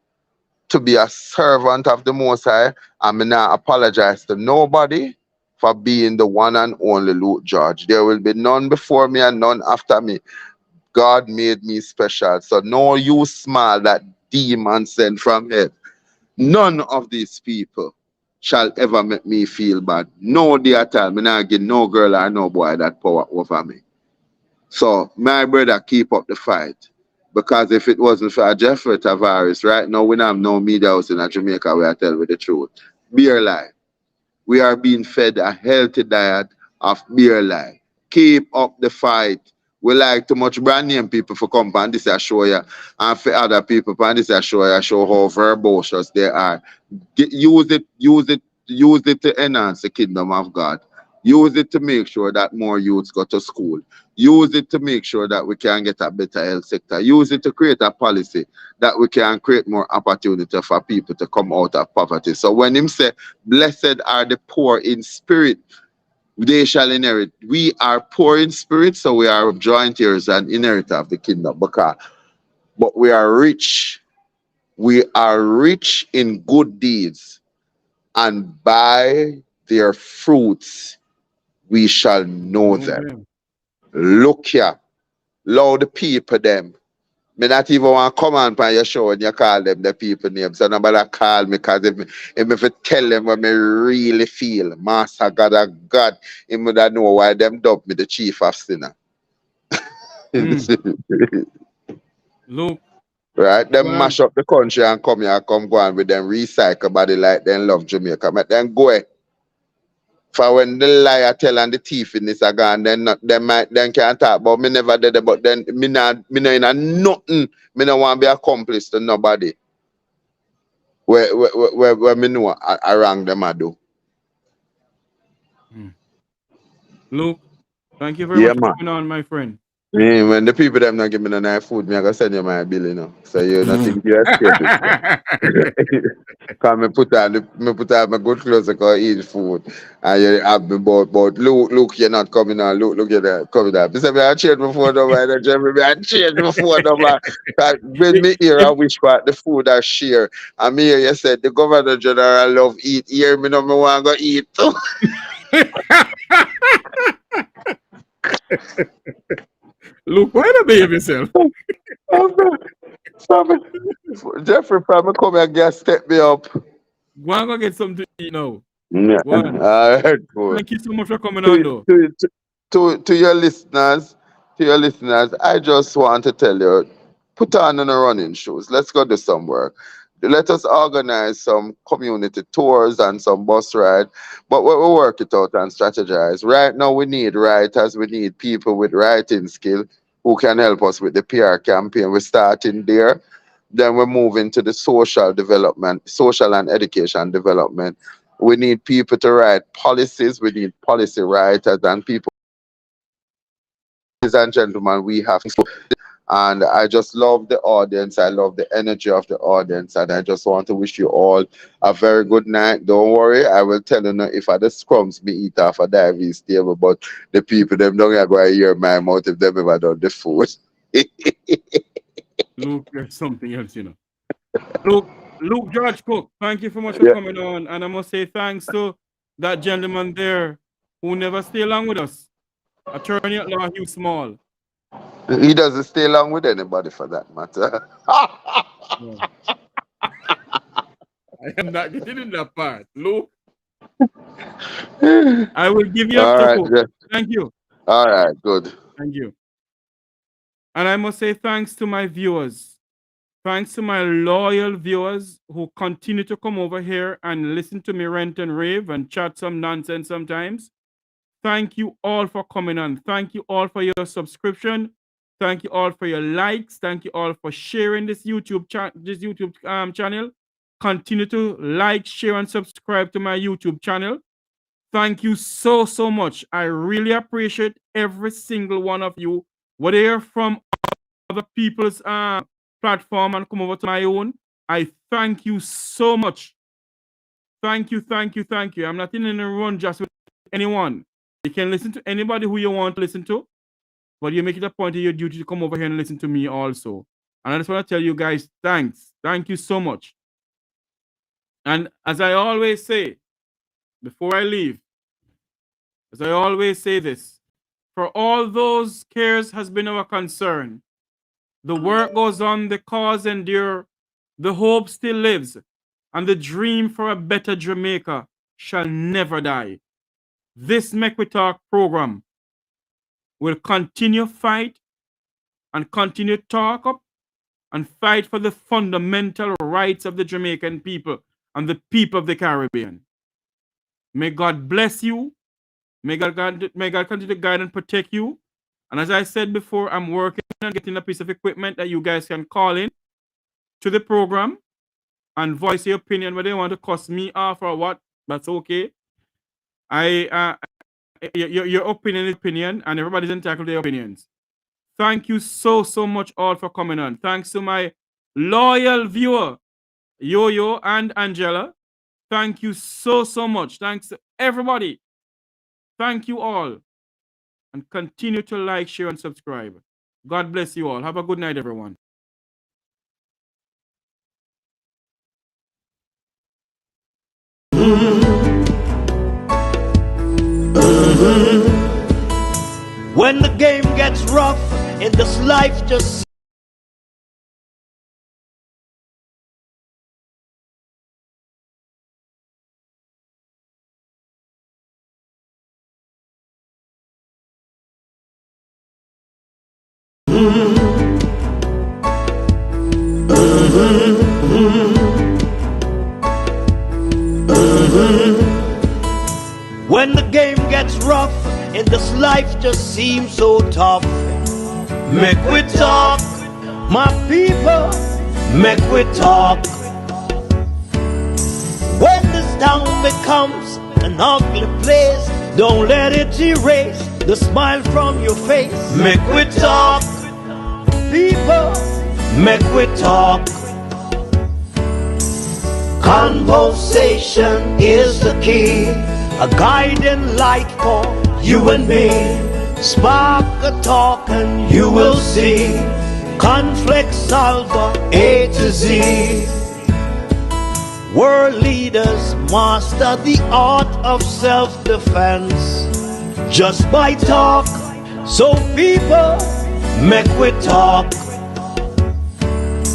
Speaker 5: to be a servant of the Most High. I'm not apologize to nobody for being the one and only Lord George. There will be none before me and none after me. God made me special. So no you small that demon sent from heaven. None of these people shall ever make me feel bad. No day at all. Me not give no girl or no boy that power over me. So, my brother, keep up the fight. Because if it wasn't for Jeffrey Tavares, right now we don't have no media house in Jamaica where I tell you the truth. Beer lie. We are being fed a healthy diet of beer lie. Keep up the fight. We like too much brand name people for come and this I show you, and for other people and this I show how verbose they are. Use it to enhance the kingdom of God. Use it to make sure that more youths go to school. Use it to make sure that we can get a better health sector. Use it to create a policy that we can create more opportunity for people to come out of poverty. So when him say, blessed are the poor in spirit, they shall inherit. We are poor in spirit, so we are joint heirs and inheritors of the kingdom. But we are rich. We are rich in good deeds, and by their fruits we shall know them. Look here, Lord, the people them. Me not even want to come on by your show and you call them the people names. So nobody call me because if I tell them what me really feel, Master God of God, he would know why them dub me the chief of sinner.
Speaker 2: Look.
Speaker 5: Right? Them mash up the country and come here, come go on with them recycle body like them love Jamaica. Make them go. For when the liar tell and the thief in this are gone, then can't talk about me never did it, but then me no in nothing. Me no want to be accomplice to nobody. Where me know I wrong them I do.
Speaker 2: Luke, thank you very
Speaker 5: Yeah,
Speaker 2: much for
Speaker 5: man.
Speaker 2: coming on, my friend.
Speaker 5: When the people them not give me no nice food, me I go send you my bill, you know. So you not think you escape it. Cause me put on my good clothes to go eat food. And you have me but look, you're not coming on. Look, you're not coming on. Me say me I change my phone number and I change my phone number. Cause when me hear I wish for the food I share. And me hear you said the Governor General love eat. Here me no me want go eat too.
Speaker 2: Luke, why not behave yourself?
Speaker 5: Jeffrey, probably come and get step me up.
Speaker 2: Go and go get something to eat now.
Speaker 5: Yeah.
Speaker 2: Go on.
Speaker 5: All right, good.
Speaker 2: Thank you so much for coming on, though.
Speaker 5: To your listeners, I just want to tell you, put on the running shoes. Let's go do some work. Let us organize some community tours and some bus ride, but we'll work it out and strategize. Right now, we need writers, we need people with writing skill who can help us with the PR campaign. We're starting there. Then we're moving to the social development, social and education development. We need people to write policies. We need policy writers and people. Ladies and gentlemen, we have to. And I just love the audience. I love the energy of the audience. And I just want to wish you all a very good night. Don't worry. I will tell you if I the scrums me eat off a Davies table, but the people, them don't go to hear my mouth if they've ever done the food.
Speaker 2: Luke, there's something else, you know. Luke George Cook, thank you so much for coming on. And I must say thanks to that gentleman there who never stay along with us, Attorney at Law Hugh Small.
Speaker 5: He doesn't stay along with anybody for that matter.
Speaker 2: Yeah. I am not getting in that part. Luke, I will give you
Speaker 5: All
Speaker 2: a
Speaker 5: right,
Speaker 2: Cook. Thank you.
Speaker 5: All right, good.
Speaker 2: Thank you. And I must say thanks to my viewers. Thanks to my loyal viewers who continue to come over here and listen to me rant and rave and chat some nonsense sometimes. Thank you all for coming on. Thank you all for your subscription. Thank you all for your likes. Thank you all for sharing this YouTube channel. Continue to like, share, and subscribe to my YouTube channel. Thank you so much. I really appreciate every single one of you, whether you're from other people's platform and come over to my own. I thank you so much. Thank you. I'm not in a run just with anyone. You can listen to anybody who you want to listen to, but you make it a point of your duty to come over here and listen to me also. And I just want to tell you guys, thanks. Thank you so much. And as I always say, before I leave, as I always say this, for all those cares has been our concern. The work goes on, the cause endure, the hope still lives, and the dream for a better Jamaica shall never die. This Make We Talk program will continue fight and continue talk up and fight for the fundamental rights of the Jamaican people and the people of the Caribbean. May God bless you. May God continue to guide and protect you. And as I said before, I'm working on getting a piece of equipment that you guys can call in to the program and voice your opinion, whether you want to cuss me off or what. That's okay. Your opinion is opinion, and everybody's entitled to their opinions. Thank you so much all for coming on. Thanks to my loyal viewer, Yo-Yo and Angela. Thank you so much. Thanks to everybody. Thank you all. And continue to like, share, and subscribe. God bless you all. Have a good night, everyone.
Speaker 1: When the game gets rough in this life, just when the game gets rough and this life just seems so tough, make we talk, my people, make we talk. When this town becomes an ugly place, Don't let it erase the smile from your face. Make we talk, people, make we talk. Conversation is the key, a guiding light for you and me. Spark a talk and you will see. Conflict solver A to Z. World leaders master the art of self-defense just by talk. So people, make we talk.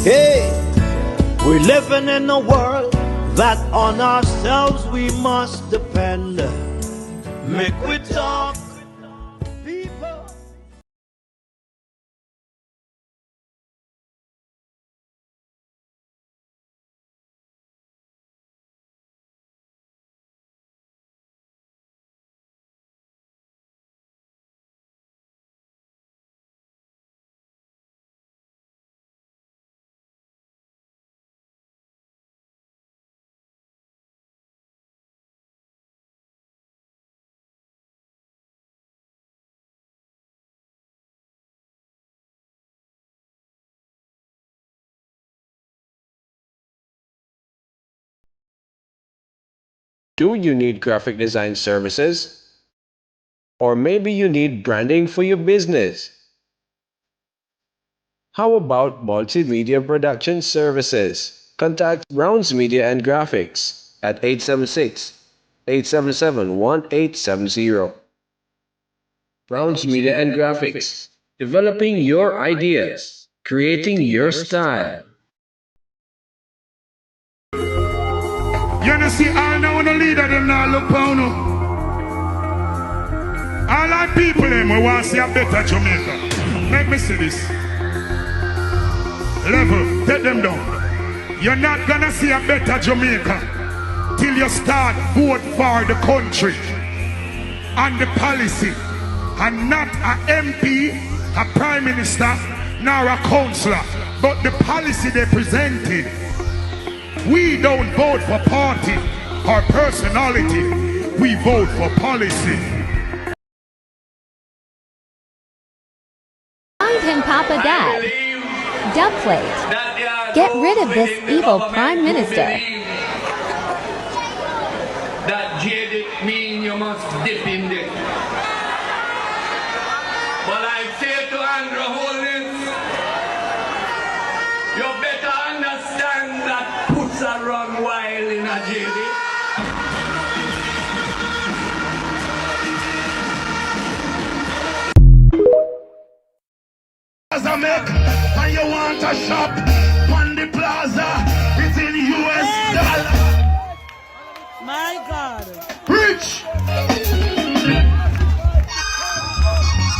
Speaker 1: Hey, we're living in a world that on ourselves we must depend. Make we talk, people.
Speaker 9: Do you need graphic design services? Or maybe you need branding for your business? How about multimedia production services? Contact Browns Media and Graphics at 876-877-1870. Browns Media and Graphics, developing your ideas, creating your style.
Speaker 10: You know, see, all now the leader them now look for no. All our people them we want to see a better Jamaica. Let me see this. Level, take them down. You're not gonna see a better Jamaica till you start vote for the country and the policy, and not a MP, a prime minister, nor a councillor, but the policy they presented. We don't vote for party or personality. We vote for policy.
Speaker 11: Find him, Papa Dad. Dubplate. Get rid of this evil Prime Minister.
Speaker 12: That jaded mean you must dip in it. But I say to Andrew Holdings, you better understand that puts a run wild in a jaded.
Speaker 10: And you want a shop on the plaza, it's in US dollar.
Speaker 13: My God.
Speaker 10: Rich.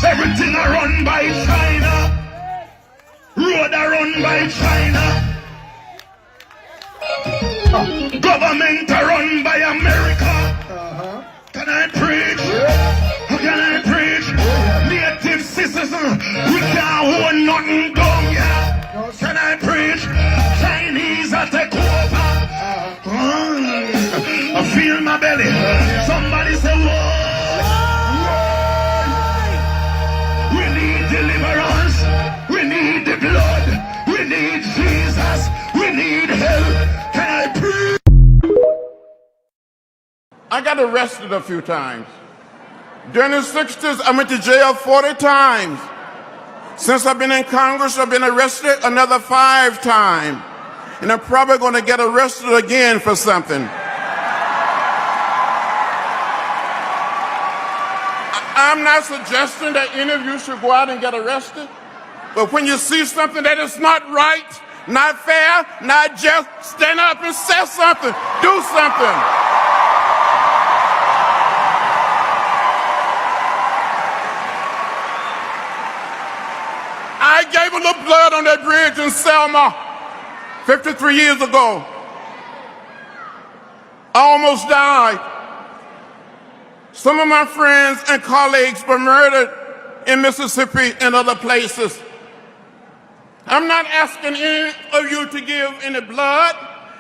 Speaker 10: Everything are run by China. Road are run by China. Government are run by America. Can I preach? Can I preach? Native citizen, we can't hold nothing down here. Can I preach? Chinese are take over. I feel my belly. Somebody say, whoa. We need deliverance. We need the blood. We need Jesus. We need help. Can I preach? I got arrested a few times. During the 60s, I went to jail 40 times. Since I've been in Congress, I've been arrested another 5 times. And I'm probably going to get arrested again for something. I'm not suggesting that any of you should go out and get arrested. But when you see something that is not right, not fair, not just, stand up and say something. Do something. I gave a little blood on that bridge in Selma 53 years ago. I almost died. Some of my friends and colleagues were murdered in Mississippi and other places. I'm not asking any of you to give any blood,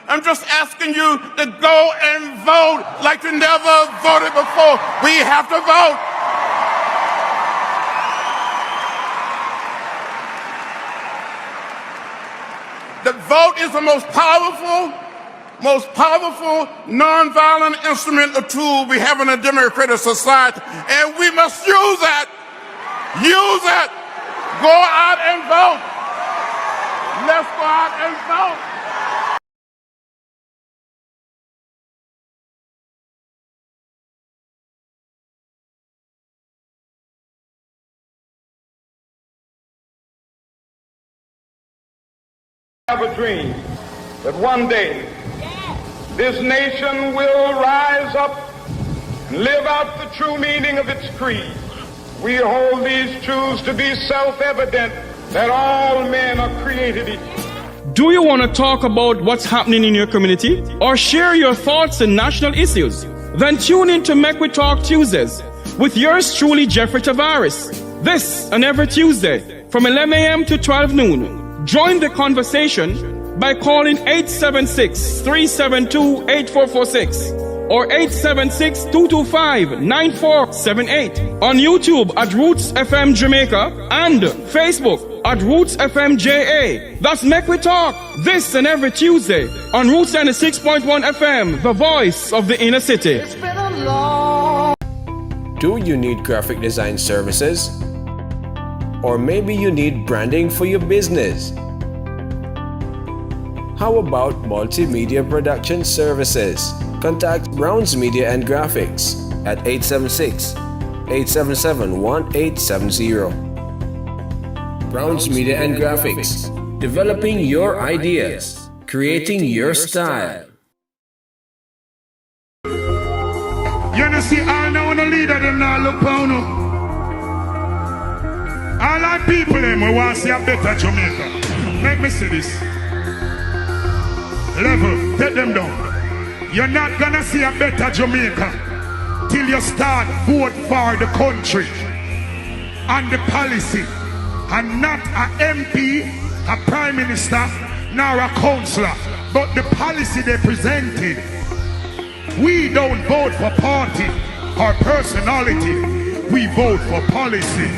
Speaker 10: I'm just asking you to go and vote like you never voted before. We have to vote. The vote is the most powerful, non-violent instrument or tool we have in a democratic society, and we must use it. Use it. Go out and vote. Let's go out and vote.
Speaker 14: I have a dream that one day this nation will rise up and live out the true meaning of its creed. We hold these truths to be self-evident that all men are created equal.
Speaker 2: Do you want to talk about what's happening in your community or share your thoughts on national issues? Then tune in to Make We Talk Tuesdays with yours truly, Jeffrey Tavares. This and every Tuesday from 11 a.m. to 12 noon. Join the conversation by calling 876-372-8446 or 876-225-9478 on YouTube at Roots FM Jamaica and Facebook at Roots FM JA. That's Make We Talk this and every Tuesday on Roots 96.1 FM, the voice of the inner city.
Speaker 9: Do you need graphic design services? Or maybe you need branding for your business? How about multimedia production services? Contact Browns Media and Graphics at 876-877-1870. Browns Media and Graphics, developing your ideas, creating your style.
Speaker 10: You know, see, all now the leader them now look for no. All our people them we want to see a better Jamaica. Let me see this. Level, take them down. You're not gonna see a better Jamaica till you start vote for the country and the policy, and not a MP, a prime minister, nor a councillor, but the policy they presented. We don't vote for party or personality. We vote for policy.